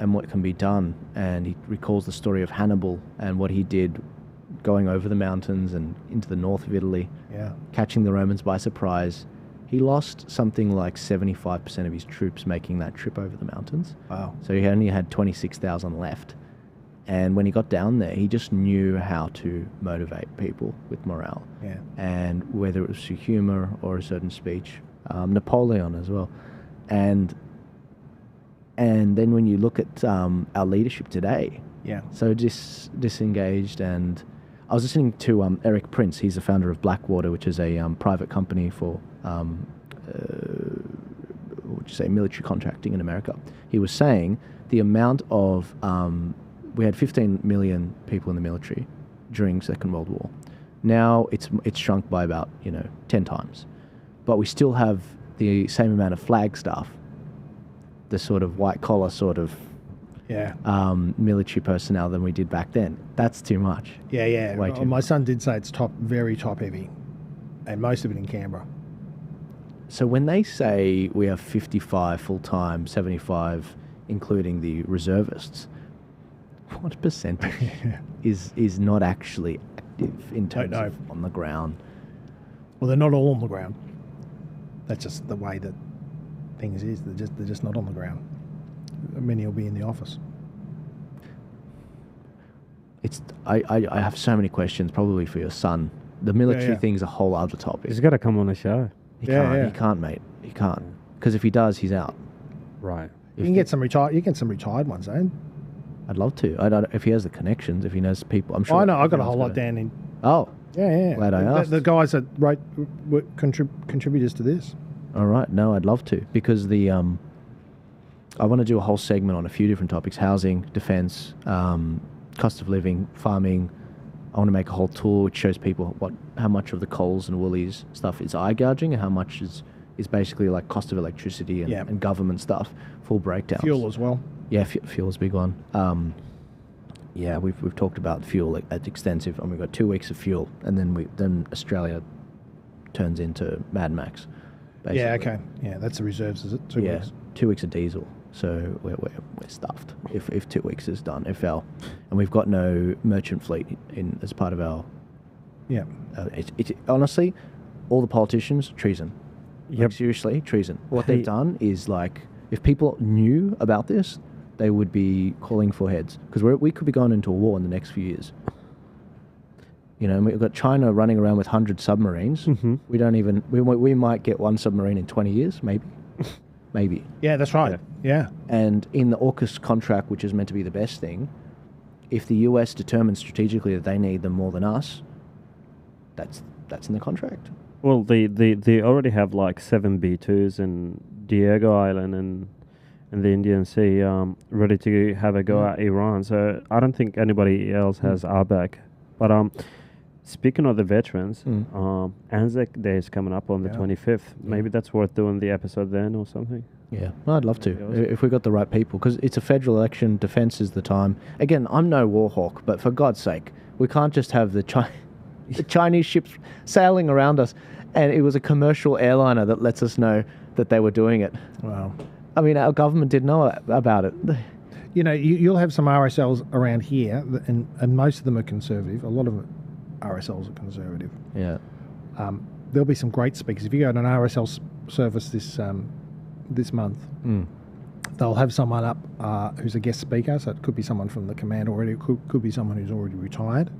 and what can be done, and he recalls the story of Hannibal and what he did going over the mountains and into the north of Italy, catching the Romans by surprise, he lost something like 75% of his troops making that trip over the mountains. Wow. So he only had 26,000 left. And when he got down there, he just knew how to motivate people with morale. Yeah. And whether it was through humor or a certain speech, Napoleon as well. And then when you look at our leadership today, Yeah. so disengaged. And I was listening to Eric Prince. He's the founder of Blackwater, which is a private company for military contracting in America. He was saying the amount of we had 15 million people in the military during Second World War. Now it's shrunk by about 10 times, but we still have the same amount of flag staff, the sort of white collar sort of military personnel than we did back then. That's too much. Yeah. Way too My much. son did say it's very top heavy, and most of it in Canberra. So when they say we have 55 full-time, 75 including the reservists, what percentage is not actually active in terms of on the ground? Well, they're not all on the ground. That's just the way that things is. They're just not on the ground. Many will be in the office. I have so many questions, probably for your son. The military thing's a whole other topic. He's got to come on the show. He can't, mate. He can't. Because if he does, he's out. Right. You can get some retired ones, eh? I'd love to. If he has the connections, if he knows people, I'm sure. I know. I've got a whole lot down in. Oh. Yeah. Glad I asked. The guys that were contributors to this. All right. No, I'd love to, because I want to do a whole segment on a few different topics: housing, defence, cost of living, farming. I want to make a whole tour which shows people how much of the Coles and Woolies stuff is eye gouging and how much is basically like cost of electricity and government stuff. Full breakdowns. Fuel as well. Yeah, fuel's a big one. We've talked about fuel at extensive, and we've got 2 weeks of fuel, and then Australia turns into Mad Max. Basically. Yeah. Okay. Yeah, that's the reserves, is it? 2 weeks. 2 weeks of diesel. So we're stuffed if 2 weeks is done. And we've got no merchant fleet in as part of our. Yeah. Honestly, all the politicians, treason. Yep. Like, seriously, treason. What they've done is, like, if people knew about this, they would be calling for heads, because we could be going into a war in the next few years. And we've got China running around with 100 submarines. Mm-hmm. We don't even. We might get one submarine in 20 years, maybe. Maybe. Yeah, that's right. Yeah. And in the AUKUS contract, which is meant to be the best thing, if the US determines strategically that they need them more than us, that's in the contract. Well, they already have like 7 B2s in Diego Island and the Indian Sea, ready to have a go at Iran. So I don't think anybody else has our back. But speaking of the veterans, Anzac Day is coming up on the 25th. Maybe that's worth doing the episode then or something. Yeah, I'd love to, if we got the right people, because it's a federal election, defence is the time. Again, I'm no war hawk, but for God's sake, we can't just have the Chinese ships sailing around us, and it was a commercial airliner that lets us know that they were doing it. Wow. I mean, our government did know about it. You'll have some RSLs around here, and most of them are conservative. A lot of RSLs are conservative. Yeah. There'll be some great speakers. If you go to an RSL service this month, they'll have someone up who's a guest speaker. So it could be someone from the command already. It could be someone who's already retired.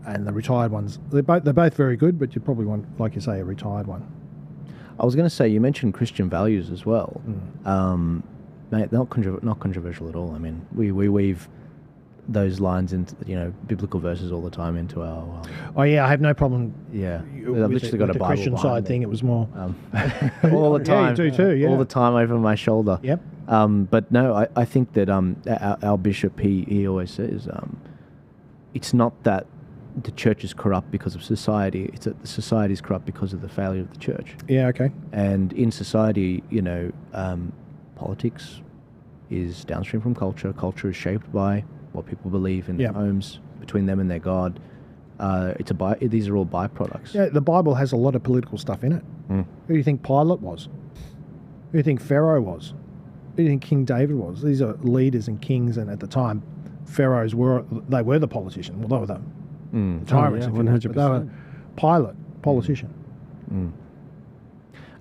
And the retired ones, they're both very good, but you probably want, like you say, a retired one. I was going to say, you mentioned Christian values as well. Mate, not controversial at all. I mean, we weave those lines into biblical verses all the time into our. I have no problem. Yeah, I've literally got a Bible Christian side thing. It was more all the time. Yeah, you do too. Yeah, all the time over my shoulder. Yep. But no, I think that our bishop he always says it's not that the church is corrupt because of society. It's that the society is corrupt because of the failure of the church. Yeah. Okay. And in society, politics is downstream from culture. Culture is shaped by what people believe in their homes, between them and their God. These are all byproducts. Yeah, the Bible has a lot of political stuff in it. Who do you think Pilate was? Who do you think Pharaoh was? Who do you think King David was? These are leaders and kings, and at the time, pharaohs were the politician. Well, they were the tyrants. 100%. They were Pilate, politician.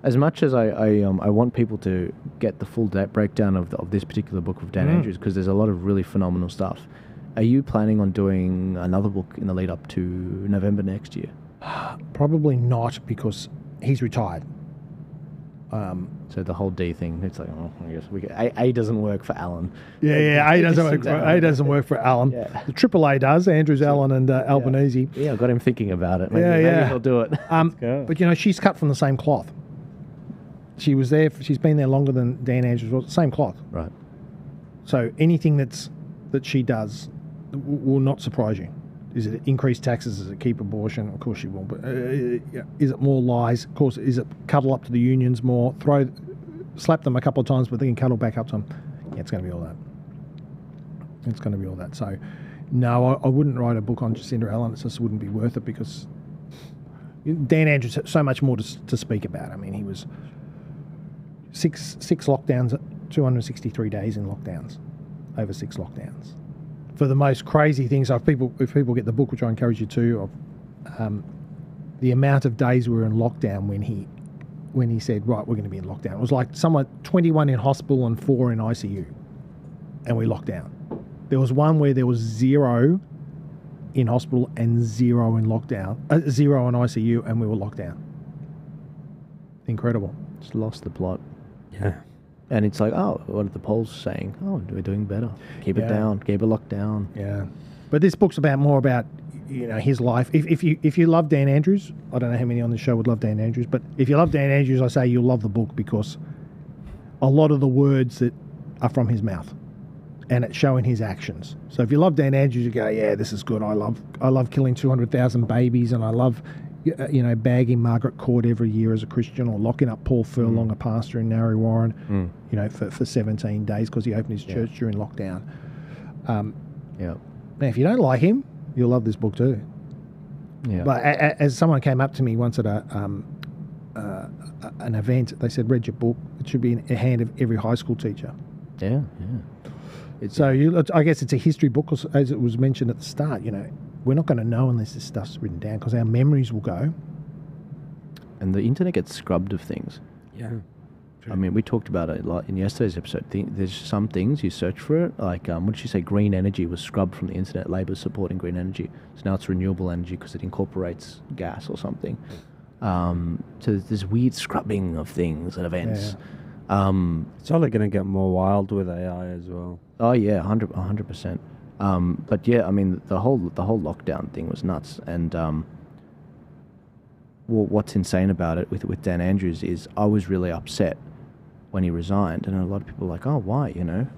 as much as I want people to get the full breakdown of this particular book of Dan Andrews, because there's a lot of really phenomenal stuff. Are you planning on doing another book in the lead up to November next year? Probably not, because he's retired. So the whole D thing, it's like, oh, I guess A doesn't work for Alan. A doesn't work for Alan. Yeah. The AAA does, Andrews, Allen, and Albanese. Yeah, I got him thinking about it. Maybe he'll do it. But she's cut from the same cloth. She was there. She's been there longer than Dan Andrews was. Same cloth. Right. So anything that she does will not surprise you. Is it increase taxes? Is it keep abortion? Of course she will. But is it more lies? Of course. Is it cuddle up to the unions more? Slap them a couple of times, but they can cuddle back up to them. Yeah, it's going to be all that. It's going to be all that. So, no, I wouldn't write a book on Jacinda Allen. It just wouldn't be worth it, because Dan Andrews had so much more to speak about. I mean, he was six lockdowns, 263 days in lockdowns, over 6 lockdowns. For the most crazy things, if people get the book, which I encourage you to, the amount of days we were in lockdown when he said, right, we're going to be in lockdown. It was like 21 in hospital and 4 in ICU, and we locked down. There was one where there was 0 in hospital and 0 in lockdown, 0 in ICU, and we were locked down. Incredible. Just lost the plot. Yeah. And it's like, oh, what are the polls saying? Oh, we're doing better. Keep it down. Keep it locked down. Yeah. But this book's more about his life. If you love Dan Andrews, I don't know how many on the show would love Dan Andrews, but if you love Dan Andrews, I say you'll love the book, because a lot of the words that are from his mouth, and it's showing his actions. So if you love Dan Andrews, you go, yeah, this is good. I love killing 200,000 babies, and I love bagging Margaret Court every year as a Christian, or locking up Paul Furlong, a pastor in Narre Warren, for 17 days because he opened his church during lockdown. Now, if you don't like him, you'll love this book too. Yeah. But as someone came up to me once at an event, they said, read your book. It should be in the hand of every high school teacher. Yeah. I guess it's a history book, as it was mentioned at the start. We're not going to know unless this stuff's written down, because our memories will go. And the internet gets scrubbed of things. Yeah. I mean, we talked about it a lot in yesterday's episode. There's some things you search for it, like what did you say? Green energy was scrubbed from the internet. Labor's supporting green energy, so now it's renewable energy because it incorporates gas or something. So there's this weird scrubbing of things and events. Yeah. It's only going to get more wild with AI as well. Oh yeah, 100%. But yeah, I mean, the whole lockdown thing was nuts. And what's insane about it with Dan Andrews is I was really upset when he resigned, and a lot of people were like, oh, why,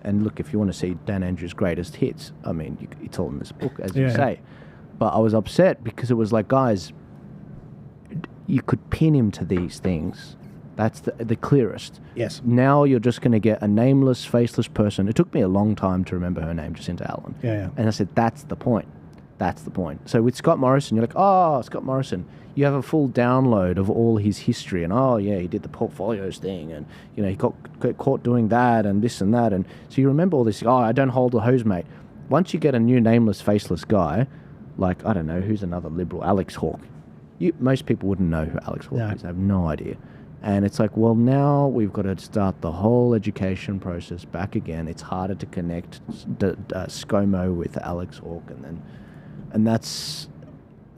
And look, if you want to see Dan Andrews' greatest hits, I mean, it's all in this book, as you say. But I was upset because it was like, guys, you could pin him to these things. That's the clearest. Yes. Now you're just going to get a nameless, faceless person. It took me a long time to remember her name, Jacinda Allen. Yeah. And I said, that's the point. That's the point. So with Scott Morrison, you're like, oh, Scott Morrison. You have a full download of all his history, and oh yeah, he did the portfolios thing, and he got caught doing that and this and that, and so you remember all this. Oh, I don't hold a hose, mate. Once you get a new nameless, faceless guy, like I don't know who's another liberal, Alex Hawke. Most people wouldn't know who Alex Hawke is. I have no idea. And it's like, well, now we've got to start the whole education process back again. It's harder to connect ScoMo with Alex Hawke, and that's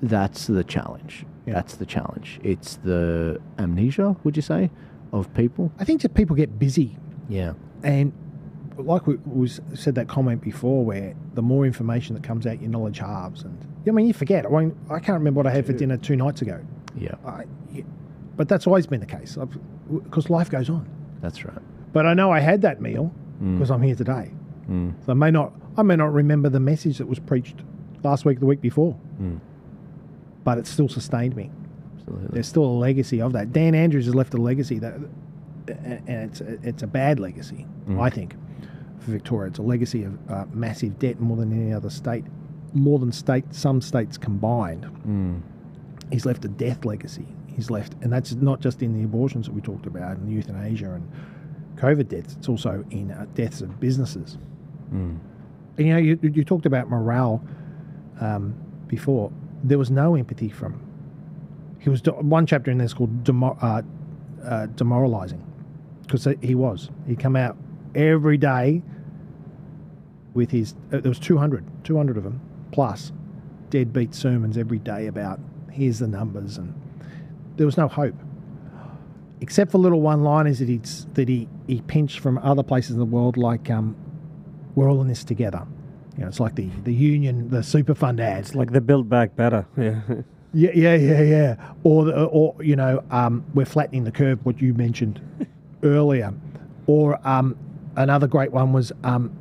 the challenge. Yeah. That's the challenge. It's the amnesia, would you say, of people? I think that people get busy. Yeah. And like we said that comment before, where the more information that comes out, your knowledge halves. And you forget. I can't remember what I had for dinner 2 nights ago. Yeah. But that's always been the case, because life goes on. That's right. But I know I had that meal because I'm here today. So I may not remember the message that was preached last week, the week before. But it still sustained me. Absolutely. There's still a legacy of that. Dan Andrews has left a legacy and it's a bad legacy, I think, for Victoria. It's a legacy of massive debt, more than any other state, more than some states combined. He's left a death legacy. He's left, and that's not just in the abortions that we talked about, and euthanasia and COVID deaths. It's also in deaths of businesses. And, you talked about morale before. There was no empathy from. He was one chapter in there is called demoralising, because he was. He'd come out every day with his. There was 200 of them plus deadbeat sermons every day about here's the numbers, and there was no hope, except for little one-liners that he pinched from other places in the world, like we're all in this together. You know, it's like the union, the super fund ads. It's like the Build Back Better. Yeah. Yeah. Or you know, we're flattening the curve, what you mentioned earlier. Or another great one was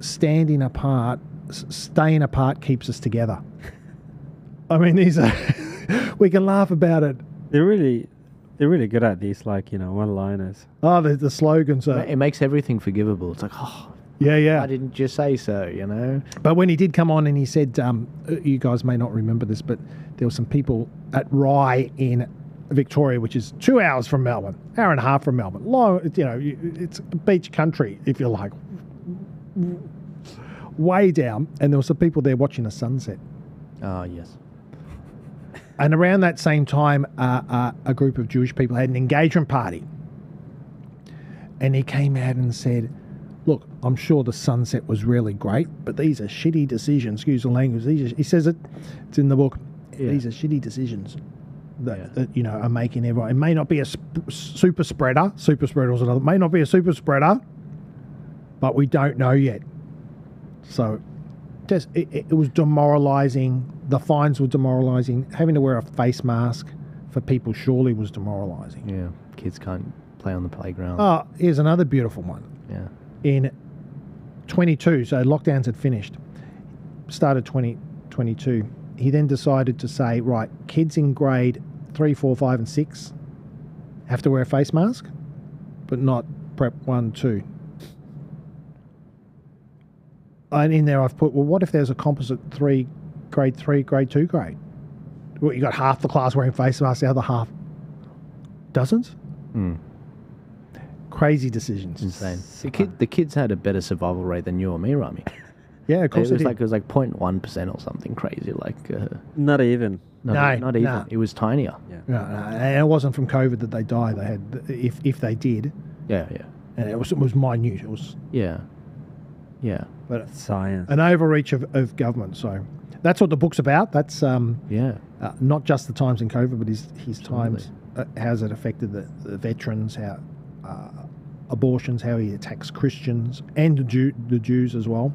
staying apart keeps us together. I mean, these are we can laugh about it. They're really good at these, like, you know, one-liners. Oh, the slogans are. It makes everything forgivable. It's like, oh, yeah. why didn't you say so? You know. But when he did come on and he said, you guys may not remember this, but there were some people at Rye in Victoria, which is 2 hours from Melbourne, hour and a half from Melbourne. Long, you know, it's beach country, if you like, way down. And there were some people there watching a sunset. Oh, yes. And around that same time, a group of Jewish people had an engagement party. And he came out and said, look, I'm sure the sunset was really great, but these are shitty decisions. Excuse the language. He says it's in the book. Yeah. These are shitty decisions that you know, are making everyone. It may not be a super spreader. Super spreader was another. May not be a super spreader, but we don't know yet. So just it was demoralising. The fines were demoralising. Having to wear a face mask for people surely was demoralising. Yeah, kids can't play on the playground. Oh, here's another beautiful one. Yeah. In 22, so lockdowns had finished, started 2022. He then decided to say, right, kids in grade 3, 4, 5 and 6 have to wear a face mask, but not prep 1, 2. And in there I've put, well, what if there's a composite grade 3, grade 2 grade? Well, you got half the class wearing face masks, the other half doesn't? Crazy decisions. Insane. The kids had a better survival rate than you or me, Rami. Yeah, of course it was like 0.1% or something crazy. Like not even. Not even. No. It was tinier. Yeah. No, and it wasn't from COVID that they died. They had, if they did. Yeah. And it was minute. It was. Yeah. But science. An overreach of government. So that's what the book's about. That's not just the times in COVID, but his times. How's it affected the veterans? How abortions? How he attacks Christians and the Jews as well.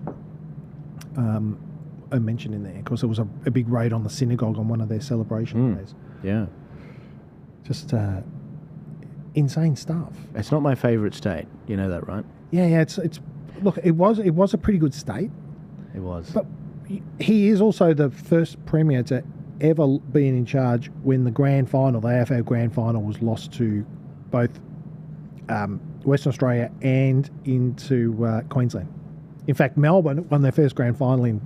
I mentioned in there because there was a big raid on the synagogue on one of their celebration days. Yeah. Just insane stuff. It's not my favourite state. You know that, right? Yeah. It's look. It was a pretty good state. It was. But he is also the first premier to ever be in charge when the grand final, the AFL grand final, was lost to both Western Australia and into Queensland. In fact, Melbourne won their first grand final in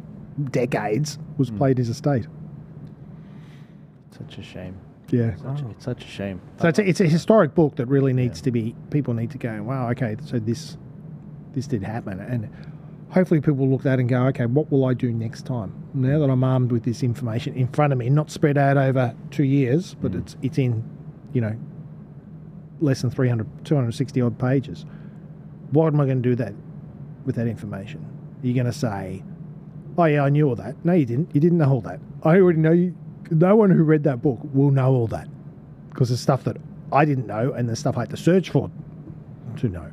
decades, was played as a state. Such a shame. Yeah. It's such a shame. So it's a historic book that really needs to be, people need to go, wow, okay, so this did happen. And hopefully people will look at that and go, okay, what will I do next time? Now that I'm armed with this information in front of me, not spread out over 2 years, but it's in, you know, less than 260 odd pages. What am I going to do with that information? Are you going to say, oh yeah, I knew all that? No, you didn't. You didn't know all that. I already know no one who read that book will know all that, because there's stuff that I didn't know and there's stuff I had to search for to know.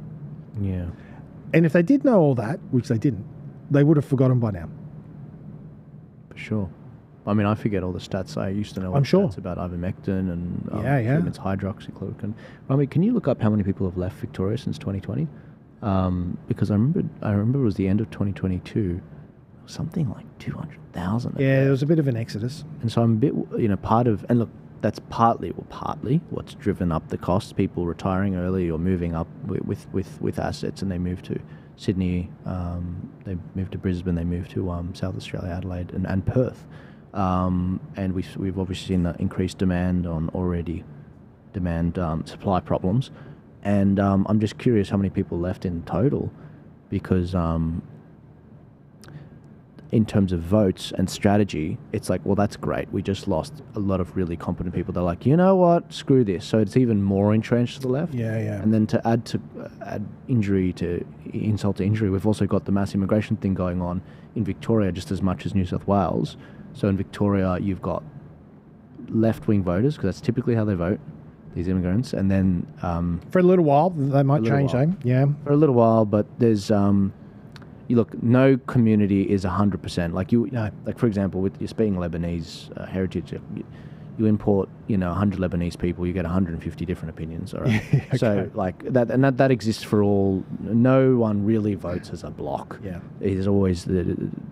Yeah. And if they did know all that, which they didn't, they would have forgotten by now. For sure. I mean, I forget all the stats. I used to know stats about ivermectin and humans hydroxychloroquine. I mean, can you look up how many people have left Victoria since 2020? Because I remember it was the end of 2022, something like 200,000. Yeah, there was a bit of an exodus. And so I'm a bit, part of, and look, that's partly what's driven up the costs. People retiring early or moving up with assets, and they move to Sydney, they move to Brisbane, they move to South Australia, Adelaide, and Perth. And we've obviously seen the increased demand on already supply problems. And I'm just curious how many people left in total, because in terms of votes and strategy, it's like, well, that's great. We just lost a lot of really competent people. They're like, you know what, screw this. So it's even more entrenched to the left. Yeah. And then to add insult to injury, we've also got the mass immigration thing going on in Victoria just as much as New South Wales. So in Victoria, you've got left-wing voters, because that's typically how they vote, these immigrants, and then for a little while they might change, eh? Yeah, for a little while, but there's you look, no community is 100%. Like for example, with you speaking Lebanese heritage, you import 100 Lebanese people, you get 150 different opinions. All right, okay. So like that, and that exists for all. No one really votes as a block. Yeah, there's always the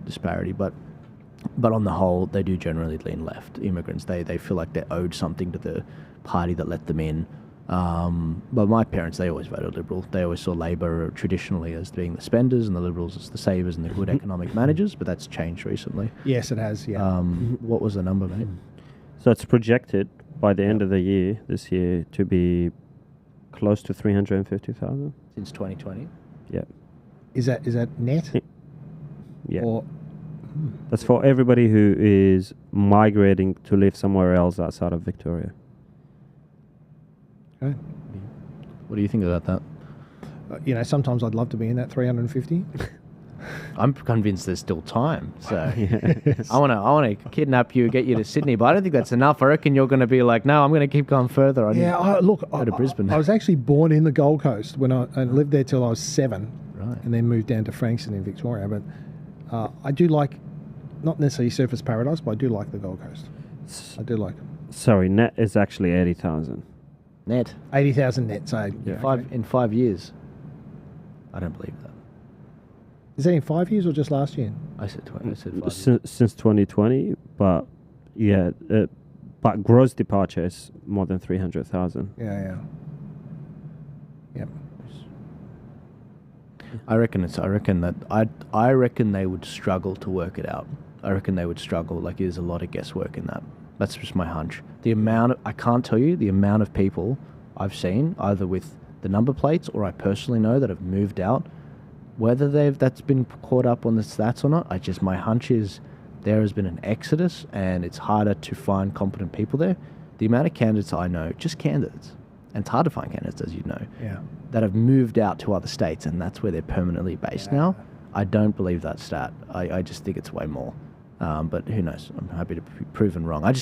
disparity, but on the whole, they do generally lean left. Immigrants, they feel like they're owed something to the party that let them in. But my parents, they always voted Liberal. They always saw Labor traditionally as being the spenders and the Liberals as the savers and the good economic managers, but that's changed recently. Yes, it has, yeah. What was the number, mate? So it's projected by the end of the year, this year, to be close to 350,000. Since 2020? Yeah. Is that net? Yeah. Or that's for everybody who is migrating to live somewhere else outside of Victoria. Okay. What do you think about that? Sometimes I'd love to be in that 350. I'm convinced there's still time. So I want to kidnap you, get you to Sydney, but I don't think that's enough. I reckon you're going to be like, no, I'm going to keep going further. I go to Brisbane. I was actually born in the Gold Coast and lived there till I was 7, right, and then moved down to Frankston in Victoria. But I do like, not necessarily Surfers Paradise, but I do like the Gold Coast. I do like it. Sorry, net is actually 80,000. Net? 80,000 net, so... Yeah. In 5 years? I don't believe that. Is that in 5 years or just last year? I said 20. I said 5 years. Since 2020, but yeah, but gross departure is more than 300,000. Yeah. Yep. I reckon they would struggle to work it out. I reckon they would struggle. Like, there's a lot of guesswork in that. That's just my hunch. I can't tell you the amount of people I've seen, either with the number plates or I personally know that have moved out, whether that's been caught up on the stats or not. My hunch is there has been an exodus and it's harder to find competent people there. The amount of candidates I know, just candidates, and it's hard to find candidates, as you know, that have moved out to other states and that's where they're permanently based now. I don't believe that stat. I just think it's way more. But who knows? I'm happy to be proven wrong. I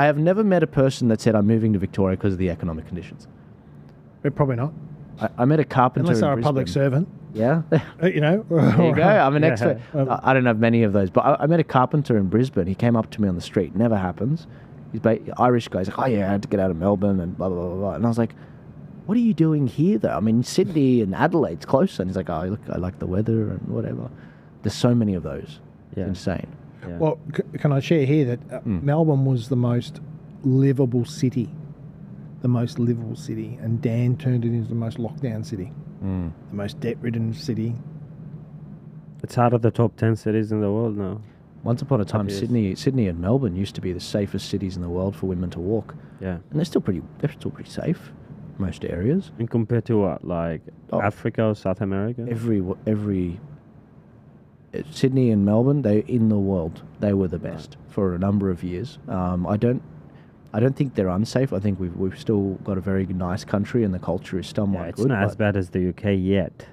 have never met a person that said I'm moving to Victoria because of the economic conditions. Probably not. I met a carpenter unless they're in a public servant. Yeah. There you go. I'm an expert. I don't have many of those, but I met a carpenter in Brisbane. He came up to me on the street. Never happens. He's Irish guy. He's like, oh yeah, I had to get out of Melbourne and blah, blah, blah, blah. And I was like, what are you doing here though? I mean, Sydney and Adelaide's close. And he's like, oh, look, I like the weather and whatever. There's so many of those. Yeah. It's insane. Yeah. Well, can I share here that Melbourne was the most livable city. And Dan turned it into the most lockdown city, the most debt-ridden city. It's out of the top 10 cities in the world now. Once upon a time, Sydney and Melbourne used to be the safest cities in the world for women to walk. Yeah, and they're still pretty safe, most areas. And compared to what, like Africa or South America? Every Sydney and Melbourne, in the world, they were the best for a number of years. I don't think they're unsafe. I think we've still got a very nice country and the culture is still good. It's not as bad as the UK yet.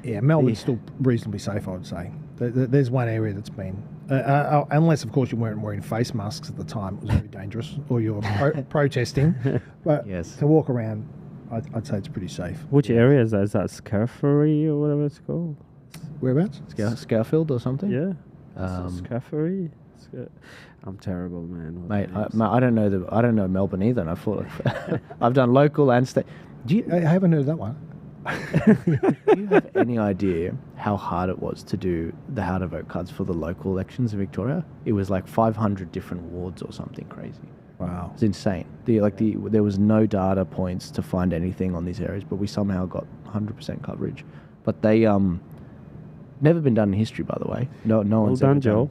Yeah, Melbourne's still reasonably safe, I would say. There's one area that's been... unless, of course, you weren't wearing face masks at the time. It was very dangerous. Or you were protesting. But to walk around, I'd say it's pretty safe. Which area is that? Is that Scaffery or whatever it's called? Whereabouts? Scarefield or something? Yeah. Scaffery? I'm terrible, man. Mate, I don't know Melbourne either. And I thought I've done local and state. I haven't heard that one. Do you have any idea how hard it was to do the how to vote cards for the local elections in Victoria? It was like 500 different wards or something crazy. Wow, it's insane. There was no data points to find anything on these areas, but we somehow got 100% coverage. But they never been done in history, by the way. No one's done, Joel.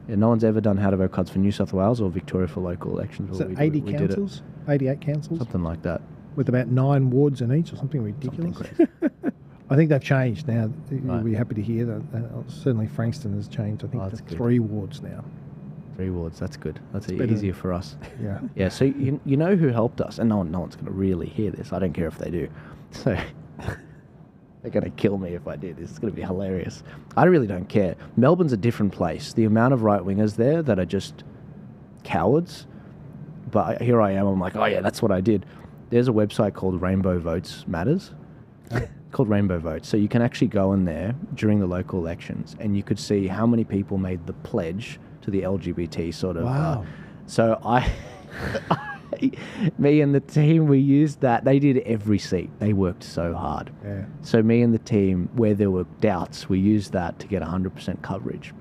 Yeah, no one's ever done how to vote cards for New South Wales or Victoria for local elections. So 80 councils? 88 councils? Something like that. With about 9 wards in each or something ridiculous? Something crazy. I think they've changed now. You'll Right. be happy to hear that. Certainly Frankston has changed. I think that's to good. 3 wards now. 3 wards, that's good. That's better easier than- for us. Yeah. Yeah, so you know who helped us? And no one's going to really hear this. I don't care if they do. So they're going to kill me if I do this. It's going to be hilarious. I really don't care. Melbourne's a different place. The amount of right-wingers there that are just cowards. But here I am. I'm like, oh, yeah, that's what I did. There's a website called Rainbow Votes Matters. Called Rainbow Votes. So you can actually go in there during the local elections and you could see how many people made the pledge to the LGBT sort of. Wow. So me and the team, we used that. They did every seat. They worked so hard. Yeah. So me and the team, where there were doubts, we used that to get 100% coverage.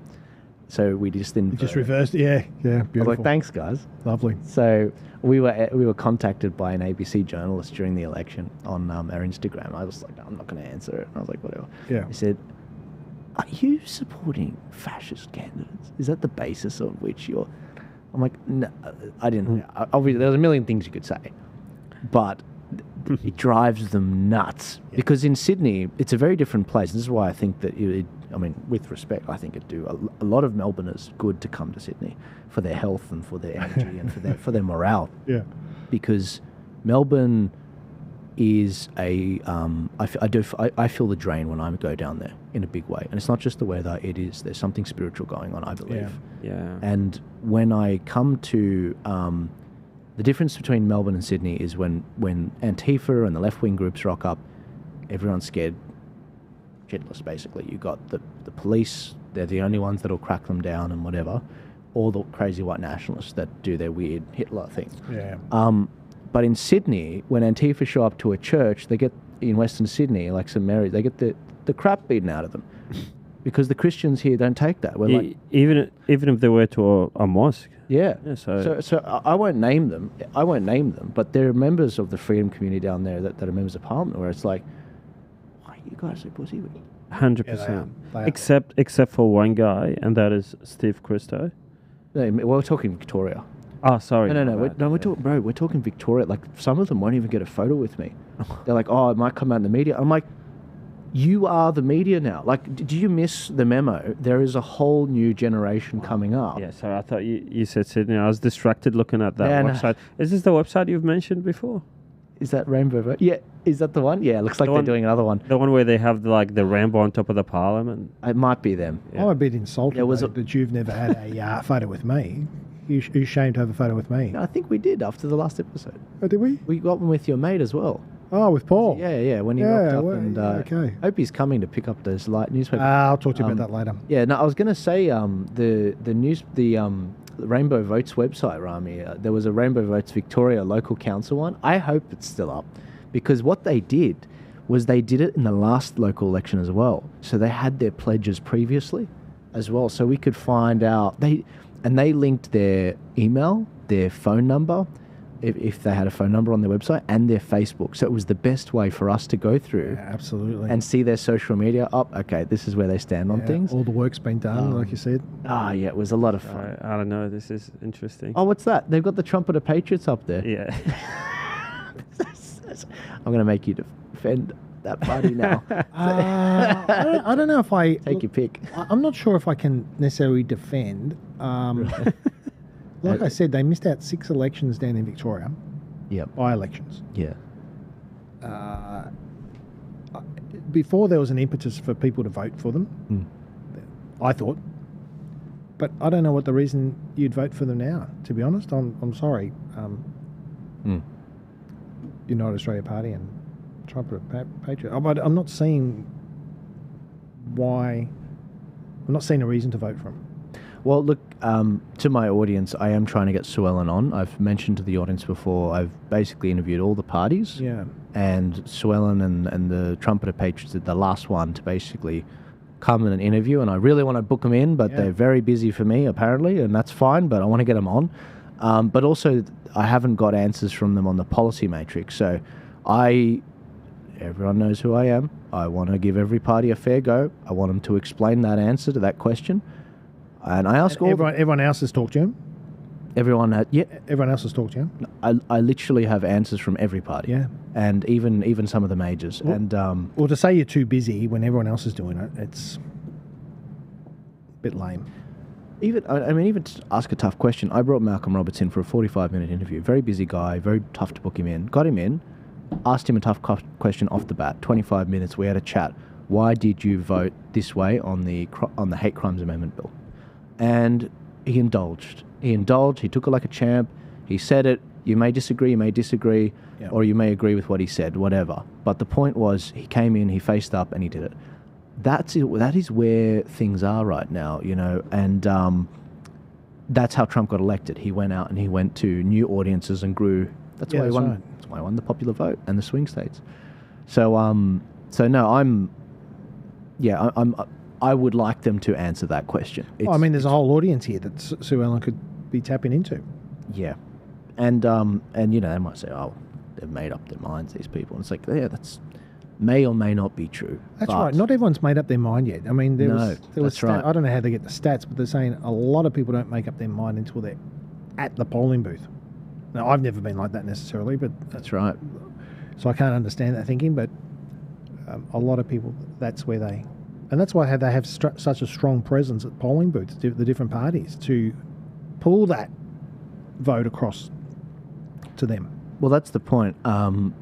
So we just You just reversed. Yeah. Yeah. I was Beautiful. like, thanks, guys. Lovely. So we were contacted by an ABC journalist during the election on our Instagram. I was like, I'm not going to answer it. And I was like, whatever. Yeah. He said, are you supporting fascist candidates? Is that the basis on which you're... I'm like, no, I didn't. Obviously, there's a million things you could say. But it drives them nuts. Yeah. Because in Sydney, it's a very different place. This is why I think that, with respect, I think it'd do a lot of Melbourners good to come to Sydney for their health and for their energy and for their morale. Yeah. Because Melbourne is I feel the drain when I go down there in a big way. And it's not just the weather, there's something spiritual going on, I believe. Yeah. And when I come to the difference between Melbourne and Sydney is when Antifa and the left-wing groups rock up, everyone's scared shitless, basically. You got the police, they're the only ones that'll crack them down and whatever, or the crazy white nationalists that do their weird Hitler thing. Yeah. But in Sydney, when Antifa show up to a church, they get, in Western Sydney, like St Mary's, they get the crap beaten out of them. Because the Christians here don't take that. We're like, even if they were to a mosque. yeah. Yeah, so I won't name them. But there are members of the freedom community down there that are members of parliament where it's like, why are you guys so pussy with? 100%. They are. Except for one guy, and that is Steve Christo. No, we're talking Victoria. Oh, sorry. No. We're talking Victoria. Like, some of them won't even get a photo with me. They're like, oh, it might come out in the media. I'm like, you are the media now. Like, do you miss the memo? There is a whole new generation coming up. Yeah, sorry, I thought you said Sydney. I was distracted looking at that Yeah, no. website. Is this the website you've mentioned before? Is that Rainbow Vote? Yeah. Is that the one? Yeah, it looks like they're doing another one. The one where they have the rainbow on top of the parliament? It might be them. Yeah. I'm a bit insulted There was that you've never had a photo with me. You ashamed to have a photo with me. I think we did after the last episode. Oh, did we? We got one with your mate as well. Oh, with Paul. Yeah, when he Yeah, rocked up well, and okay. hope he's coming to pick up those light newspaper. I'll talk to you about that later. Yeah, no, I was going to say the Rainbow Votes website, Rami. There was a Rainbow Votes Victoria local council one. I hope it's still up, because what they did was they did it in the last local election as well. So they had their pledges previously as well, so we could find out they linked their email, their phone number, if they had a phone number on their website, and their Facebook. So it was the best way for us to go through Yeah, absolutely. and see their social media. Okay, this is where they stand on Yeah, things. all the work's been done, like you said. Yeah, it was a lot of fun. I don't know. This is interesting. Oh, what's that? They've got the Trumpet of Patriots up there. Yeah. I'm going to make you defend that party now. I don't know if I... Take your pick. I'm not sure if I can necessarily defend. Like I said, they missed out 6 elections down in Victoria, Yep. by-elections. Yeah. Before there was an impetus for people to vote for them, I thought. But I don't know what the reason you'd vote for them now, to be honest. I'm sorry. United Australia Party and Trumpet of Patriot. But I'm not seeing why... I'm not seeing a reason to vote for them. Well, look, to my audience, I am trying to get Sue Ellen on. I've mentioned to the audience before, I've basically interviewed all the parties. Yeah. And Sue Ellen and the Trumpet of Patriots did the last one to basically come in an interview. And I really want to book them in, but they're very busy for me, apparently, and that's fine, but I want to get them on. But also, I haven't got answers from them on the policy matrix. So everyone knows who I am. I want to give every party a fair go. I want them to explain that answer to that question. And I ask Everyone else has talked to him? Everyone had, yeah. Everyone else has talked to you. I literally have answers from every party. Yeah. And even some of the majors. Well, to say you're too busy when everyone else is doing it, it's a bit lame. Even to ask a tough question. I brought Malcolm Roberts in for a 45-minute interview. Very busy guy, very tough to book him in. Got him in, asked him a tough question off the bat. 25 minutes, we had a chat. Why did you vote this way on the hate crimes amendment bill? And he indulged. He took it like a champ. He said it. You may disagree, Yep. or you may agree with what he said, whatever. But the point was, he came in, he faced up, and he did it. That is where things are right now, and that's how Trump got elected. He went out and he went to new audiences and grew. That's why he won. Right. That's why he won the popular vote and the swing states. So no, I would like them to answer that question. There's a whole audience here that Sue Ellen could be tapping into. Yeah, and they might say, oh, they've made up their minds, these people. And it's like, yeah, that's may or may not be true. That's right. Not everyone's made up their mind yet. I mean, there was right. I don't know how they get the stats, but they're saying a lot of people don't make up their mind until they're at the polling booth. Now, I've never been like that necessarily, but that's right. So I can't understand that thinking, but a lot of people, that's where they... And that's why they have such a strong presence at polling booths, the different parties, to pull that vote across to them. Well, that's the point.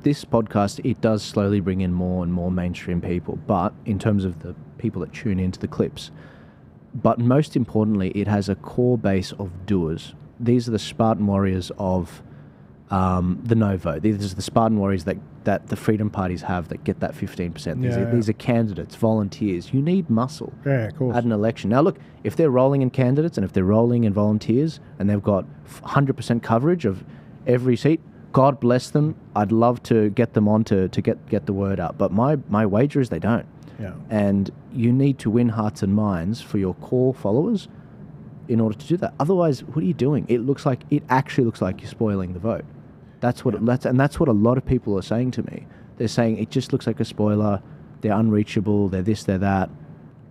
This podcast, it does slowly bring in more and more mainstream people, but in terms of the people that tune into the clips. But most importantly, it has a core base of doers. These are the Spartan warriors of the no vote. These are the Spartan warriors that the freedom parties have that get that 15%. These are candidates, volunteers. You need muscle of course. At an election. Now, look, if they're rolling in candidates and if they're rolling in volunteers and they've got 100% coverage of every seat, God bless them. I'd love to get them on to get the word out. But my wager is they don't. Yeah. And you need to win hearts and minds for your core followers in order to do that. Otherwise, what are you doing? It actually looks like you're spoiling the vote. That's what that's what a lot of people are saying to me. They're saying it just looks like a spoiler. They're unreachable. They're this, they're that.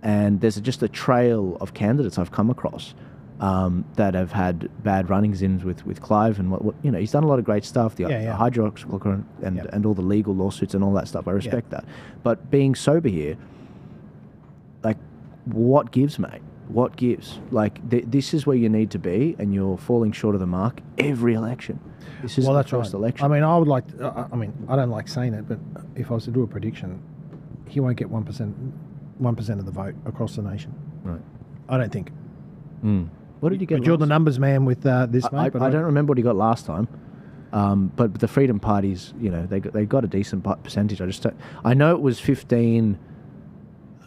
And there's just a trail of candidates I've come across that have had bad runnings-ins with Clive and what he's done a lot of great stuff. The hydroxychloroquine and all the legal lawsuits and all that stuff. I respect that. But being sober here, like, what gives, mate? What gives? Like, this is where you need to be, and you're falling short of the mark every election. This is the first election. I mean, I would like. I don't like saying it, but if I was to do a prediction, he won't get 1% of the vote across the nation. Right. I don't think. What did you get? But you're the numbers man with this, mate. I don't remember what he got last time. But the Freedom Parties, they got a decent percentage. I know it was 15.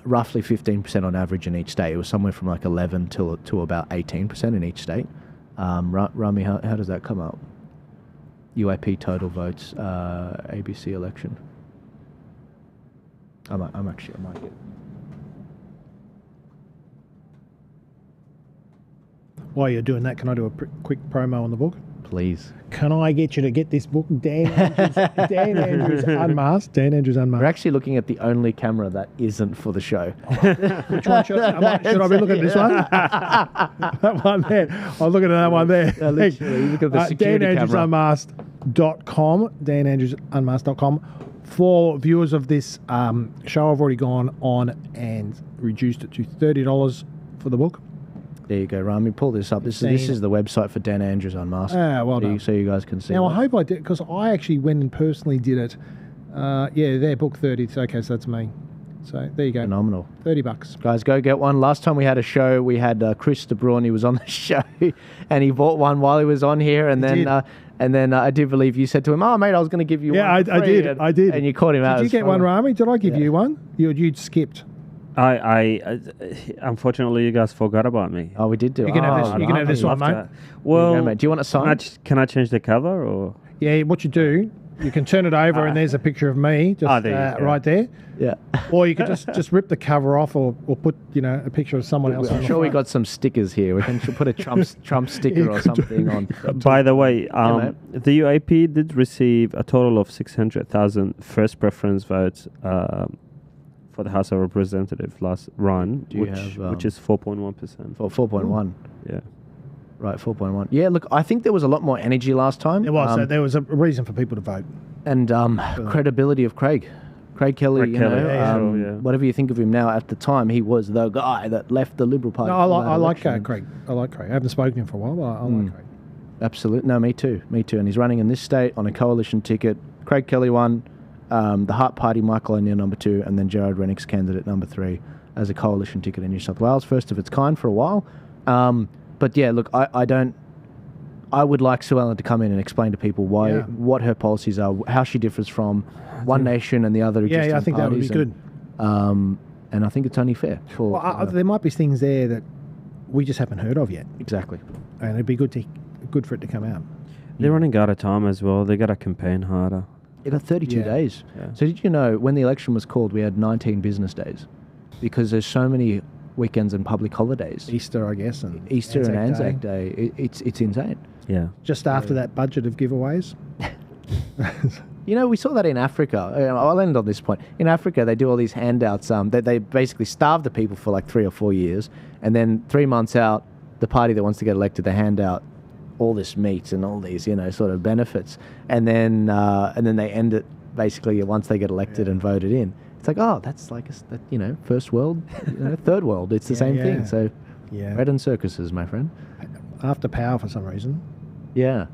Roughly 15% on average in each state. It was somewhere from like 11 to about 18% in each state. Rami, how does that come out? UAP total votes, ABC election. I might get. While you're doing that, can I do a quick promo on the book? Please. Can I get you to get this book, Dan Andrews Unmasked? Dan Andrews Unmasked. We're actually looking at the only camera that isn't for the show. Which one should I be looking at? This one? That one there. I'm looking at that one there. Literally, look at the security camera. DanAndrewsUnmasked.com. DanAndrewsUnmasked.com. For viewers of this show, I've already gone on and reduced it to $30 for the book. There you go, Rami. Pull this up. This is the website for Dan Andrews Unmasked. Well done. So you guys can see. Now, I hope I did, because I actually went and personally did it. They're book 30. Okay, so that's me. So there you go. Phenomenal. $30. Guys, go get one. Last time we had a show, we had Chris De Bruin. He was on the show, and he bought one while he was on here. And then I do believe you said to him, "Oh, mate, I was going to give you one." Yeah, I did. And you caught him out. Did you get one, Rami? Did I give you one? You'd skipped. I unfortunately, you guys forgot about me. Oh, we did do. You can have this one, mate. Well, go, mate. Do you want a sign? Can I change the cover or? Yeah, what you do, you can turn it over and there's a picture of me just right there. Yeah. Or you could just rip the cover off or put a picture of someone else. I'm sure we got some stickers here. We can put a Trump sticker or something on. By the way, the UAP did receive a total of 600,000 first preference votes. For the House of Representatives last run, which is 4.1%. For 4.1. Yeah. Right, 4.1. Yeah, look, I think there was a lot more energy last time. There was. There was a reason for people to vote. And credibility of Craig Kelly, whatever you think of him now, at the time, he was the guy that left the Liberal Party. No, I like Craig. I like Craig. I haven't spoken to him for a while, but I like Craig. Absolutely. No, me too. And he's running in this state on a coalition ticket. Craig Kelly won, the Hart Party, Michael O'Neill number 2, and then Gerard Rennick's candidate number 3 as a coalition ticket in New South Wales, first of its kind for a while. But yeah, look, I would like Sue Ellen to come in and explain to people what her policies are, how she differs from One Nation and the other existing I think that would be good. And I think it's only fair. There might be things there that we just haven't heard of yet. Exactly. And it'd be good for it to come out. They're running out of time as well. They got to campaign harder. They got 32 days. Yeah. So did you know when the election was called, we had 19 business days because there's so many weekends and public holidays. Easter, I guess, and Anzac Day. It's insane. Yeah. Just after that budget of giveaways. You know, we saw that in Africa. I'll end on this point. In Africa, they do all these handouts. They basically starve the people for like 3 or 4 years, and then 3 months out, the party that wants to get elected, they hand out all this meat and all these, sort of benefits, and then they end it basically once they get elected and voted in. It's like, oh, that's like first world, third world. It's the same thing. So, bread and circuses, my friend. After power, for some reason. Yeah.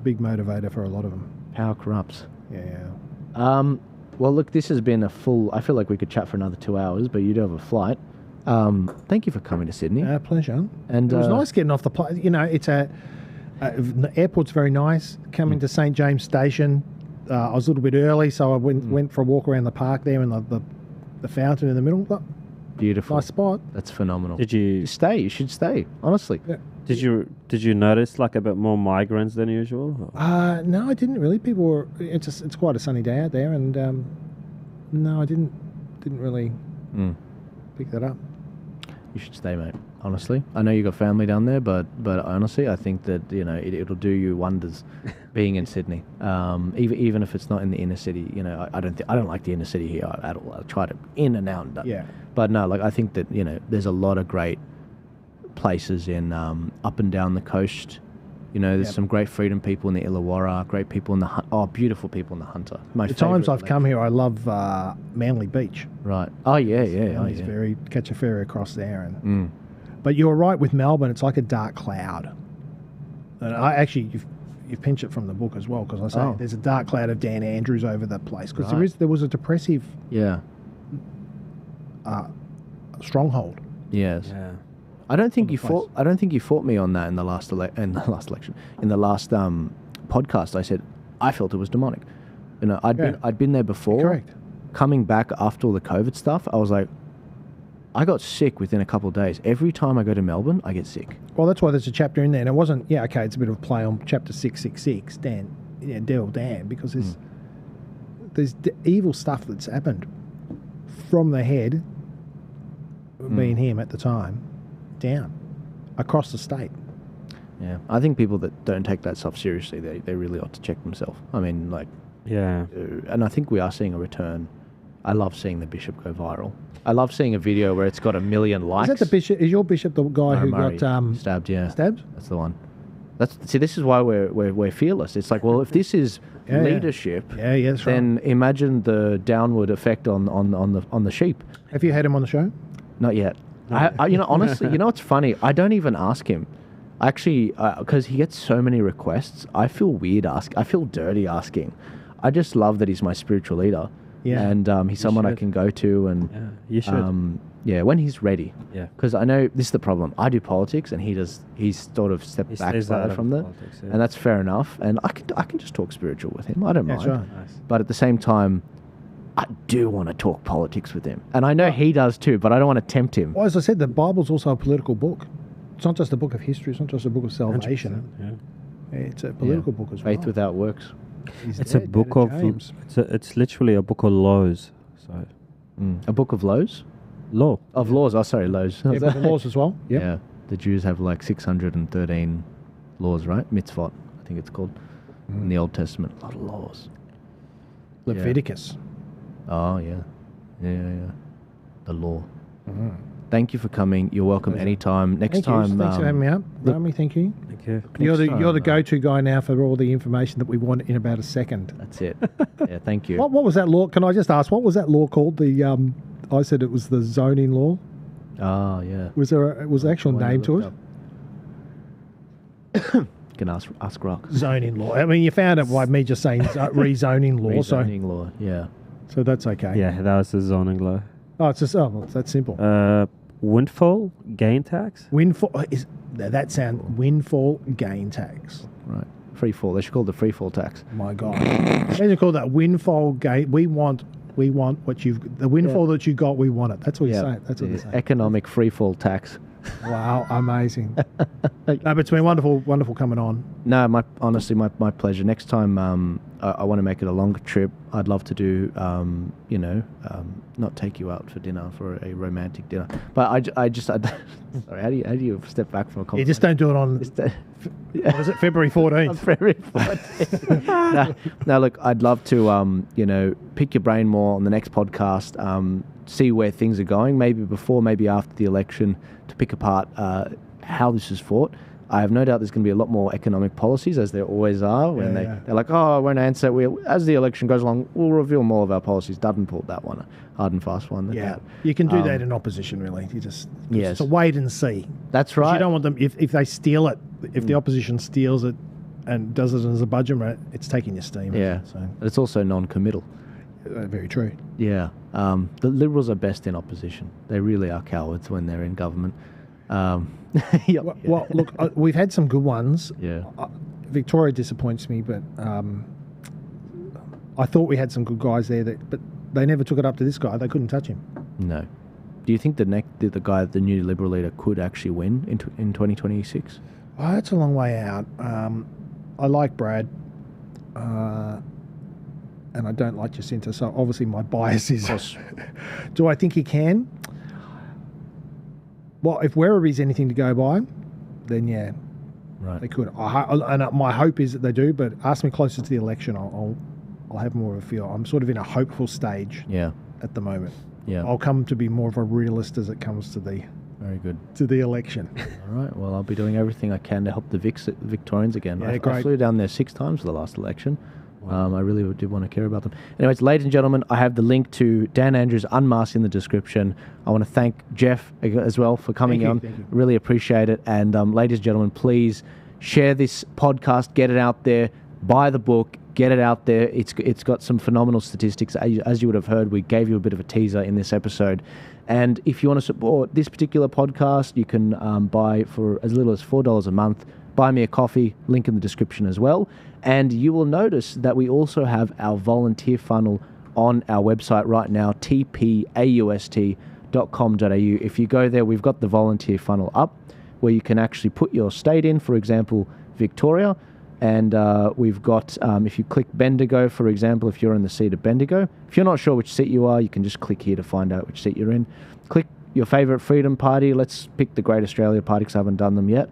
Big motivator for a lot of them. Power corrupts. Yeah. Well, look, this has been a full... I feel like we could chat for another 2 hours, but you do have a flight. Thank you for coming to Sydney. Pleasure. And it was nice getting off the plane. It's the airport's very nice. Coming to St. James Station, I was a little bit early, so I went for a walk around the park there and the fountain in the middle. Beautiful. Nice spot. That's phenomenal. Did you stay? You should stay, honestly. Yeah. Did you notice like a bit more migrants than usual? No, I didn't really. People were. It's quite a sunny day out there, and no, I didn't really pick that up. You should stay, mate. Honestly, I know you got family down there, but honestly, I think that it'll do you wonders being in Sydney. Even if it's not in the inner city, I don't like the inner city here at all. I try to in and out. But no, like I think that there's a lot of great places in up and down the coast. There's some great freedom people in the Illawarra, great people in the beautiful people in the Hunter. The times I've come here, I love Manly Beach. Right. Oh yeah. It's very catch a ferry across there and. But you're right with Melbourne; it's like a dark cloud. And you've pinched it from the book as well, because I say there's a dark cloud of Dan Andrews over the place, because there was a depressive stronghold. Yes. Yeah. I don't think you fought me on that in the last election. In the last podcast, I said I felt it was demonic. I'd been there before. Correct. Coming back after all the COVID stuff, I was like, I got sick within a couple of days. Every time I go to Melbourne, I get sick. Well, that's why there's a chapter in there. And it wasn't, it's a bit of a play on chapter 666, Devil Dan, because there's evil stuff that's happened from the head, being him at the time, down, across the state. Yeah, I think people that don't take that stuff seriously, they really ought to check themselves. I mean, and I think we are seeing a return. I love seeing the bishop go viral. I love seeing a video where it's got 1 million likes. Is that the bishop? Is your bishop the guy who Murray, got stabbed? Yeah, stabbed. That's the one. This is why we're fearless. It's like, well, if this is leadership, then imagine the downward effect on the sheep. Have you had him on the show? Not yet. I honestly, what's funny? I don't even ask him. Actually, because he gets so many requests, I feel weird I feel dirty asking. I just love that he's my spiritual leader. Yeah. And he's someone I can go to, and you should. When he's ready. Yeah. Because I know this is the problem. I do politics, and he's sort of stepped back from that, and that's fair enough. And I can just talk spiritual with him. I don't mind. Right. Nice. But at the same time, I do want to talk politics with him, and I know he does too. But I don't want to tempt him. Well, as I said, the Bible's also a political book. It's not just a book of history. It's not just a book of salvation. It's a political book as well. Faith without works. It's a book of. It's literally a book of laws. So, a book of laws. Law of laws. Oh, sorry, laws. Yeah, book of laws as well. Yep. Yeah, the Jews have like 613 laws, right? Mitzvot, I think it's called, in the Old Testament. A lot of laws. Leviticus. Oh yeah. The law. Thank you for coming. You're welcome anytime. Next time. Thanks for having me up. Rami, thank you. Thank you. You're the go-to guy now for all the information that we want in about a second. That's it. Yeah, thank you. What was that law? Can I just ask, what was that law called? I said it was the zoning law. Oh, yeah. Was there an actual name to it? You can ask Rock. Zoning law. I mean, you found it by me just saying rezoning law. Rezoning law, yeah. So that's okay. Yeah, that was the zoning law. Oh, it's just it's that simple. Windfall gain tax. Windfall windfall gain tax. Right. Free fall. They should call it the free fall tax. My God. They should call that windfall gain. We want what the windfall that you got. We want it. That's what you're saying. That's what they're saying. Economic free fall tax. Wow, amazing. No, but it's been wonderful coming on. No, honestly, my pleasure. Next time, I want to make it a longer trip. I'd love to do, not take you out for dinner, for a romantic dinner. But I sorry, how do you step back from a conversation? You just don't do it on. What is it, February 14th? February 14th. No, look, I'd love to, pick your brain more on the next podcast. See where things are going. Maybe before, maybe after the election, to pick apart how this is fought. I have no doubt there's going to be a lot more economic policies, as there always are, when they're like, oh, I won't answer. As the election goes along, we'll reveal more of our policies. Dudden pulled that one, a hard and fast one. You can do that in opposition, really. It's a wait and see. That's right. You don't want them, if they steal it, if the opposition steals it and does it as a budget, it's taking your steam. Yeah, so. It's also non-committal. Very true. Yeah. The Liberals are best in opposition. They really are cowards when they're in government. Well, look, we've had some good ones. Yeah. Victoria disappoints me, but I thought we had some good guys there, but they never took it up to this guy. They couldn't touch him. No. Do you think the guy, the new Liberal leader, could actually win in 2026? Oh, that's a long way out. I like Brad, and I don't like Jacinta, so obviously my bias is... Do I think he can? Well, if Werriby's anything to go by, then yeah, right, they could. And my hope is that they do, but ask me closer to the election, I'll have more of a feel. I'm sort of in a hopeful stage at the moment. Yeah. I'll come to be more of a realist as it comes to the... Very good. To the election. All right, well, I'll be doing everything I can to help the Victorians again. Yeah, I flew down there 6 times for the last election. Wow. I really did want to care about them. Anyways, ladies and gentlemen, I have the link to Dan Andrews Unmasked in the description. I want to thank Geoff as well for coming on. Thank you. Really appreciate it. And ladies and gentlemen, please share this podcast, get it out there, buy the book, get it out there. It's got some phenomenal statistics. As you would have heard, we gave you a bit of a teaser in this episode. And if you want to support this particular podcast, you can buy for as little as $4 a month. Buy me a coffee, link in the description as well. And you will notice that we also have our volunteer funnel on our website right now, tpaust.com.au. If you go there, we've got the volunteer funnel up where you can actually put your state in, for example, Victoria. And we've got, if you click Bendigo, for example, if you're in the seat of Bendigo, if you're not sure which seat you are, you can just click here to find out which seat you're in. Click your favourite Freedom Party. Let's pick the Great Australia Party because I haven't done them yet.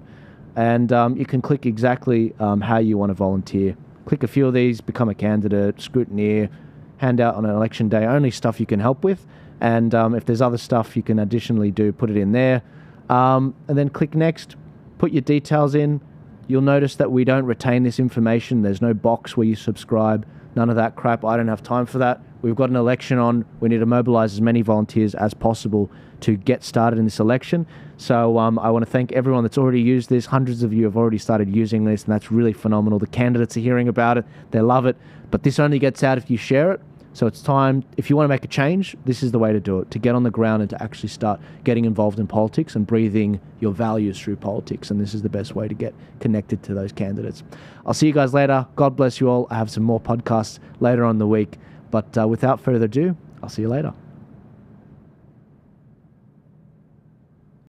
And you can click exactly how you want to volunteer. Click a few of these, become a candidate, scrutineer, hand out on an election day, only stuff you can help with. And if there's other stuff you can additionally do, put it in there. And then click next, put your details in. You'll notice that we don't retain this information. There's no box where you subscribe, none of that crap. I don't have time for that. We've got an election on. We need to mobilize as many volunteers as possible to get started in this election. So I want to thank everyone that's already used this. Hundreds of you have already started using this, and that's really phenomenal. The candidates are hearing about it. They love it. But this only gets out if you share it. So it's time, if you want to make a change, this is the way to do it, to get on the ground and to actually start getting involved in politics and breathing your values through politics. And this is the best way to get connected to those candidates. I'll see you guys later. God bless you all. I have some more podcasts later on in the week. But without further ado, I'll see you later.